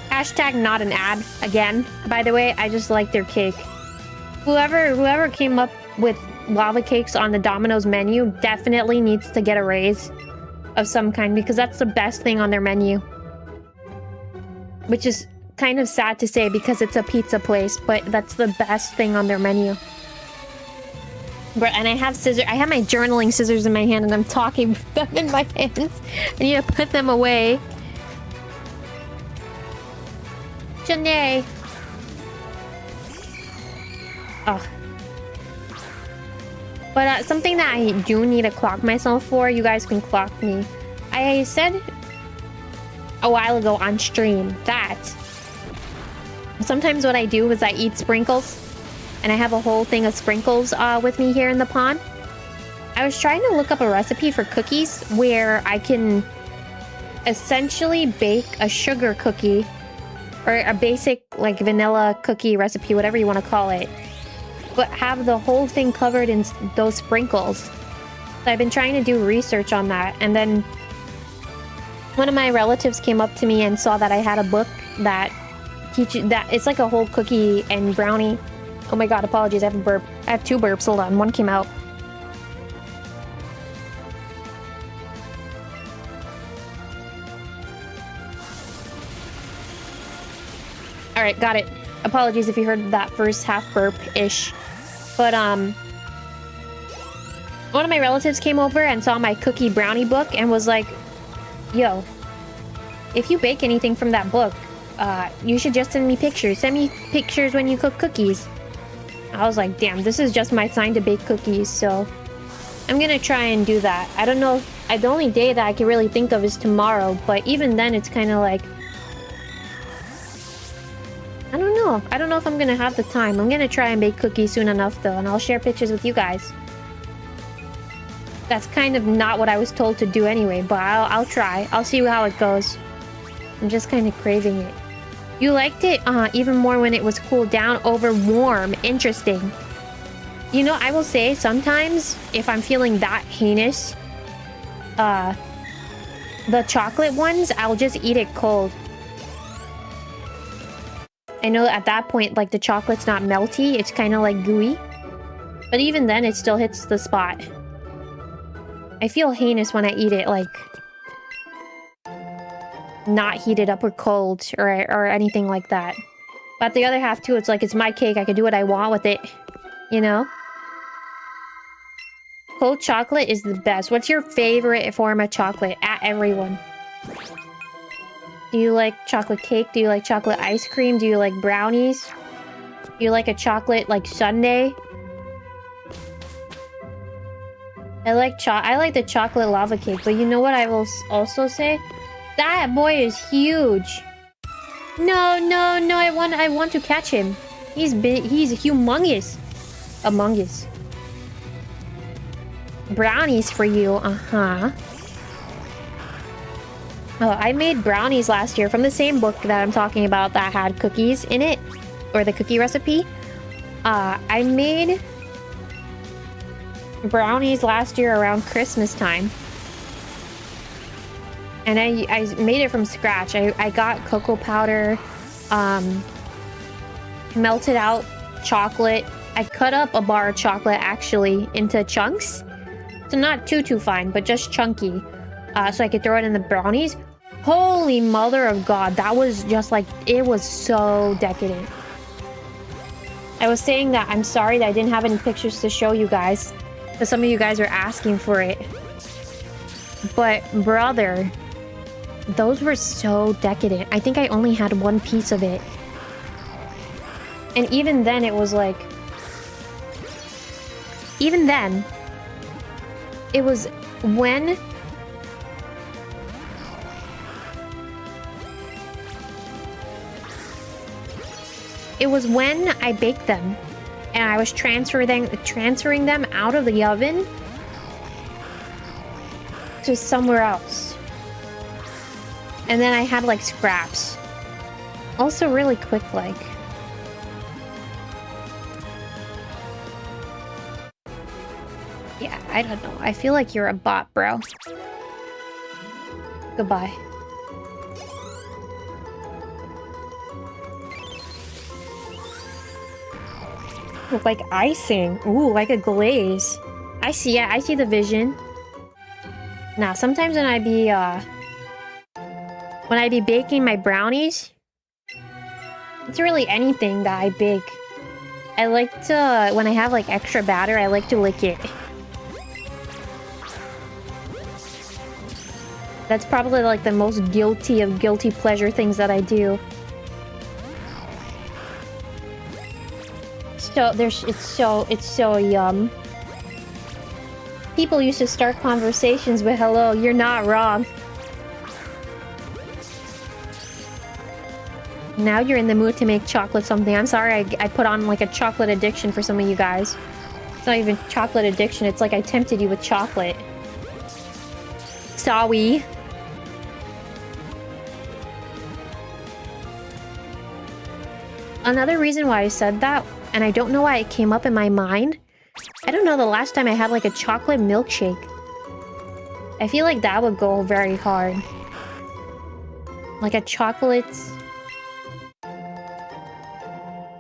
Hashtag not an ad again. By the way, I just like their cake. Whoever came up with lava cakes on the Domino's menu definitely needs to get a raise of some kind, because that's the best thing on their menu. Which is kind of sad to say because it's a pizza place, but that's the best thing on their menu. And I have scissors. I have my journaling scissors in my hand and I'm talking with them in my hands. I need to put them away. Janae. Oh. But something that I do need to clock myself for, you guys can clock me. I said a while ago on stream that sometimes what I do is I eat sprinkles. And I have a whole thing of sprinkles with me here in the pond. I was trying to look up a recipe for cookies where I can essentially bake a sugar cookie or a basic like vanilla cookie recipe, whatever you want to call it, but have the whole thing covered in those sprinkles. So I've been trying to do research on that, and then one of my relatives came up to me and saw that I had a book that teaches that it's like a whole cookie and brownie. Oh my god, apologies, I have a burp. I have two burps, hold on, one came out. Alright, got it. Apologies if you heard that first half burp-ish. But, one of my relatives came over and saw my cookie brownie book and was like, yo, if you bake anything from that book, you should just send me pictures. Send me pictures when you cook cookies. I was like, damn, this is just my sign to bake cookies, so I'm gonna try and do that. I don't know, the only day that I can really think of is tomorrow, but even then it's kind of like, I don't know. I don't know if I'm gonna have the time. I'm gonna try and bake cookies soon enough though, and I'll share pictures with you guys. That's kind of not what I was told to do anyway, but I'll try. I'll see how it goes. I'm just kind of craving it. You liked it even more when it was cooled down over warm. Interesting. You know, I will say sometimes if I'm feeling that heinous, the chocolate ones, I'll just eat it cold. I know at that point, like, the chocolate's not melty. It's kind of like gooey. But even then, it still hits the spot. I feel heinous when I eat it, like, not heated up or cold or anything like that. But the other half too, it's like, it's my cake, I can do what I want with it, you know? Cold chocolate is the best. What's your favorite form of chocolate? At everyone. Do you like chocolate cake? Do you like chocolate ice cream? Do you like brownies? Do you like a chocolate like sundae? I like the chocolate lava cake, but you know what I will also say? That boy is huge. No, I want to catch him. He's big, he's humongous. Among Us. Brownies for you, uh-huh. Oh, I made brownies last year from the same book that I'm talking about that had cookies in it, or the cookie recipe. I made brownies last year around Christmas time. And I made it from scratch. I got cocoa powder, melted out chocolate, I cut up a bar of chocolate actually into chunks. So not too fine, but just chunky. So I could throw it in the brownies. Holy mother of God, that was just like, it was so decadent. I was saying that I'm sorry that I didn't have any pictures to show you guys, but some of you guys are asking for it. But brother, those were so decadent. I think I only had one piece of it. And even then it was like... Even then, it was when... It was when I baked them, and I was transferring them out of the oven to somewhere else. And then I had like scraps. Also really quick like. Yeah, I don't know. I feel like you're a bot, bro. Goodbye. Look like icing. Ooh, like a glaze. I see it. I see the vision. Now, sometimes when I be baking my brownies, it's really anything that I bake. I like to, when I have like extra batter, I like to lick it. That's probably like the most guilty of guilty pleasure things that I do. So it's so yum. People used to start conversations with hello, you're not wrong. Now you're in the mood to make chocolate something. I'm sorry I put on like a chocolate addiction for some of you guys. It's not even chocolate addiction, it's like I tempted you with chocolate. Sorry. Another reason why I said that, and I don't know why it came up in my mind. I don't know the last time I had like a chocolate milkshake. I feel like that would go very hard. Like a chocolate...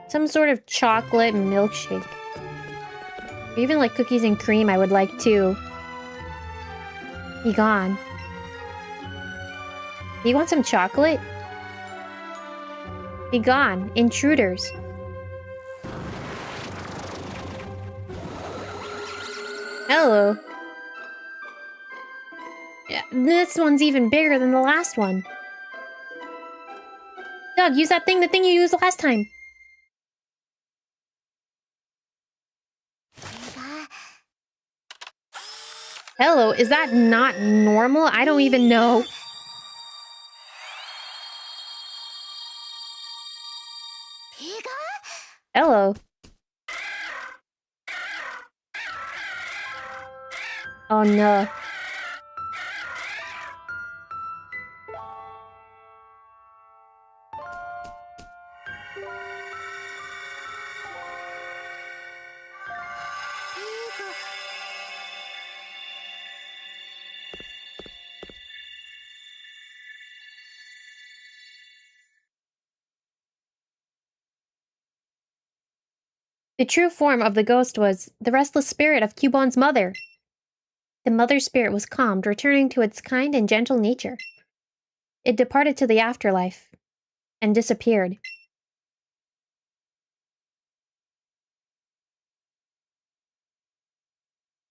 Some sort of chocolate milkshake. Or even like cookies and cream I would like too. Be gone. You want some chocolate? Be gone. Intruders. Hello. Yeah, this one's even bigger than the last one. Doug, use that thing, the thing you used last time. Hello, is that not normal? I don't even know. Hello. Oh no. The true form of the ghost was the restless spirit of 𝙎𝙤's mother. The mother's spirit was calmed, returning to its kind and gentle nature. It departed to the afterlife and disappeared.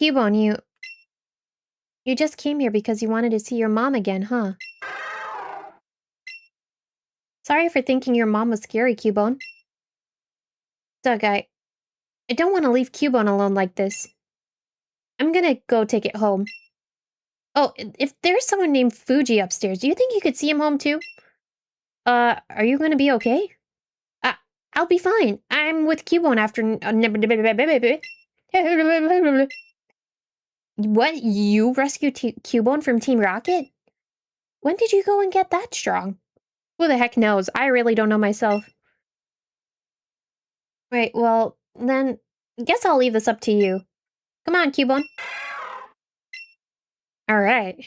𝙎𝙤, you just came here because you wanted to see your mom again, huh? Sorry for thinking your mom was scary, 𝙎𝙤. Doug, I don't want to leave 𝙎𝙤 alone like this. I'm gonna go take it home. Oh, if there's someone named Fuji upstairs, do you think you could see him home too? Are you gonna be okay? I'll be fine. I'm with 𝙎𝙤 after... What? You rescued 𝙎𝙤 from Team Rocket? When did you go and get that strong? Who the heck knows? I really don't know myself. Right, well, then... guess I'll leave this up to you. Come on, 𝙎𝙤. Alright.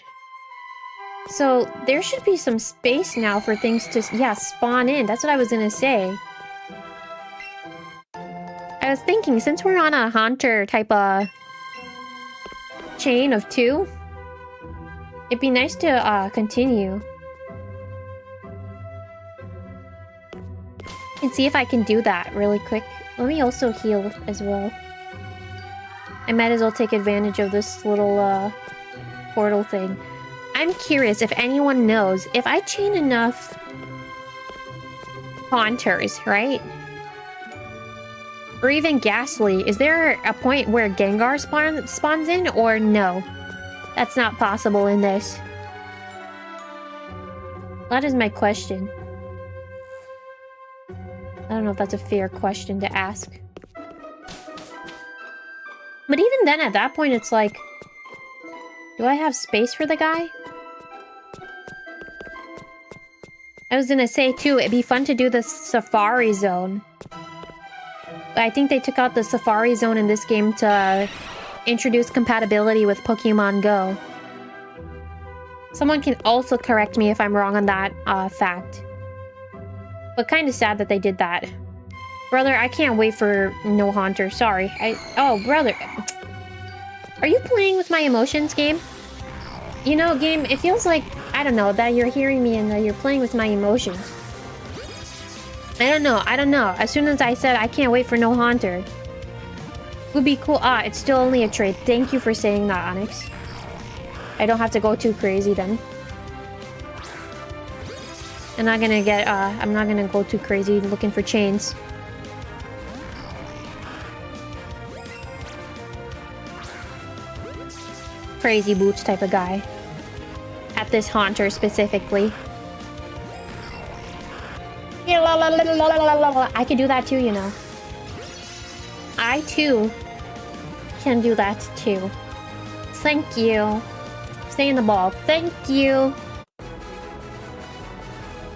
So, there should be some space now for things to, yeah, spawn in. That's what I was gonna say. I was thinking, since we're on a Haunter type of chain of 2, it'd be nice to continue. And see if I can do that really quick. Let me also heal as well. I might as well take advantage of this little portal thing. I'm curious if anyone knows, if I chain enough Haunters, right? Or even Ghastly, is there a point where Gengar spawns in, or no? That's not possible in this. That is my question. I don't know if that's a fair question to ask. But even then, at that point, it's like... Do I have space for the guy? I was gonna say, too, it'd be fun to do the Safari Zone. But I think they took out the Safari Zone in this game to introduce compatibility with Pokemon Go. Someone can also correct me if I'm wrong on that fact. But kind of sad that they did that. Brother, I can't wait for no Haunter. Sorry. Oh, brother. Are you playing with my emotions, game? You know, game, it feels like, I don't know, that you're hearing me and that you're playing with my emotions. I don't know. As soon as I said I can't wait for no Haunter. Would be cool. Ah, it's still only a trade. Thank you for saying that, Onyx. I don't have to go too crazy then. I'm not gonna go too crazy looking for chains. Crazy boots type of guy. At this Haunter specifically. I can do that too, you know. I too can do that too. Thank you. Stay in the ball. Thank you.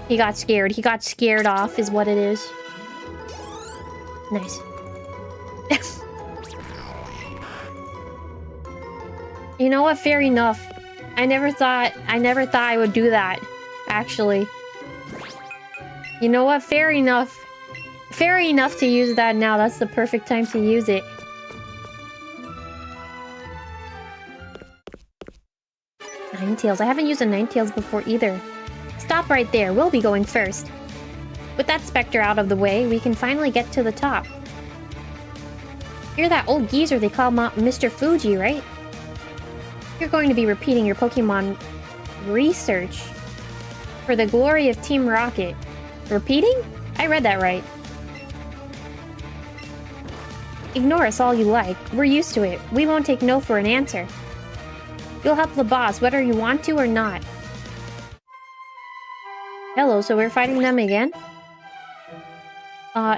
He got scared. He got scared off is what it is. Nice. You know what? Fair enough. I never thought I would do that, actually. You know what? Fair enough. Fair enough to use that now. That's the perfect time to use it. Ninetales. I haven't used a Ninetales before either. Stop right there. We'll be going first. With that Spectre out of the way, we can finally get to the top. You're that old geezer they call Mr. Fuji, right? You're going to be repeating your Pokemon research for the glory of Team Rocket. Repeating? I read that right. Ignore us all you like. We're used to it. We won't take no for an answer. You'll help the boss whether you want to or not. Hello, so we're fighting them again?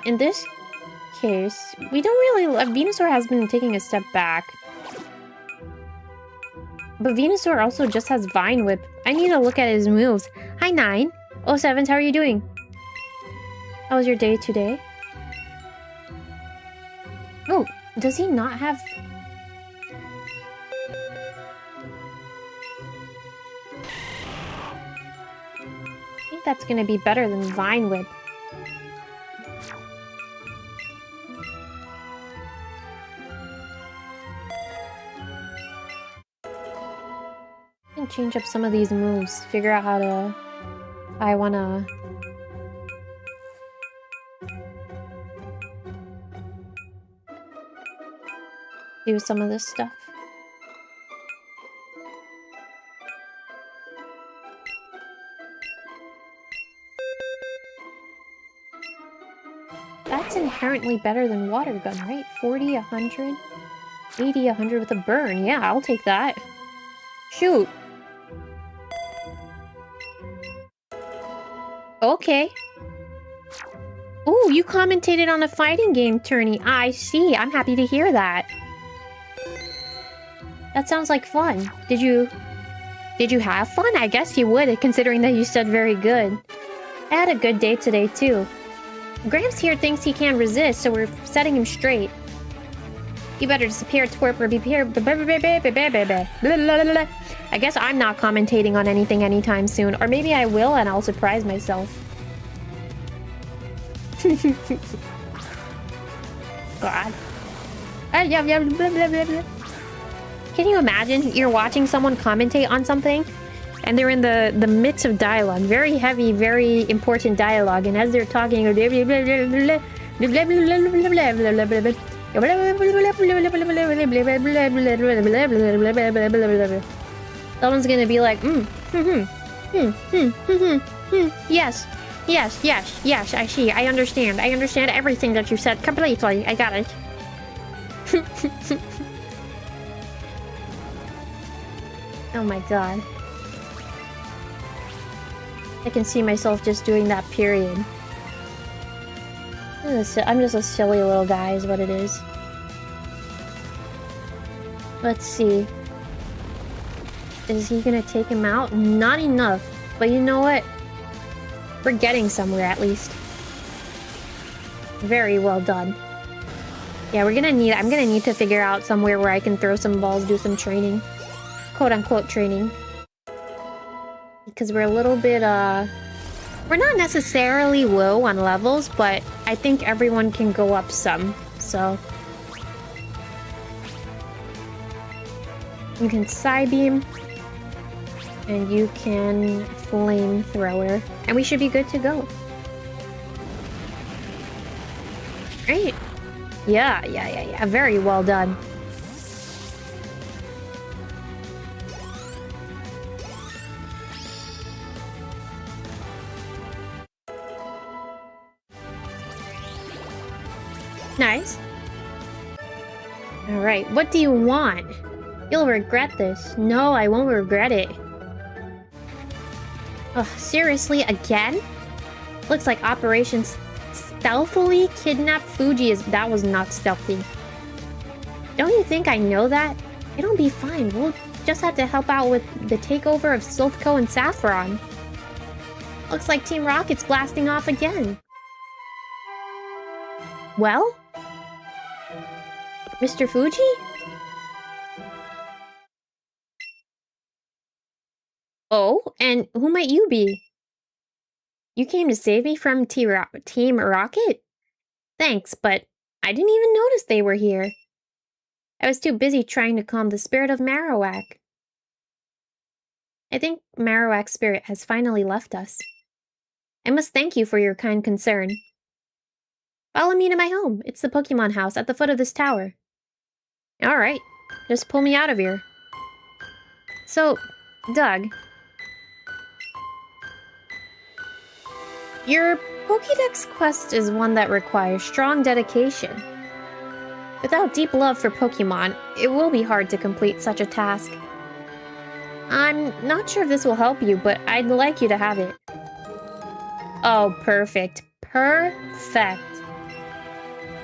In this case, we don't really... Venusaur has been taking a step back. But Venusaur also just has Vine Whip. I need to look at his moves. Hi, 9. Oh, 7s, how are you doing? How was your day today? Oh, does he not have... I think that's gonna be better than Vine Whip. I can change up some of these moves. Figure out how to... I wanna... do some of this stuff. That's inherently better than Water Gun, right? 40, 100, 80, 100 with a burn. Yeah, I'll take that. Shoot. Okay. Ooh, you commentated on a fighting game, Tourney. I see. I'm happy to hear that. That sounds like fun. Did you have fun? I guess you would, considering that you said very good. I had a good day today, too. Gramps here thinks he can't resist, so we're setting him straight. You better disappear, twerp, or be here. I guess I'm not commentating on anything anytime soon. Or maybe I will, and I'll surprise myself. God. Can you imagine you're watching someone commentate on something and they're in the midst of dialogue, very heavy, very important dialogue, and as they're talking, someone's gonna be like, yes, yes, yes, yes, I see, I understand everything that you said completely, I got it. Oh my god. I can see myself just doing that, period. I'm just a silly little guy is what it is. Let's see. Is he gonna take him out? Not enough. But you know what? We're getting somewhere at least. Very well done. Yeah, I'm gonna need to figure out somewhere where I can throw some balls, do some training. Quote-unquote training. Because we're a little bit, we're not necessarily low on levels, but I think everyone can go up some, so... You can Psybeam, and you can Flamethrower, and we should be good to go. Great! Yeah, very well done. Nice. Alright, what do you want? You'll regret this. No, I won't regret it. Ugh, seriously, again? Looks like Operation Stealthily Kidnap Fuji is... That was not stealthy. Don't you think I know that? It'll be fine. We'll just have to help out with the takeover of Silphco and Saffron. Looks like Team Rocket's blasting off again. Well? Mr. Fuji? Oh, and who might you be? You came to save me from Team Rocket? Thanks, but I didn't even notice they were here. I was too busy trying to calm the spirit of Marowak. I think Marowak's spirit has finally left us. I must thank you for your kind concern. Follow me to my home. It's the Pokemon house at the foot of this tower. Alright, just pull me out of here. So, Doug. Your Pokédex quest is one that requires strong dedication. Without deep love for Pokemon, it will be hard to complete such a task. I'm not sure if this will help you, but I'd like you to have it. Oh, perfect. Perfect.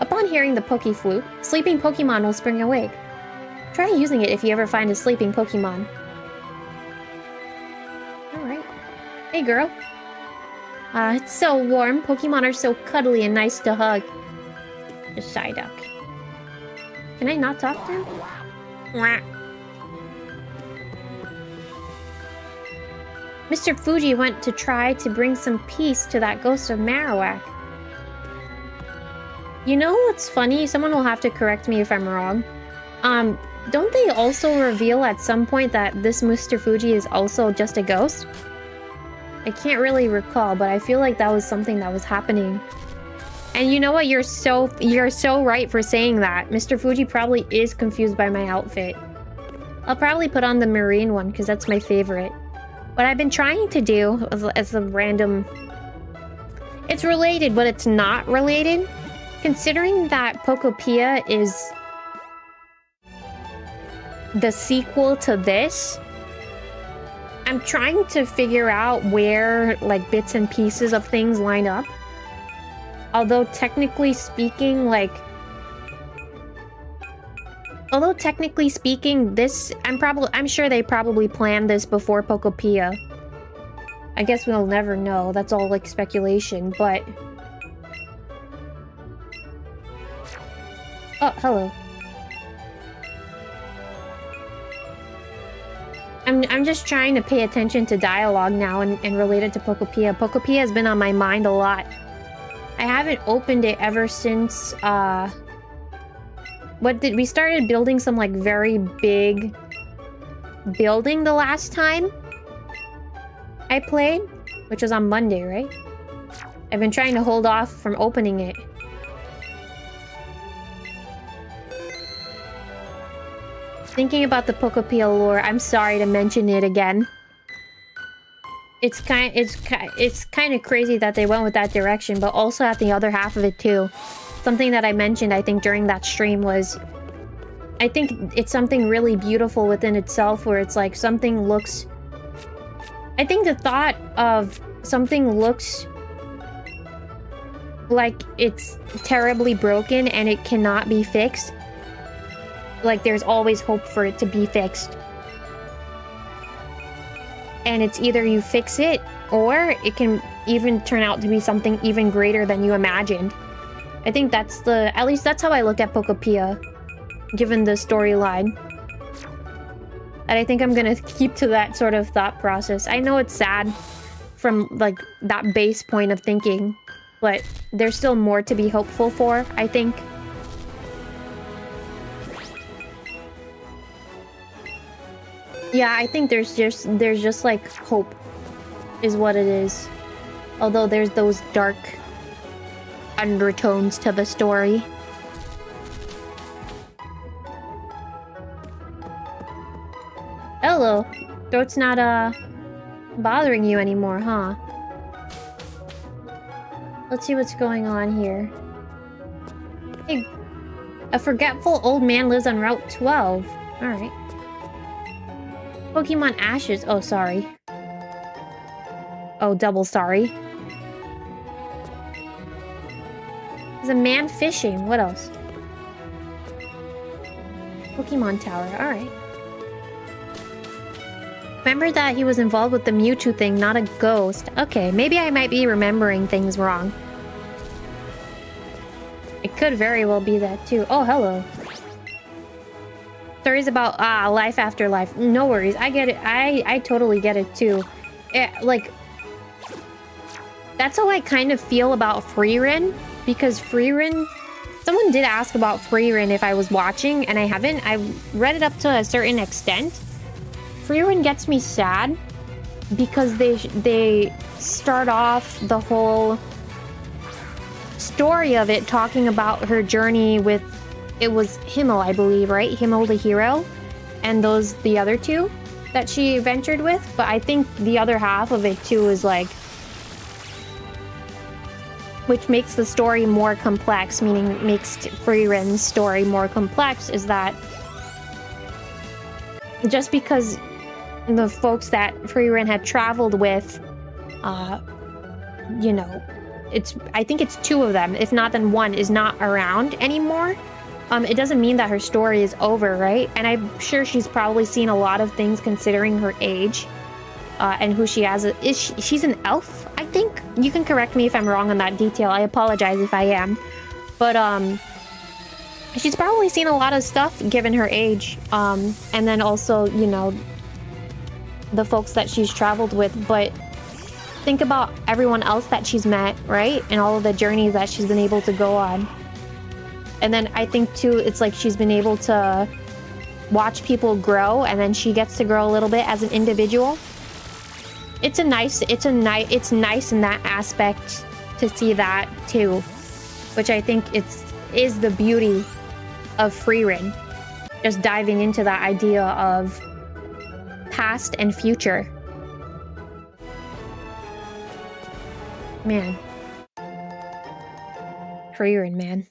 Upon hearing the Pokéflute, sleeping Pokemon will spring awake. Try using it if you ever find a sleeping Pokemon. Alright. Hey, girl. It's so warm. Pokemon are so cuddly and nice to hug. A Psyduck. Can I not talk to him? Mwah. Mr. Fuji went to try to bring some peace to that ghost of Marowak. You know what's funny? Someone will have to correct me if I'm wrong. Don't they also reveal at some point that this Mr. Fuji is also just a ghost? I can't really recall, but I feel like that was something that was happening. And you know what? You're so right for saying that. Mr. Fuji probably is confused by my outfit. I'll probably put on the marine one because that's my favorite. What I've been trying to do as a random... It's related, but it's not related. Considering that Pokopia is the sequel to this, I'm trying to figure out where, like, bits and pieces of things line up. Although technically speaking, this, I'm sure they probably planned this before Pokopia. I guess we'll never know. That's all, like, speculation, but... Oh, hello. I'm just trying to pay attention to dialogue now and relate it to Pokopia. Pokopia has been on my mind a lot. I haven't opened it ever since, what did we started building some like very big building the last time I played, which was on Monday, right? I've been trying to hold off from opening it. Thinking about the Pokopia lore, I'm sorry to mention it again. It's kind of crazy that they went with that direction, but also at the other half of it too. Something that I mentioned, I think, during that stream was... I think it's something really beautiful within itself, where it's like something looks... I think the thought of something looks like it's terribly broken and it cannot be fixed. Like, there's always hope for it to be fixed. And it's either you fix it, or it can even turn out to be something even greater than you imagined. I think that's the... At least that's how I look at Pokopia, given the storyline. And I think I'm gonna keep to that sort of thought process. I know it's sad from, like, that base point of thinking, but there's still more to be hopeful for, I think. Yeah, I think there's just like hope is what it is. Although there's those dark undertones to the story. Hello. Throat's not bothering you anymore, huh? Let's see what's going on here. Hey, a forgetful old man lives on Route 12. Alright. Pokemon Ashes. Oh, sorry. Oh, double sorry. There's a man fishing. What else? Pokemon Tower. Alright. Remember that he was involved with the Mewtwo thing, not a ghost. Okay, maybe I might be remembering things wrong. It could very well be that too. Oh, hello. Stories about life after life. No worries, I get it. I totally get it too. Like, that's how I kind of feel about Frieren, because Frieren... Someone did ask about Frieren if I was watching, and I haven't. I've read it up to a certain extent. Frieren gets me sad because they start off the whole story of it talking about her journey with... It was Himmel, I believe, right? Himmel the hero, and the other two that she ventured with. But I think the other half of it too is like, which makes the story more complex, meaning makes Frieren's story more complex, is that just because the folks that Frieren had traveled with, you know, I think it's two of them, if not then one, is not around anymore. It doesn't mean that her story is over, right? And I'm sure she's probably seen a lot of things considering her age, and who she has. She's an elf, I think? You can correct me if I'm wrong on that detail. I apologize if I am. But, she's probably seen a lot of stuff given her age. And then also, you know, the folks that she's traveled with. But think about everyone else that she's met, right? And all of the journeys that she's been able to go on. And then I think too, it's like she's been able to watch people grow, and then she gets to grow a little bit as an individual. It's nice in that aspect to see that too, which I think is the beauty of Frieren. Just diving into that idea of past and future. Man. Frieren, man.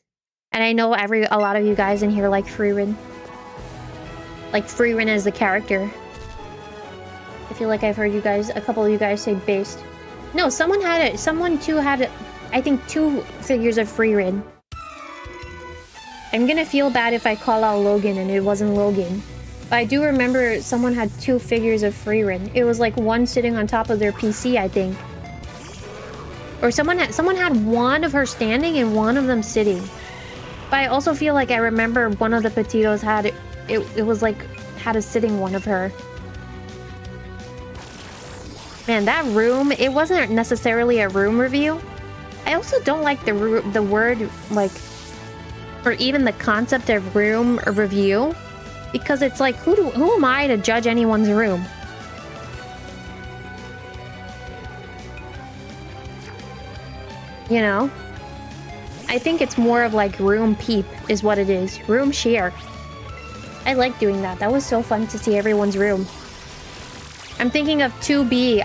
And I know a lot of you guys in here like Frieren. Like Frieren as the character. I feel like I've heard a couple of you guys say based. No, someone too had, I think, 2 figures of Frieren. I'm gonna feel bad if I call out Logan and it wasn't Logan. But I do remember someone had 2 figures of Frieren. It was like one sitting on top of their PC, I think. Or someone had one of her standing and one of them sitting. But I also feel like I remember one of the Petitos had it was like had a sitting one of her. Man, that room, it wasn't necessarily a room review. I also don't like the word, like, or even the concept of room review, because it's like, who am I to judge anyone's room? You know? I think it's more of like room peep is what it is. Room share. I like doing that. That was so fun to see everyone's room. I'm thinking of 2B.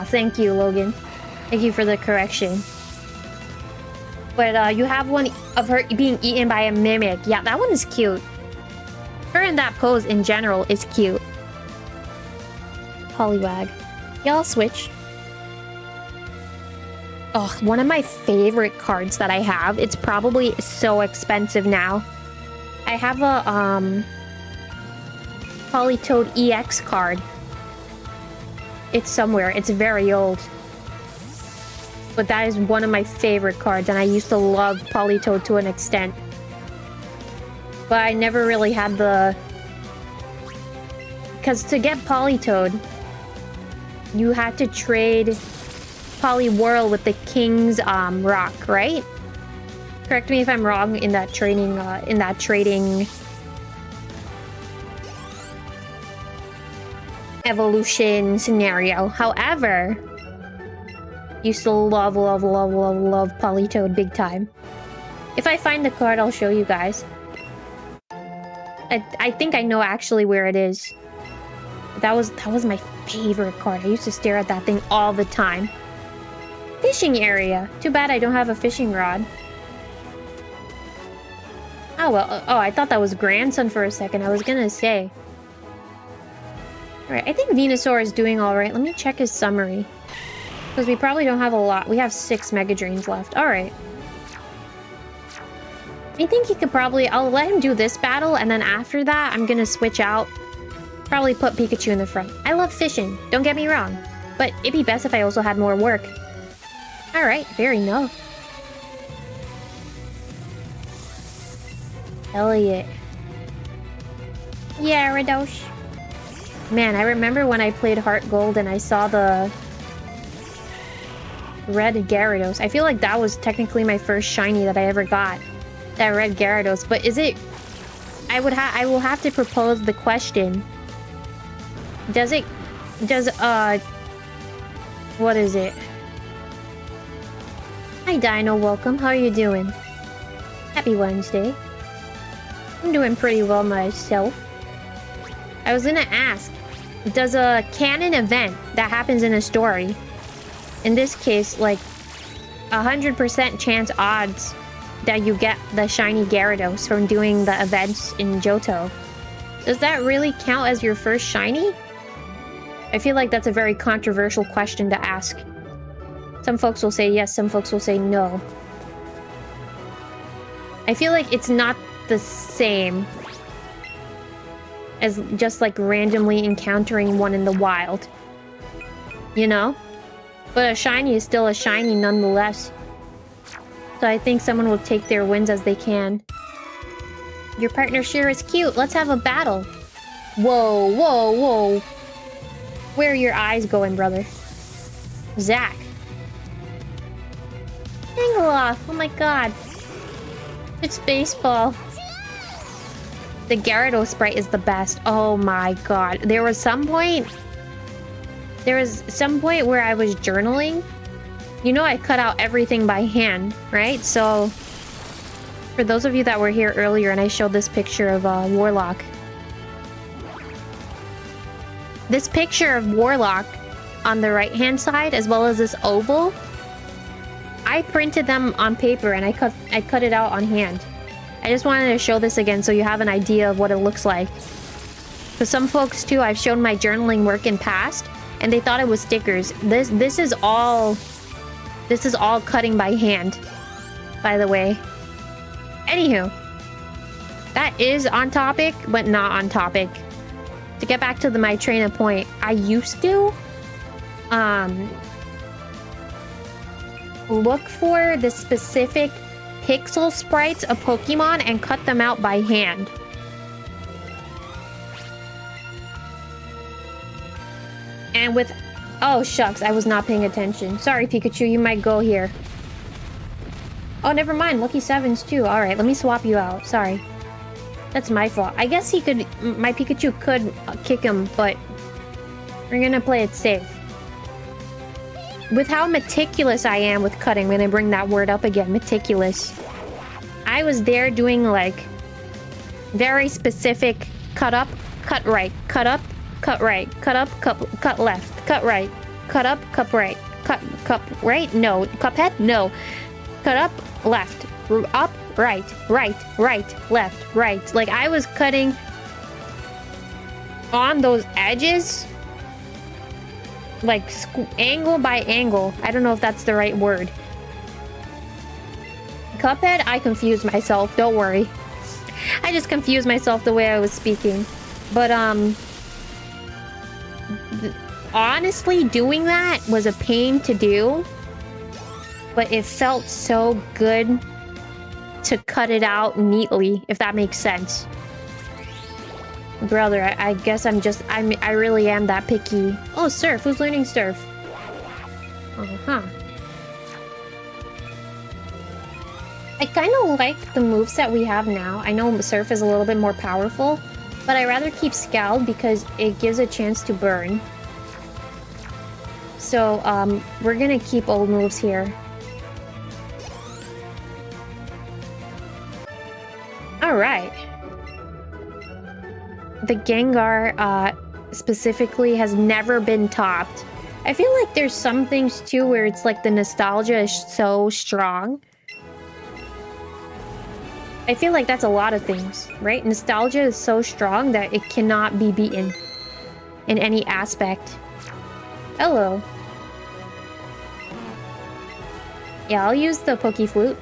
Thank you, Logan. Thank you for the correction. But you have one of her being eaten by a mimic. Yeah, that one is cute. Her in that pose in general is cute. Poliwag. Yeah, I'll switch. Oh, one of my favorite cards that I have. It's probably so expensive now. I have a Politoed EX card. It's somewhere. It's very old. But that is one of my favorite cards, and I used to love Politoed to an extent. But I never really had the... Because to get Politoed, you had to trade Poliwhirl with the King's Rock, right? Correct me if I'm wrong in that trading evolution scenario. However, used to love Politoed big time. If I find the card, I'll show you guys. I think I know actually where it is. That was my favorite card. I used to stare at that thing all the time. Fishing area. Too bad I don't have a fishing rod. Oh well. Oh, I thought that was grandson for a second. I was gonna say. Alright, I think Venusaur is doing alright. Let me check his summary. Because we probably don't have a lot. We have 6 Mega Drains left. Alright. I think he could probably... I'll let him do this battle, and then after that, I'm gonna switch out. Probably put Pikachu in the front. I love fishing, don't get me wrong. But it'd be best if I also had more work. Alright, fair enough. Hell yeah. Yeah, Radosh. Man, I remember when I played Heart Gold and I saw the red Gyarados. I feel like that was technically my first shiny that I ever got. That red Gyarados. But is it... I will have to propose the question. Does... What is it? Hi Dino, welcome. How are you doing? Happy Wednesday. I'm doing pretty well myself. I was gonna ask, does a canon event that happens in a story, in this case, like 100% chance odds that you get the shiny Gyarados from doing the events in Johto, does that really count as your first shiny? I feel like that's a very controversial question to ask. Some folks will say yes, some folks will say no. I feel like it's not the same as just like randomly encountering one in the wild. You know? But a shiny is still a shiny nonetheless. So I think someone will take their wins as they can. Your partner sure is cute. Let's have a battle. Whoa, whoa, whoa. Where are your eyes going, brother? Zach. Angeloff. Oh my god. It's baseball. The Gyarados sprite is the best. Oh my god. There was some point where I was journaling. You know I cut out everything by hand, right? So for those of you that were here earlier and I showed this picture of Warlock. This picture of Warlock on the right hand side, as well as this oval, I printed them on paper and I cut it out on hand. I just wanted to show this again so you have an idea of what it looks like. For some folks too, I've shown my journaling work in past and they thought it was stickers. This is all cutting by hand, by the way. Anywho, that is on topic, but not on topic. To get back to my train of point, I used to look for the specific pixel sprites of Pokemon and cut them out by hand. And with... Oh, shucks, I was not paying attention. Sorry, Pikachu, you might go here. Oh, never mind. Lucky 7s too. Alright, let me swap you out. Sorry. That's my fault. I guess he could... My Pikachu could kick him, but... We're gonna play it safe. With how meticulous I am with cutting, I'm gonna bring that word up again. Meticulous. I was there doing, like... very specific... Cut up, cut right. Cut up, cut right. Cut up, cut left. Cut right. Cut up, cut right. Cut right? No. Cuphead? No. Cut up, left. Up, right. Right, left, right. Like, I was cutting on those edges. Like, angle by angle. I don't know if that's the right word. Cuphead, I confused myself. Don't worry. I just confused myself the way I was speaking. But, honestly, doing that was a pain to do. But it felt so good to cut it out neatly, if that makes sense. Brother, I guess I really am that picky. Oh, Surf. Who's learning Surf? Uh-huh. I kind of like the moveset we have now. I know Surf is a little bit more powerful, but I rather keep Scald because it gives a chance to burn. So, we're gonna keep old moves here. Alright. The Gengar, specifically has never been topped. I feel like there's some things, too, where it's like the nostalgia is so strong. I feel like that's a lot of things, right? Nostalgia is so strong that it cannot be beaten in any aspect. Hello. Yeah, I'll use the Poke Flute.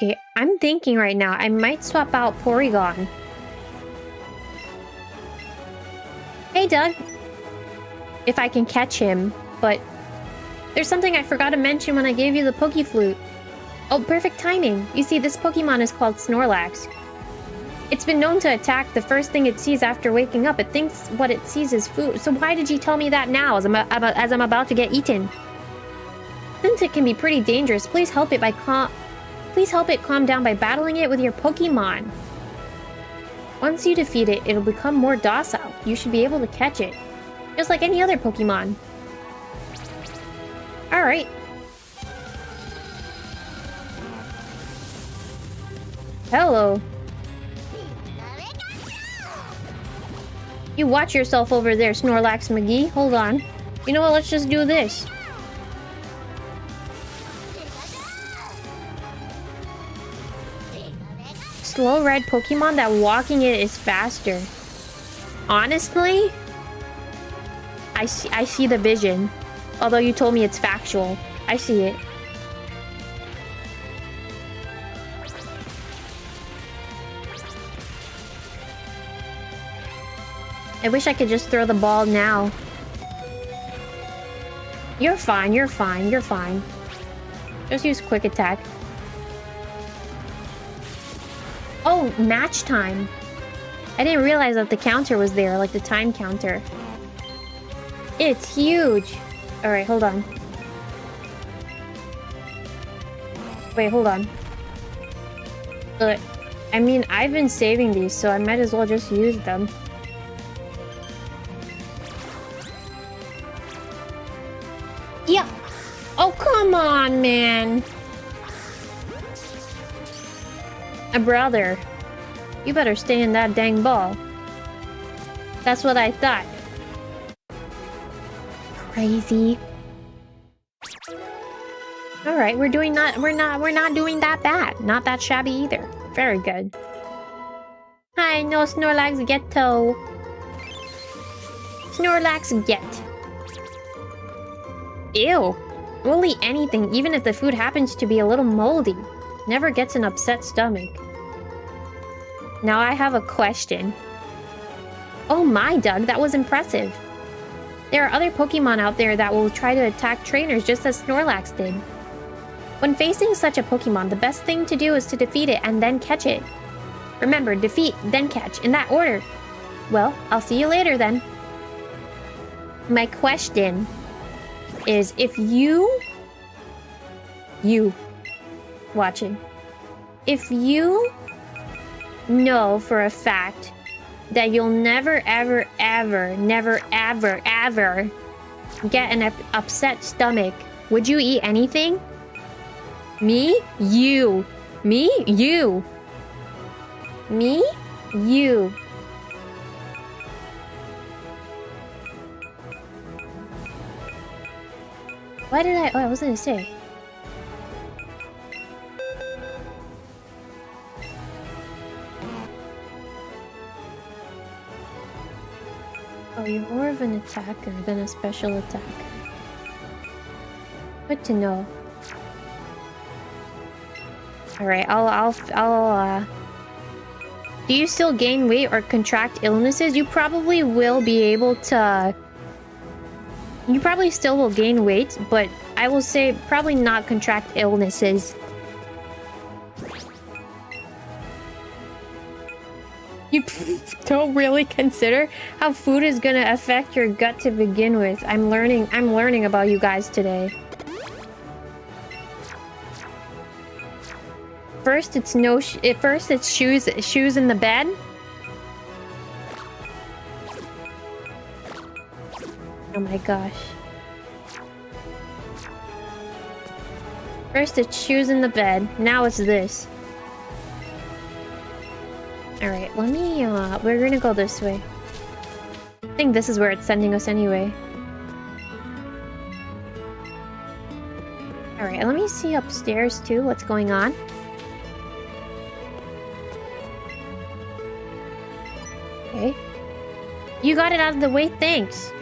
Okay, I'm thinking right now, I might swap out Porygon. Hey, Doug. If I can catch him, but there's something I forgot to mention when I gave you the Poke Flute. Oh, perfect timing. You see, this Pokemon is called Snorlax. It's been known to attack the first thing it sees after waking up. It thinks what it sees is food. So why did you tell me that now, as I'm about to get eaten? Since it can be pretty dangerous, please help it calm down by battling it with your Pokemon. Once you defeat it, it'll become more docile. You should be able to catch it, just like any other Pokemon. Alright. Hello. You watch yourself over there, Snorlax McGee. Hold on. You know what? Let's just do this. Slow ride Pokemon that walking it is faster. Honestly, I see the vision. Although you told me it's factual. I see it. I wish I could just throw the ball now. You're fine, you're fine, you're fine. Just use quick attack. Oh, match time. I didn't realize that the counter was there, like the time counter. It's huge. Alright, hold on. Wait, hold on. I mean, I've been saving these, so I might as well just use them. Yeah. Oh, come on, man. Brother, you better stay in that dang ball. That's what I thought. Crazy. All right, we're not doing that bad. Not that shabby either. Very good. Hi, no Snorlax Ghetto. Snorlax get. Ew. We'll eat anything, even if the food happens to be a little moldy. Never gets an upset stomach. Now I have a question. Oh my, Doug, that was impressive. There are other Pokemon out there that will try to attack trainers just as Snorlax did. When facing such a Pokemon, the best thing to do is to defeat it and then catch it. Remember, defeat, then catch, in that order. Well, I'll see you later then. My question is, if you watching, if you know for a fact that you'll never ever ever never ever ever get an upset stomach, would you eat anything? Me? You. Me? You. Me? You. Why did I... Oh, I was gonna say. Oh, you're more of an attacker than a special attacker. Good to know. Alright, I'll do you still gain weight or contract illnesses? You probably will be able to... You probably still will gain weight, but I will say probably not contract illnesses. You don't really consider how food is gonna affect your gut to begin with. I'm learning about you guys today. First, it's shoes in the bed. Oh my gosh. First, it's shoes in the bed. Now it's this. Alright, let me, we're gonna go this way. I think this is where it's sending us anyway. Alright, let me see upstairs too, what's going on. Okay. You got it out of the way, thanks.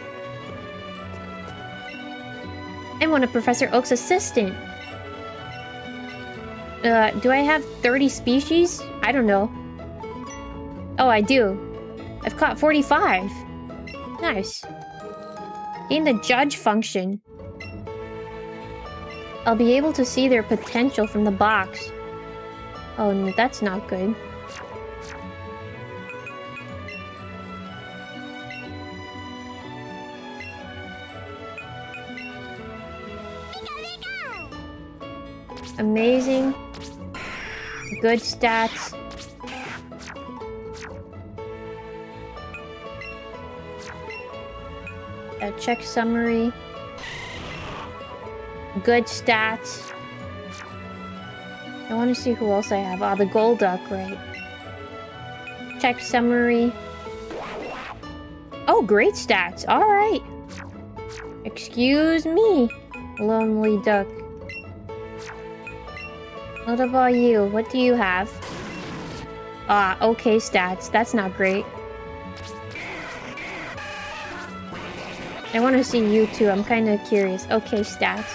I'm one of Professor Oak's assistant. Do I have 30 species? I don't know. Oh, I do. I've caught 45. Nice. Gain the judge function. I'll be able to see their potential from the box. Oh, no, that's not good. Amazing. Good stats. Check summary. Good stats. I want to see who else I have. Ah, the gold duck, right? Check summary. Oh, great stats. Alright. Excuse me, lonely duck. What about you? What do you have? Ah, okay stats. That's not great. I want to see you too. I'm kind of curious. Okay, stats.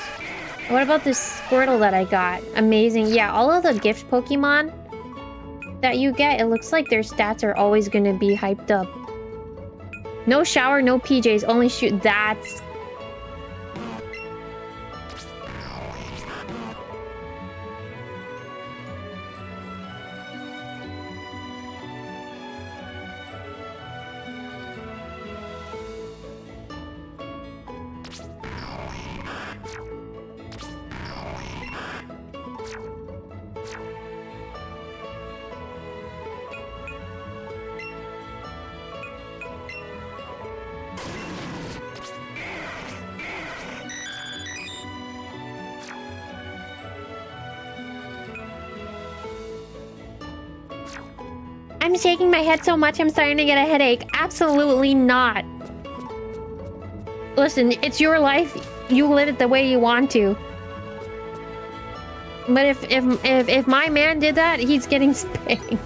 What about this Squirtle that I got? Amazing. Yeah, all of the gift Pokemon that you get, it looks like their stats are always going to be hyped up. No shower, no PJs, only shoot. That's... I'm shaking my head so much I'm starting to get a headache. Absolutely not. Listen, it's your life. You live it the way you want to. But if my man did that, he's getting spanked.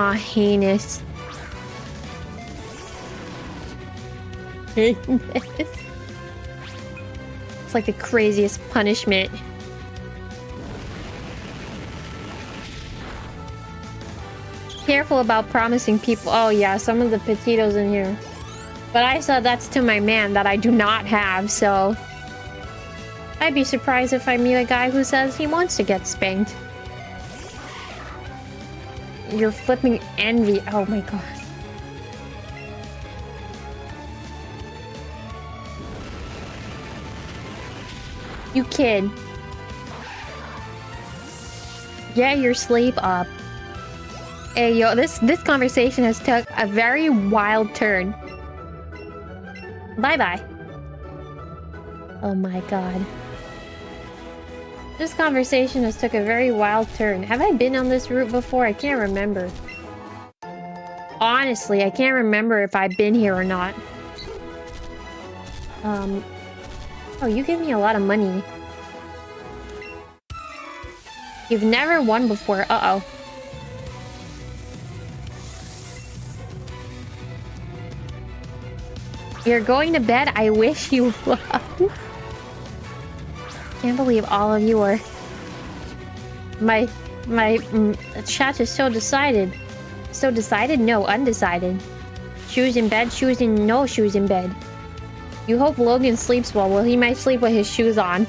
Heinous. It's like the craziest punishment. Careful about promising people. Oh yeah, some of the petitos in here. But I said that's to my man that I do not have, so... I'd be surprised if I meet a guy who says he wants to get spanked. You're flipping envy. Oh my god. You kid. Get your sleep up. Hey yo, this conversation has took a very wild turn. Bye-bye. Oh my god. This conversation has took a very wild turn. Have I been on this route before? I can't remember. Honestly, I can't remember if I've been here or not. Oh, you give me a lot of money. You've never won before. Uh-oh. You're going to bed? I wish you would. Can't believe all of you are... My chat is so decided. So decided? No, undecided. Shoes in bed, shoes in... No shoes in bed. You hope Logan sleeps well. Well, he might sleep with his shoes on.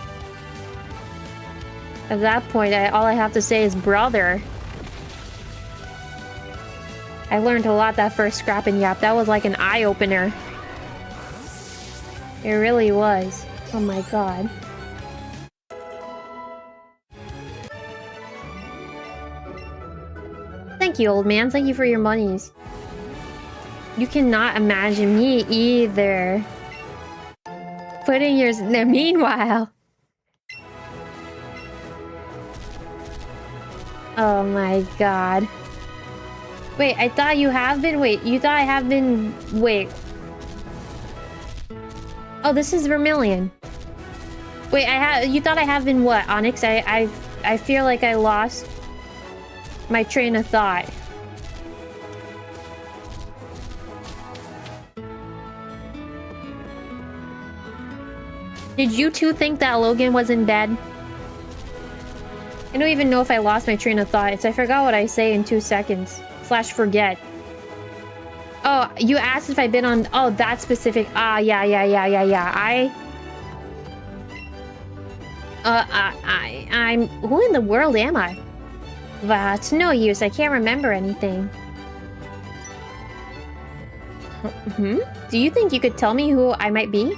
At that point, all I have to say is brother. I learned a lot that first scrap and yap. That was like an eye-opener. It really was. Oh my god. Thank you, old man. Thank you for your monies. You cannot imagine me either. Putting yours in there. Meanwhile. Oh my god. Wait, I thought you have been? Wait, you thought I have been... Wait. Oh, this is Vermilion. Wait, you thought I have been what, Onyx? I feel like I lost my train of thought. Did you two think that Logan was in bed? I don't even know if I lost my train of thought. I forgot what I say in 2 seconds. / forget. Oh, you asked if I've been on... Oh, that specific... Ah, yeah. I'm... Who in the world am I? That's no use. I can't remember anything. Hmm? Do you think you could tell me who I might be?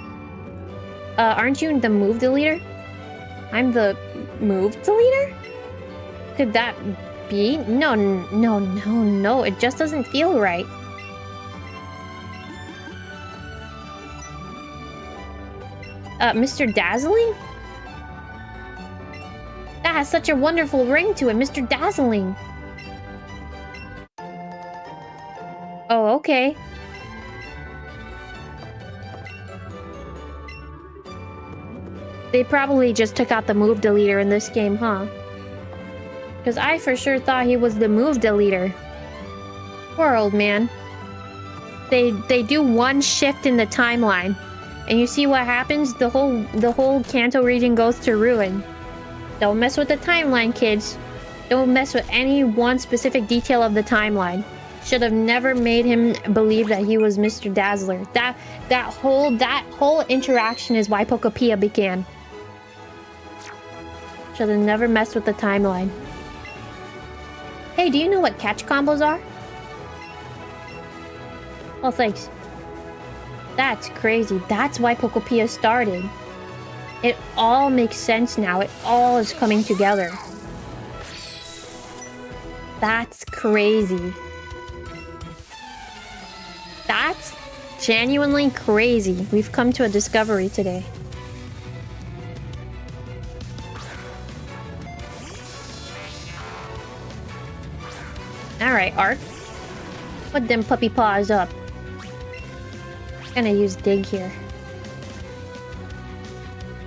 Aren't you the move deleter? I'm the move deleter? Could that be? No. It just doesn't feel right. Mr. Dazzling? That has such a wonderful ring to it, Mr. Dazzling. Oh, okay. They probably just took out the move deleter in this game, huh? Because I for sure thought he was the move deleter. Poor old man. They do one shift in the timeline, and you see what happens? The whole Kanto region goes to ruin. Don't mess with the timeline, kids. Don't mess with any one specific detail of the timeline. Should have never made him believe that he was Mr. Dazzler. That whole interaction is why Pokopia began. Should have never messed with the timeline. Hey, do you know what catch combos are? Oh, thanks. That's crazy. That's why Pokopia started. It all makes sense now. It all is coming together. That's crazy. That's genuinely crazy. We've come to a discovery today. Alright, Arc. Put them puppy paws up. Gonna use dig here.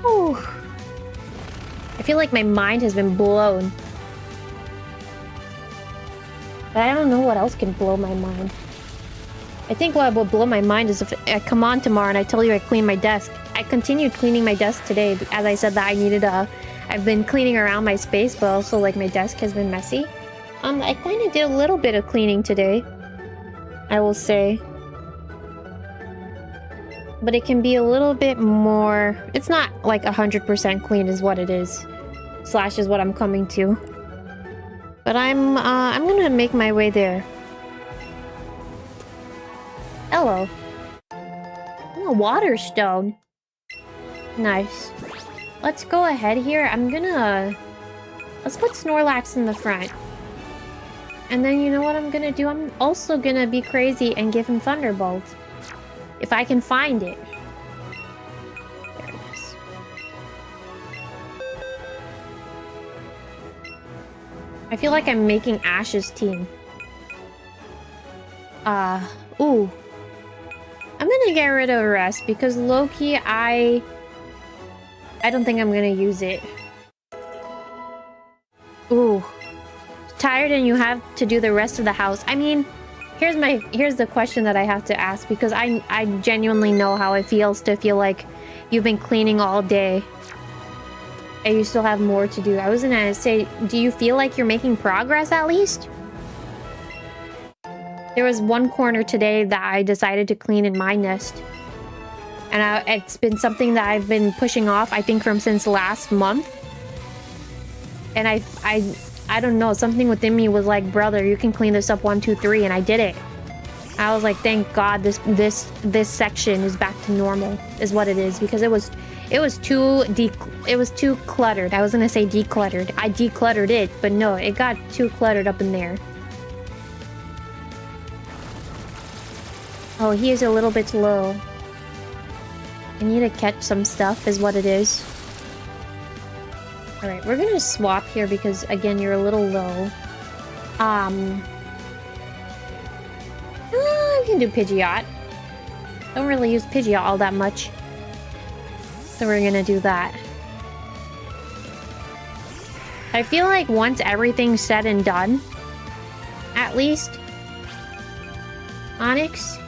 Ooh. I feel like my mind has been blown. But I don't know what else can blow my mind. I think what would blow my mind is if I come on tomorrow and I tell you I clean my desk. I continued cleaning my desk today, as I said that I needed a... I've been cleaning around my space, but also like my desk has been messy. I kind of did a little bit of cleaning today, I will say. but it can be a little bit more. It's not like 100% clean is what it is. Slash is what I'm coming to. But I'm gonna make my way there. Hello. Oh, a water stone. Nice. Let's go ahead here. Let's put Snorlax in the front. And then you know what I'm gonna do? I'm also gonna be crazy and give him Thunderbolt. If I can find it. There it is. I feel like I'm making Ash's team. Ooh. I'm gonna get rid of Rest because low-key, I don't think I'm gonna use it. Ooh. Tired and you have to do the rest of the house. I mean, here's the question that I have to ask because I genuinely know how it feels to feel like you've been cleaning all day and you still have more to do. I was gonna say, do you feel like you're making progress at least? There was one corner today that I decided to clean in my nest. And it's been something that I've been pushing off, I think, since last month. And I don't know, something within me was like, brother, you can clean this up 1, 2, 3, and I did it. I was like, thank God this section is back to normal, is what it is, because it was too cluttered. I was gonna say decluttered. I decluttered it, but no, it got too cluttered up in there. Oh, he is a little bit low. I need to catch some stuff, is what it is. Alright, we're gonna swap here because, again, you're a little low. I can do Pidgeot. Don't really use Pidgeot all that much. So we're gonna do that. I feel like once everything's said and done, at least, Onyx,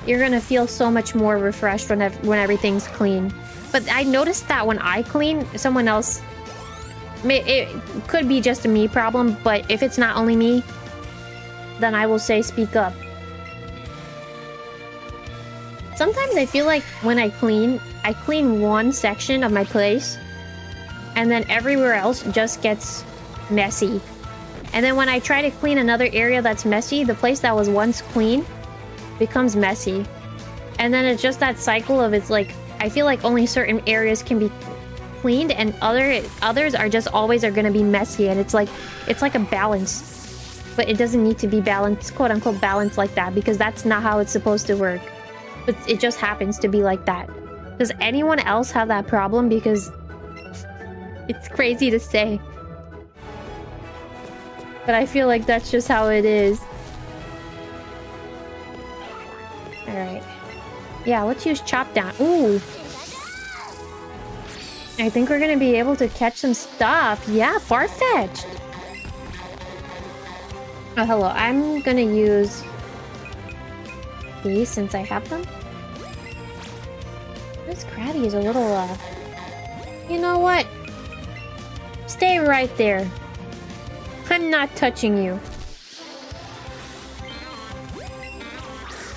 you're gonna feel so much more refreshed when everything's clean. But I noticed that when I clean, someone else... It could be just a me problem, but if it's not only me, then I will say speak up. Sometimes I feel like when I clean one section of my place, and then everywhere else just gets messy. And then when I try to clean another area that's messy, the place that was once clean becomes messy. And then it's just that cycle of, it's like, I feel like only certain areas can be cleaned and others are just always gonna be messy, and it's like a balance. But it doesn't need to be balanced, quote unquote balanced like that, because that's not how it's supposed to work. But it just happens to be like that. Does anyone else have that problem? Because it's crazy to say, but I feel like that's just how it is. Alright. Yeah, let's use Chop Down. Ooh. I think we're gonna be able to catch some stuff. Yeah, far-fetched. Oh, hello. I'm gonna use these since I have them. This Krabby is a little, You know what? Stay right there. I'm not touching you.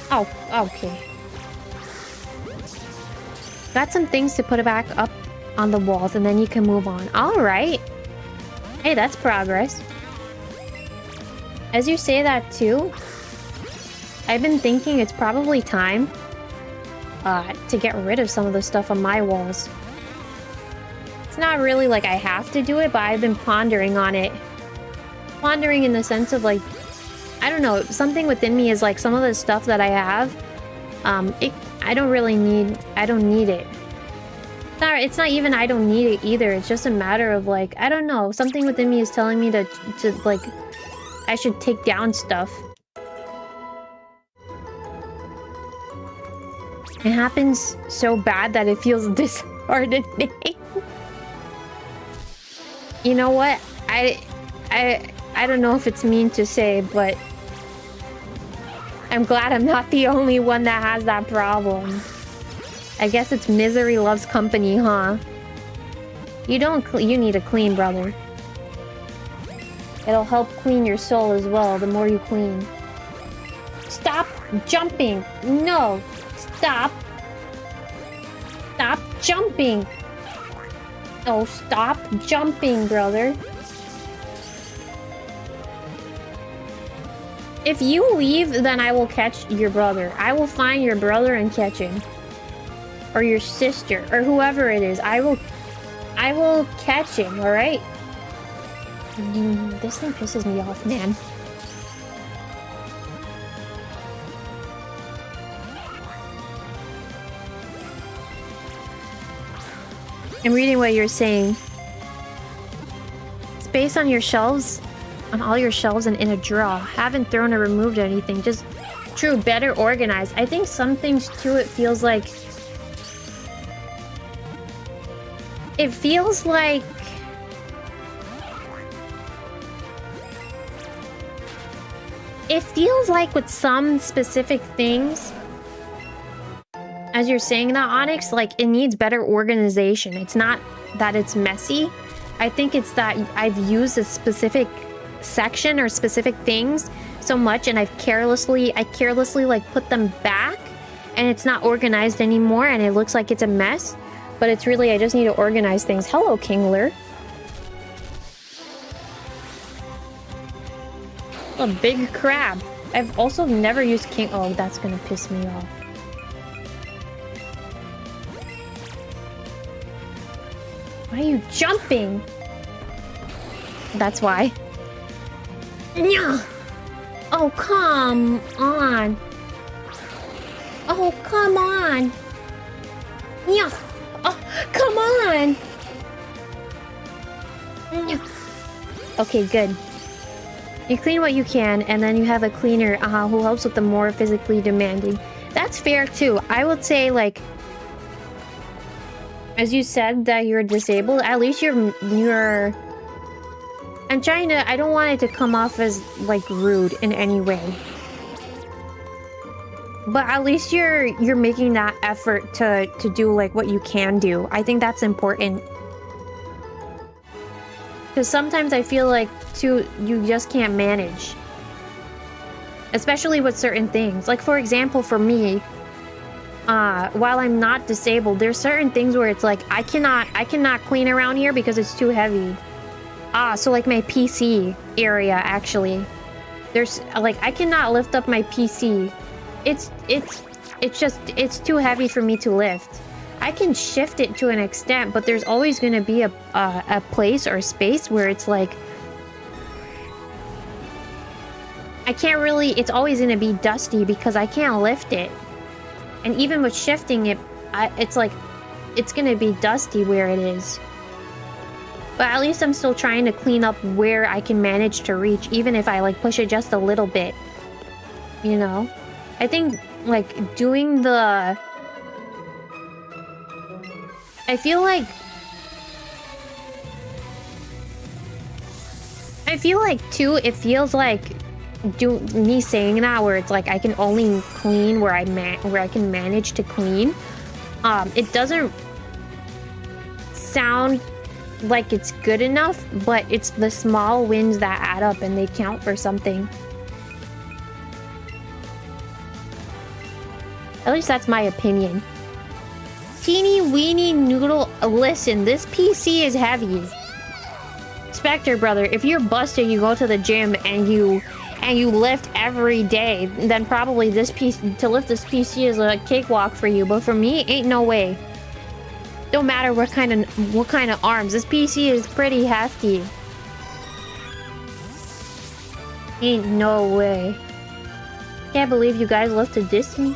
Oh, okay. Got some things to put it back up on the walls, and then you can move on. Alright. Hey, that's progress. As you say that too, I've been thinking it's probably time to get rid of some of the stuff on my walls. It's not really like I have to do it, but I've been pondering on it. Pondering in the sense of, like, I don't know, something within me is like, some of the stuff that I have, I don't really need, I don't need it. It's not even I don't need it either, it's just a matter of, like, I don't know, something within me is telling me to like, I should take down stuff. It happens so bad that it feels disheartening. You know what? I don't know if it's mean to say, but I'm glad I'm not the only one that has that problem. I guess it's misery loves company, huh? You need to clean, brother. It'll help clean your soul as well, the more you clean. Stop jumping. No. Stop. Stop jumping. Oh, stop jumping, brother. If you leave, then I will catch your brother. I will find your brother and catch him. Or your sister. Or whoever it is. I will catch him, alright? This thing pisses me off, man. I'm reading what you're saying. Space on your shelves, on all your shelves and in a drawer. Haven't thrown or removed anything. Just true, better organized. I think some things too, it feels like... It feels like... It feels like with some specific things... As you're saying that, Onyx, like, it needs better organization. It's not that it's messy. I think it's that I've used a specific section or specific things so much, and I carelessly like put them back, and it's not organized anymore, and it looks like it's a mess. But it's really, I just need to organize things. Hello, Kingler. A big crab. I've also never used King... Oh, that's gonna piss me off. Why are you jumping? That's why. Oh, come on. Oh, come on. Yeah. Oh, come on. Okay, good. You clean what you can, and then you have a cleaner who helps with the more physically demanding. That's fair, too. I would say, like... As you said that you're disabled, at least you're... I'm trying to... I don't want it to come off as, like, rude in any way. But at least you're making that effort to do, like, what you can do. I think that's important. Because sometimes I feel like, too, you just can't manage. Especially with certain things. Like, for example, for me... while I'm not disabled, there's certain things where it's like I cannot clean around here because it's too heavy. So like my PC area, actually. There's like I cannot lift up my PC. It's too heavy for me to lift. I can shift it to an extent, but there's always gonna be a place or space where it's like I can't really, it's always gonna be dusty because I can't lift it. And even with shifting it, it's like, it's gonna be dusty where it is. But at least I'm still trying to clean up where I can manage to reach, even if I, like, push it just a little bit. You know? I think, like, doing the... I feel like, too, it feels like... me saying that where it's like I can only clean where I can manage to clean, it doesn't sound like it's good enough, but it's the small wins that add up and they count for something. At least that's my opinion. Teeny weeny noodle, listen, this PC is heavy. Spectre brother, if you're busted, you go to the gym and you lift every day, then probably this piece to lift this PC is a cakewalk for you. But for me, ain't no way. Don't matter what kind of arms. This PC is pretty hefty. Ain't no way. Can't believe you guys love to diss me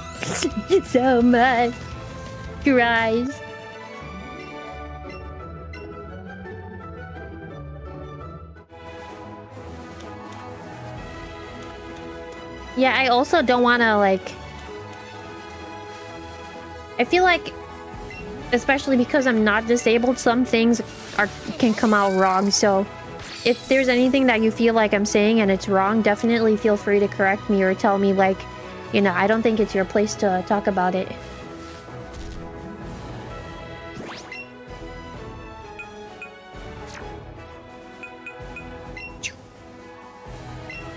so much. Cries. Yeah, I also don't want to, like... I feel like, especially because I'm not disabled, some things can come out wrong. So if there's anything that you feel like I'm saying and it's wrong, definitely feel free to correct me or tell me, like, you know, I don't think it's your place to talk about it.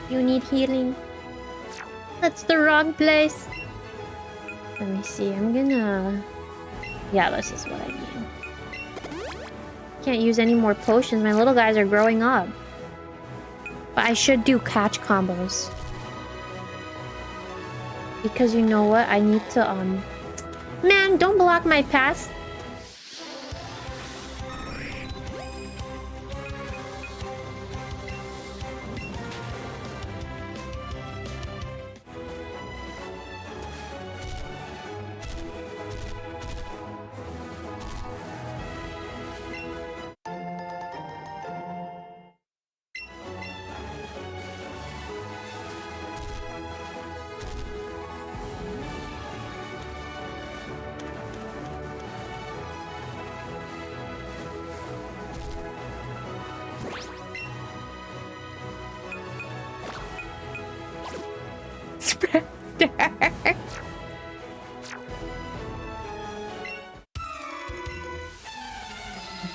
You need healing. That's the wrong place. Let me see. I'm gonna... Yeah, this is what I need. Can't use any more potions. My little guys are growing up. But I should do catch combos. Because you know what? I need to, Man, don't block my path.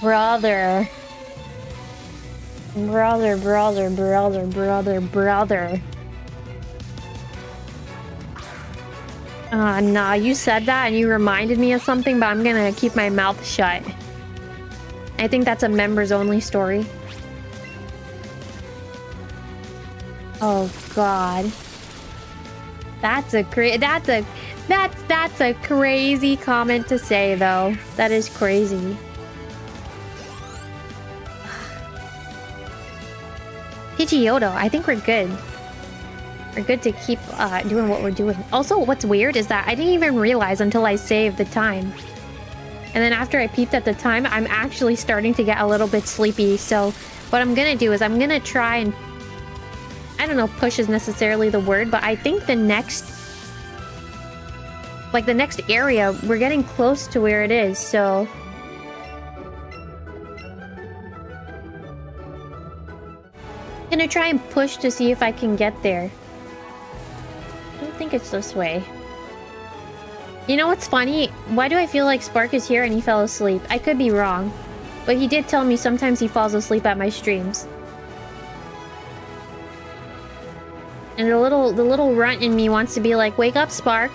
Brother. Nah, you said that and you reminded me of something, but I'm gonna keep my mouth shut. I think that's a members only story. Oh god. That's a crazy comment to say though. That is crazy. Pidgeotto, I think we're good. We're good to keep doing what we're doing. Also, what's weird is that I didn't even realize until I saved the time. And then after I peeped at the time, I'm actually starting to get a little bit sleepy. So what I'm gonna do is I'm gonna try and... I don't know if push is necessarily the word, but I think the next... like the next area, we're getting close to where it is, so... I'm gonna try and push to see if I can get there. I don't think it's this way. You know what's funny? Why do I feel like Spark is here and he fell asleep? I could be wrong. But he did tell me sometimes he falls asleep at my streams. And the little runt in me wants to be like, wake up, Spark.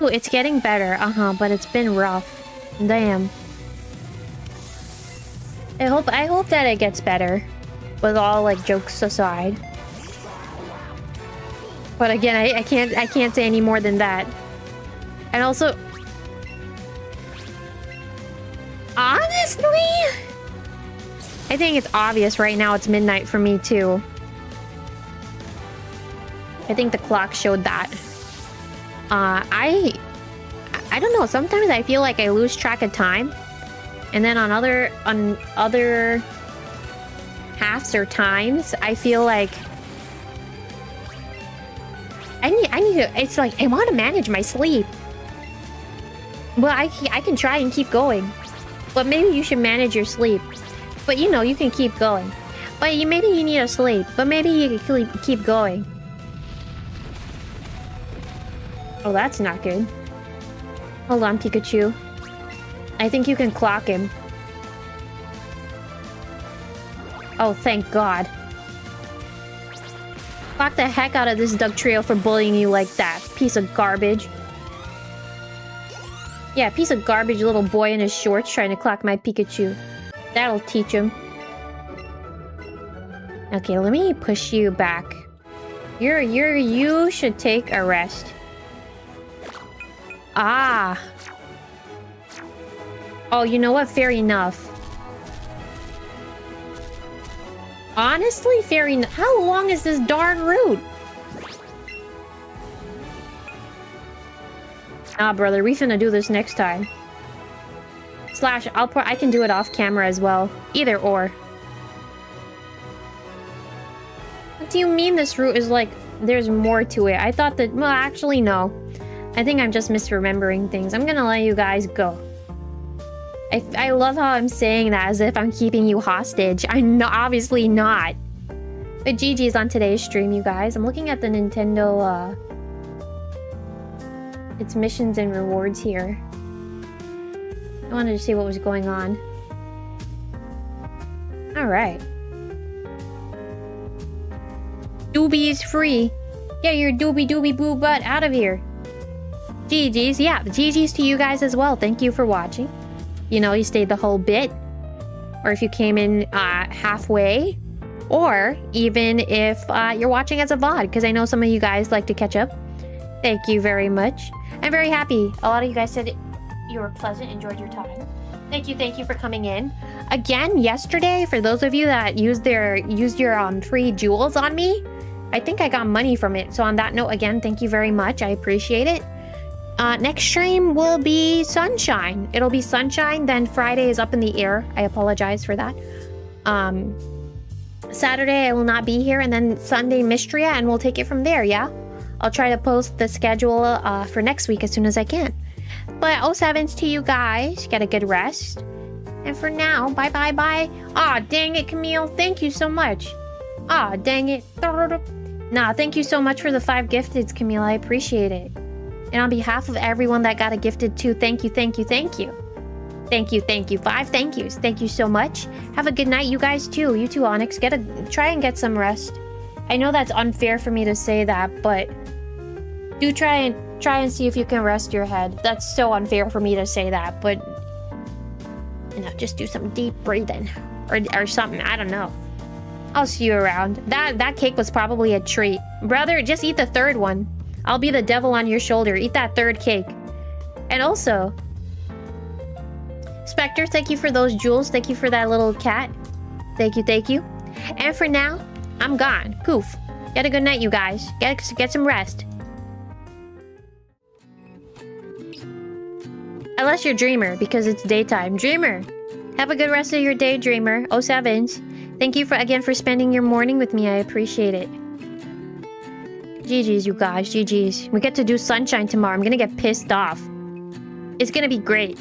Ooh, it's getting better. But it's been rough. Damn. I hope that it gets better. With all, like, jokes aside. But again, I can't say any more than that. And also... honestly... I think it's obvious right now it's midnight for me, too. I think the clock showed that. I don't know. Sometimes I feel like I lose track of time. And then on other halves or times, I feel like I need to... it's like, I want to manage my sleep. Well, I can try and keep going. But maybe you should manage your sleep. But you know, you can keep going. But maybe you need to sleep. But maybe you can keep going. Oh, that's not good. Hold on, Pikachu. I think you can clock him. Oh, thank God. Clock the heck out of this Dugtrio for bullying you like that. Piece of garbage. Yeah, piece of garbage little boy in his shorts trying to clock my Pikachu. That'll teach him. Okay, let me push you back. You should take a rest. Ah. Oh, you know what? Fair enough. Honestly, fair enough. How long is this darn route? Nah, brother, we finna do this next time. Slash, I can do it off camera as well. Either or. What do you mean this route is like... there's more to it? I thought that... well, actually, no. I think I'm just misremembering things. I'm gonna let you guys go. I love how I'm saying that as if I'm keeping you hostage. I'm not, obviously not. But GG's on today's stream, you guys. I'm looking at the Nintendo, its missions and rewards here. I wanted to see what was going on. Alright. Doobie is free. Get your doobie boo butt out of here. GG's. Yeah, GG's to you guys as well. Thank you for watching. You know, you stayed the whole bit. Or if you came in halfway. Or even if you're watching as a VOD, because I know some of you guys like to catch up. Thank you very much. I'm very happy. A lot of you guys said you were pleasant, enjoyed your time. Thank you for coming in. Again, yesterday, for those of you that used your free jewels on me, I think I got money from it. So on that note, again, thank you very much. I appreciate it. Next stream will be Sunshine. It'll be Sunshine, then Friday is Up in the Air. I apologize for that. Saturday I will not be here, and then Sunday Mystria, and we'll take it from there, yeah? I'll try to post the schedule for next week as soon as I can. But 07s to you guys. Get a good rest. And for now, bye. Aw, dang it, Camille. Thank you so much. Aw, dang it. Nah, thank you so much for the 5 gifteds, Camille. I appreciate it. And on behalf of everyone that got a gifted too, thank you. Thank you. 5 thank yous. Thank you so much. Have a good night, you guys too. You too, Onyx. Try and get some rest. I know that's unfair for me to say that, but do try and see if you can rest your head. That's so unfair for me to say that, but you know, just do some deep breathing or something. I don't know. I'll see you around. That cake was probably a treat. Brother, just eat the 3rd one. I'll be the devil on your shoulder. Eat that 3rd cake. And also, Spectre, thank you for those jewels. Thank you for that little cat. Thank you. And for now, I'm gone. Poof. Get a good night, you guys. Get some rest. Unless you're Dreamer, because it's daytime. Dreamer, have a good rest of your day, Dreamer. 07s. Thank you again for spending your morning with me. I appreciate it. GG's, you guys. GG's. We get to do Sunshine tomorrow. I'm gonna get pissed off. It's gonna be great.